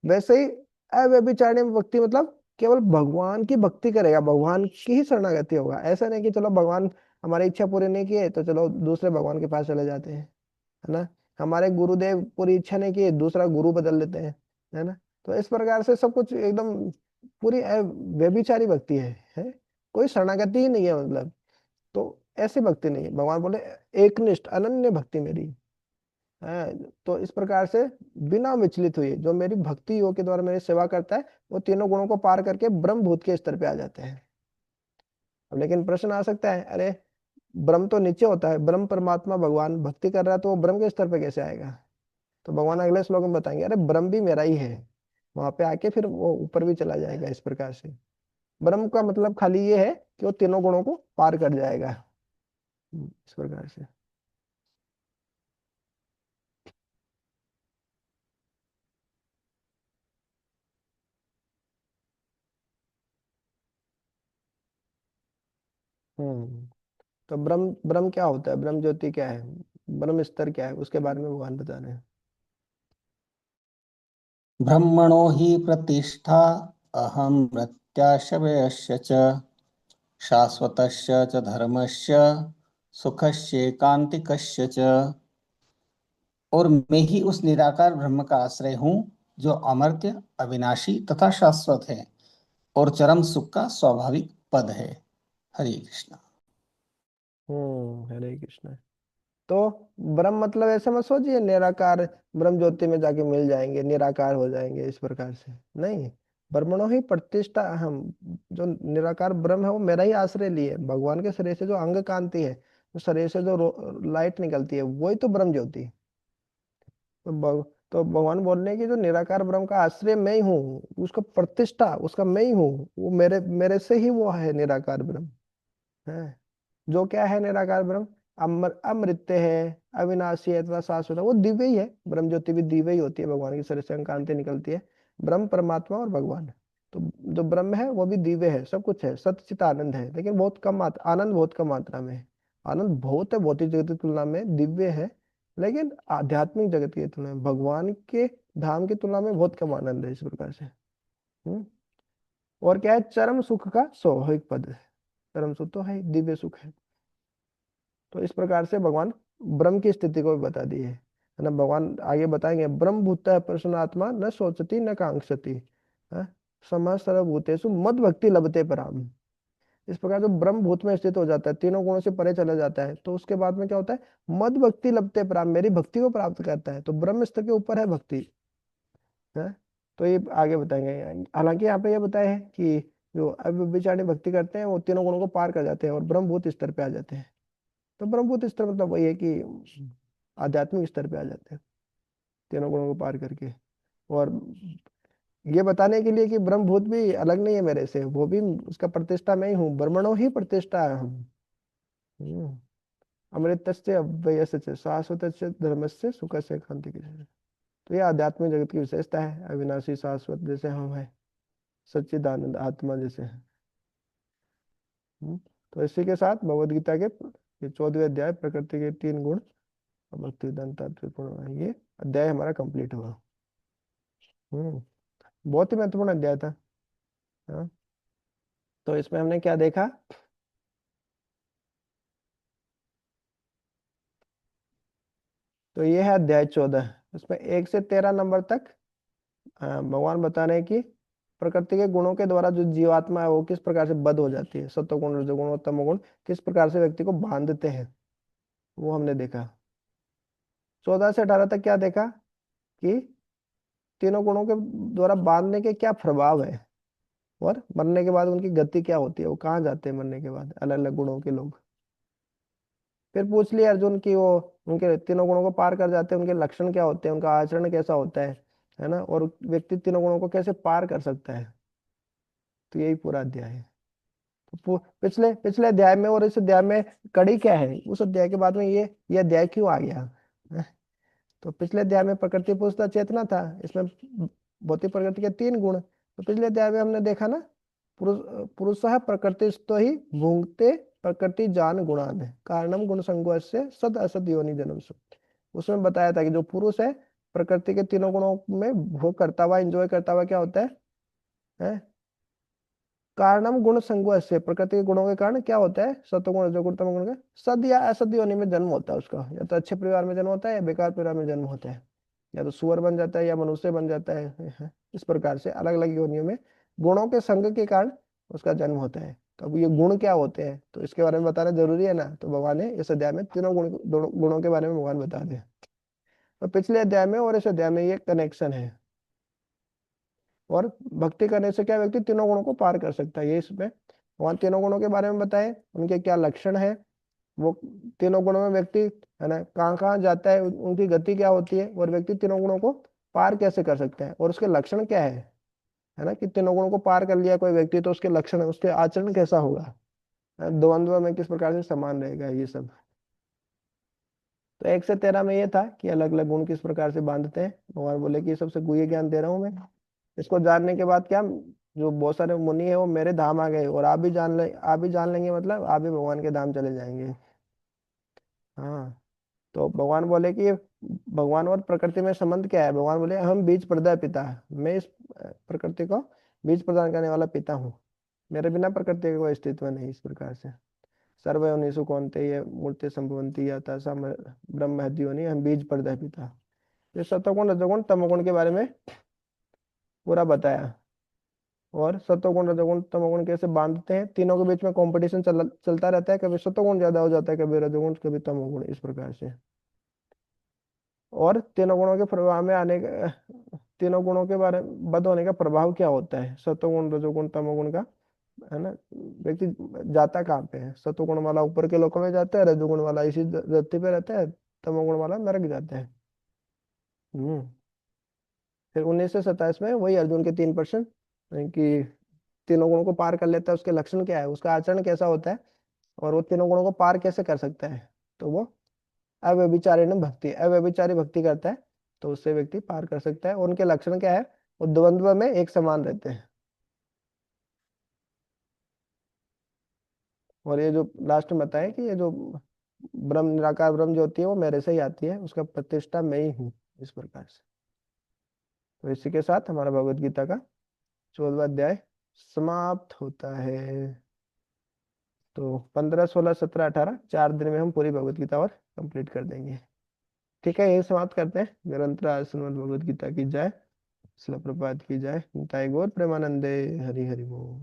वैसे ही अव्यभिचारिणी में भक्ति मतलब केवल भगवान की भक्ति करेगा, भगवान की ही शरणागति होगा। ऐसा नहीं कि चलो भगवान हमारी इच्छा पूरी नहीं की है तो चलो दूसरे भगवान के पास चले जाते हैं, है ना? हमारे गुरुदेव पूरी इच्छा नहीं की, दूसरा गुरु बदल लेते हैं, है ना? तो इस प्रकार से सब कुछ एकदम पूरी व्यभिचारी भक्ति है, कोई शरणागति ही नहीं है मतलब। तो ऐसी भक्ति नहीं है, भगवान बोले एकनिष्ठ अनन्य भक्ति मेरी है। तो इस प्रकार से बिना विचलित हुए जो मेरी भक्ति योग के द्वारा मेरी सेवा करता है, वो तीनों गुणों को पार करके ब्रह्म भूत के स्तर पे आ जाते हैं। अब लेकिन प्रश्न आ सकता है, अरे ब्रह्म तो नीचे होता है, ब्रह्म परमात्मा भगवान भक्ति कर रहा है तो वो ब्रह्म के स्तर पे कैसे आएगा? तो भगवान अगले श्लोक में बताएंगे, अरे ब्रह्म भी मेरा ही है, वहां पे आके फिर वो ऊपर भी चला जाएगा। इस प्रकार से ब्रह्म का मतलब खाली ये है कि वो तीनों गुणों को पार कर जाएगा। इस प्रकार से। हम्म। तो ब्रह्म ब्रह्म क्या होता है, ब्रह्म ज्योति क्या है, ब्रह्म स्तर क्या है, उसके बारे में भगवान बता रहे हैं। ब्रह्मणो हि प्रतिष्ठा अहं मृत्याशवयस्य च शाश्वतस्य च धर्मस्य सुखस्यैकान्तिकस्य च। और मैं ही उस निराकार ब्रह्म का आश्रय हूँ जो अमर्त्य, अविनाशी तथा शाश्वत है और चरम सुख का स्वाभाविक पद है। हरे कृष्णा। हरे कृष्ण। तो ब्रह्म मतलब ऐसे मत सोचिए निराकार, ब्रह्म ज्योति में जाके मिल जाएंगे, निराकार हो जाएंगे, इस प्रकार से नहीं। ब्रह्मणो ही प्रतिष्ठा अहम, जो निराकार ब्रह्म है वो मेरा ही आश्रय लिए, भगवान के शरीर से जो अंग कांति है, जो शरीर से जो लाइट निकलती है, वही तो ब्रह्म ज्योति। तो भगवान बोल रहे हैं कि जो निराकार ब्रह्म का आश्रय मैं ही हूँ, उसका प्रतिष्ठा उसका मैं ही हूँ, वो मेरे मेरे से ही वो है निराकार ब्रह्म है। जो क्या है निराकार ब्रह्म? अमर अमृत्य है, अविनाशी है तथा शाश्वत है, वो दिव्य ही है। ब्रह्म ज्योति भी दिव्य ही होती है, भगवान की शरीर से कांति निकलती है। ब्रह्म परमात्मा और भगवान, तो जो ब्रह्म है वो भी दिव्य है, सब कुछ है, सच्चित आनंद है, लेकिन बहुत कम मात्रा, आनंद बहुत कम मात्रा में है। आनंद बहुत है भौतिक जगत की तुलना में, दिव्य है, लेकिन आध्यात्मिक जगत की तुलना में, भगवान के धाम की तुलना में बहुत कम आनंद है, इस प्रकार से। हम्म। और क्या है, चरम सुख का स्वाभाविक पद है। चरम सुख तो है, दिव्य सुख है। तो इस प्रकार से भगवान ब्रह्म की स्थिति को भी बता दी है ना? भगवान आगे बताएंगे, ब्रह्म भूत प्रसन्नात्मा न सोचती न कांक्षति, है? सम सर्वभूतेषु मद भक्ति लभते पराम। इस प्रकार जो ब्रह्म भूत में स्थित हो जाता है, तीनों गुणों से परे चला जाता है, तो उसके बाद में क्या होता है, मद भक्ति लभते पराम, मेरी भक्ति को प्राप्त करता है। तो ब्रह्म स्तर के ऊपर है भक्ति, है? तो ये आगे बताएंगे। हालांकि यहाँ पे ये बताया है कि जो अव्यभिचारिणी भक्ति करते हैं वो तीनों गुणों को पार कर जाते हैं और ब्रह्म भूत स्तर पे आ जाते हैं। तो ब्रह्मभूत स्तर मतलब वही है कि आध्यात्मिक स्तर पे आ जाते हैं, तीनों गुणों को पार करके। और ये बताने के लिए कि ब्रह्मभूत भी अलग नहीं है मेरे से, वो भी उसका प्रतिष्ठा मैं ही हूँ, ब्रह्मणो ही प्रतिष्ठा है हम। हम्म। अमृतस्य अव्ययस्य शाश्वतस्य धर्मस्य सुखस्य कांतिके। तो ये आध्यात्मिक जगत की विशेषता है, अविनाशी शाश्वत जैसे हम हैं, सच्चिदानंद आत्मा जैसे हैं। तो इसी के साथ भगवद गीता के ये 14वें अध्याय प्रकृति के 3 गुण और भक्ति वेदांत तात्विक पूर्ण, ये अध्याय हमारा कंप्लीट हुआ। हम्म। बहुत ही महत्वपूर्ण अध्याय था। हाँ। तो इसमें हमने क्या देखा? तो ये है अध्याय 14, इसमें 1 से 13 नंबर तक भगवान बता रहे हैं कि प्रकृति के गुणों के द्वारा जो जीवात्मा है वो किस प्रकार से बद्ध हो जाती है, सत्वगुण रजोगुण और तमोगुण किस प्रकार से व्यक्ति को बांधते हैं, वो हमने देखा। 14 से 18 तक क्या देखा कि तीनों गुणों के द्वारा बांधने के क्या प्रभाव है, और मरने के बाद उनकी गति क्या होती है, वो कहाँ जाते हैं मरने के बाद, अलग अलग गुणों के लोग। फिर पूछ लिया अर्जुन की वो उनके तीनों गुणों को पार कर जाते हैं, उनके लक्षण क्या होते हैं, उनका आचरण कैसा होता है ना, और व्यक्ति तीनों गुणों को कैसे पार कर सकता है। तो यही पूरा अध्याय है। तो पिछले पिछले अध्याय में और इस अध्याय में कड़ी क्या है, उस अध्याय के बाद में ये अध्याय क्यों आ गया। तो पिछले अध्याय में प्रकृति पुरुषता चेतना था, इसमें भौतिक प्रकृति के तीन गुण। तो पिछले अध्याय में हमने देखा ना, पुरुष पुरुषः प्रकृतिस्तो ही भुंक्ते प्रकृति जान गुणान कारणम गुण संगोष्य सद असद योनि जन्म सुख। उसमें बताया था कि जो पुरुष है प्रकृति के तीनों गुणों में भोग करता हुआ, एंजॉय करता हुआ क्या होता है? कारणम गुण संगोष्य, प्रकृति के गुणों के कारण क्या होता है, सत्वगुण रजोगुण तमोगुण का सद या असद योनि में जन्म होता है उसका, या तो अच्छे परिवार में जन्म होता है या बेकार परिवार में जन्म होता है, या तो सुअर बन जाता है या मनुष्य बन जाता है। इस प्रकार से अलग अलग योनियों में गुणों के संग के कारण उसका जन्म होता है। तो अब ये गुण क्या होते हैं तो इसके बारे में बताना जरूरी है ना, तो भगवान ने इस अध्याय में तीनों गुणों के बारे में भगवान बता दिया। तो पिछले अध्याय में और इस अध्याय में ये कनेक्शन है। और भक्ति करने से क्या व्यक्ति तीनों गुणों को पार कर सकता है, ये इसमें भगवान तीनों गुणों के बारे में बताए, उनके क्या लक्षण है, वो तीनों गुणों में व्यक्ति है ना कहाँ कहाँ जाता है, उनकी गति क्या होती है, और व्यक्ति तीनों गुणों को पार कैसे कर सकता है, और उसके लक्षण क्या है ना, कि तीनों गुणों को पार कर लिया कोई व्यक्ति तो उसके लक्षण, उसके आचरण कैसा होगा, द्वंद्व में किस प्रकार से समान रहेगा, ये सब। तो 1 से 13 में ये था कि अलग अलग गुण किस प्रकार से बांधते हैं। भगवान बोले कि ये सबसे गुह्य ज्ञान दे रहा हूँ मैं, इसको जानने के बाद क्या, जो बहुत सारे मुनि है वो मेरे धाम आ गए, और आप भी जान लेंगे, मतलब आप भी भगवान के धाम चले जाएंगे। हाँ। तो भगवान बोले कि भगवान और प्रकृति में संबंध क्या है, भगवान बोले हम बीज प्रदा पिता, मैं इस प्रकृति को बीज प्रदान करने वाला पिता हूँ, मेरे बिना प्रकृति का कोई अस्तित्व नहीं। इस प्रकार से सर्वयोनिषु कौन्तेय ये मूर्ति संभवंती या तसा ब्रह्म हद्योनि हम बीज प्रदा पिता। ये सतोगुण रजोगुण तमोगुण के बारे में पूरा बताया, और सतोगुण रजोगुण तमोगुण कैसे बांधते हैं, तीनों के बीच में कंपटीशन चलता रहता है, कभी सतोगुण ज्यादा हो जाता है, कभी रजोगुण, कभी तमोगुण, इस प्रकार से। और तीनों गुणों के प्रभाव में आने का, तीनों गुणों के बारे में बद होने का प्रभाव क्या होता है, सतोगुण रजोगुण तमोगुण का, है ना, व्यक्ति जाता कहाँ पे है, सतोगुण वाला ऊपर के लोकों में जाता है, रजोगुण वाला इसी धरती पे रहता है, तमोगुण वाला नरक जाता है। हम्म। फिर 19 से 27 में वही अर्जुन के 3% कि तीनों गुणों को पार कर लेता है, उसके लक्षण क्या है, उसका आचरण कैसा होता है, और वो तीनों गुणों को पार कैसे कर सकता है। तो वो अव्यभिचारिणी भक्ति, अव्यभिचारी भक्ति करता है, तो उससे व्यक्ति पार कर सकता है। और उनके लक्षण क्या है, वो द्वंद्व में एक समान रहते हैं। और ये जो लास्ट में बताए कि ये जो ब्रह्म निराकार ब्रह्म ज्योति है वो मेरे से ही आती है, उसका प्रतिष्ठा मैं ही हूँ, इस प्रकार से। तो इसी के साथ हमारा भगवत गीता का 14वां अध्याय समाप्त होता है। तो 15 16 17 18 4 दिन में हम पूरी भगवत गीता और कंप्लीट कर देंगे। ठीक है, यही समाप्त करते हैं। निरंतर आसनवद भगवत गीता की जय। शिला प्रपात की जय। निताई गौर प्रेमानंदे। हरि हरि बोल।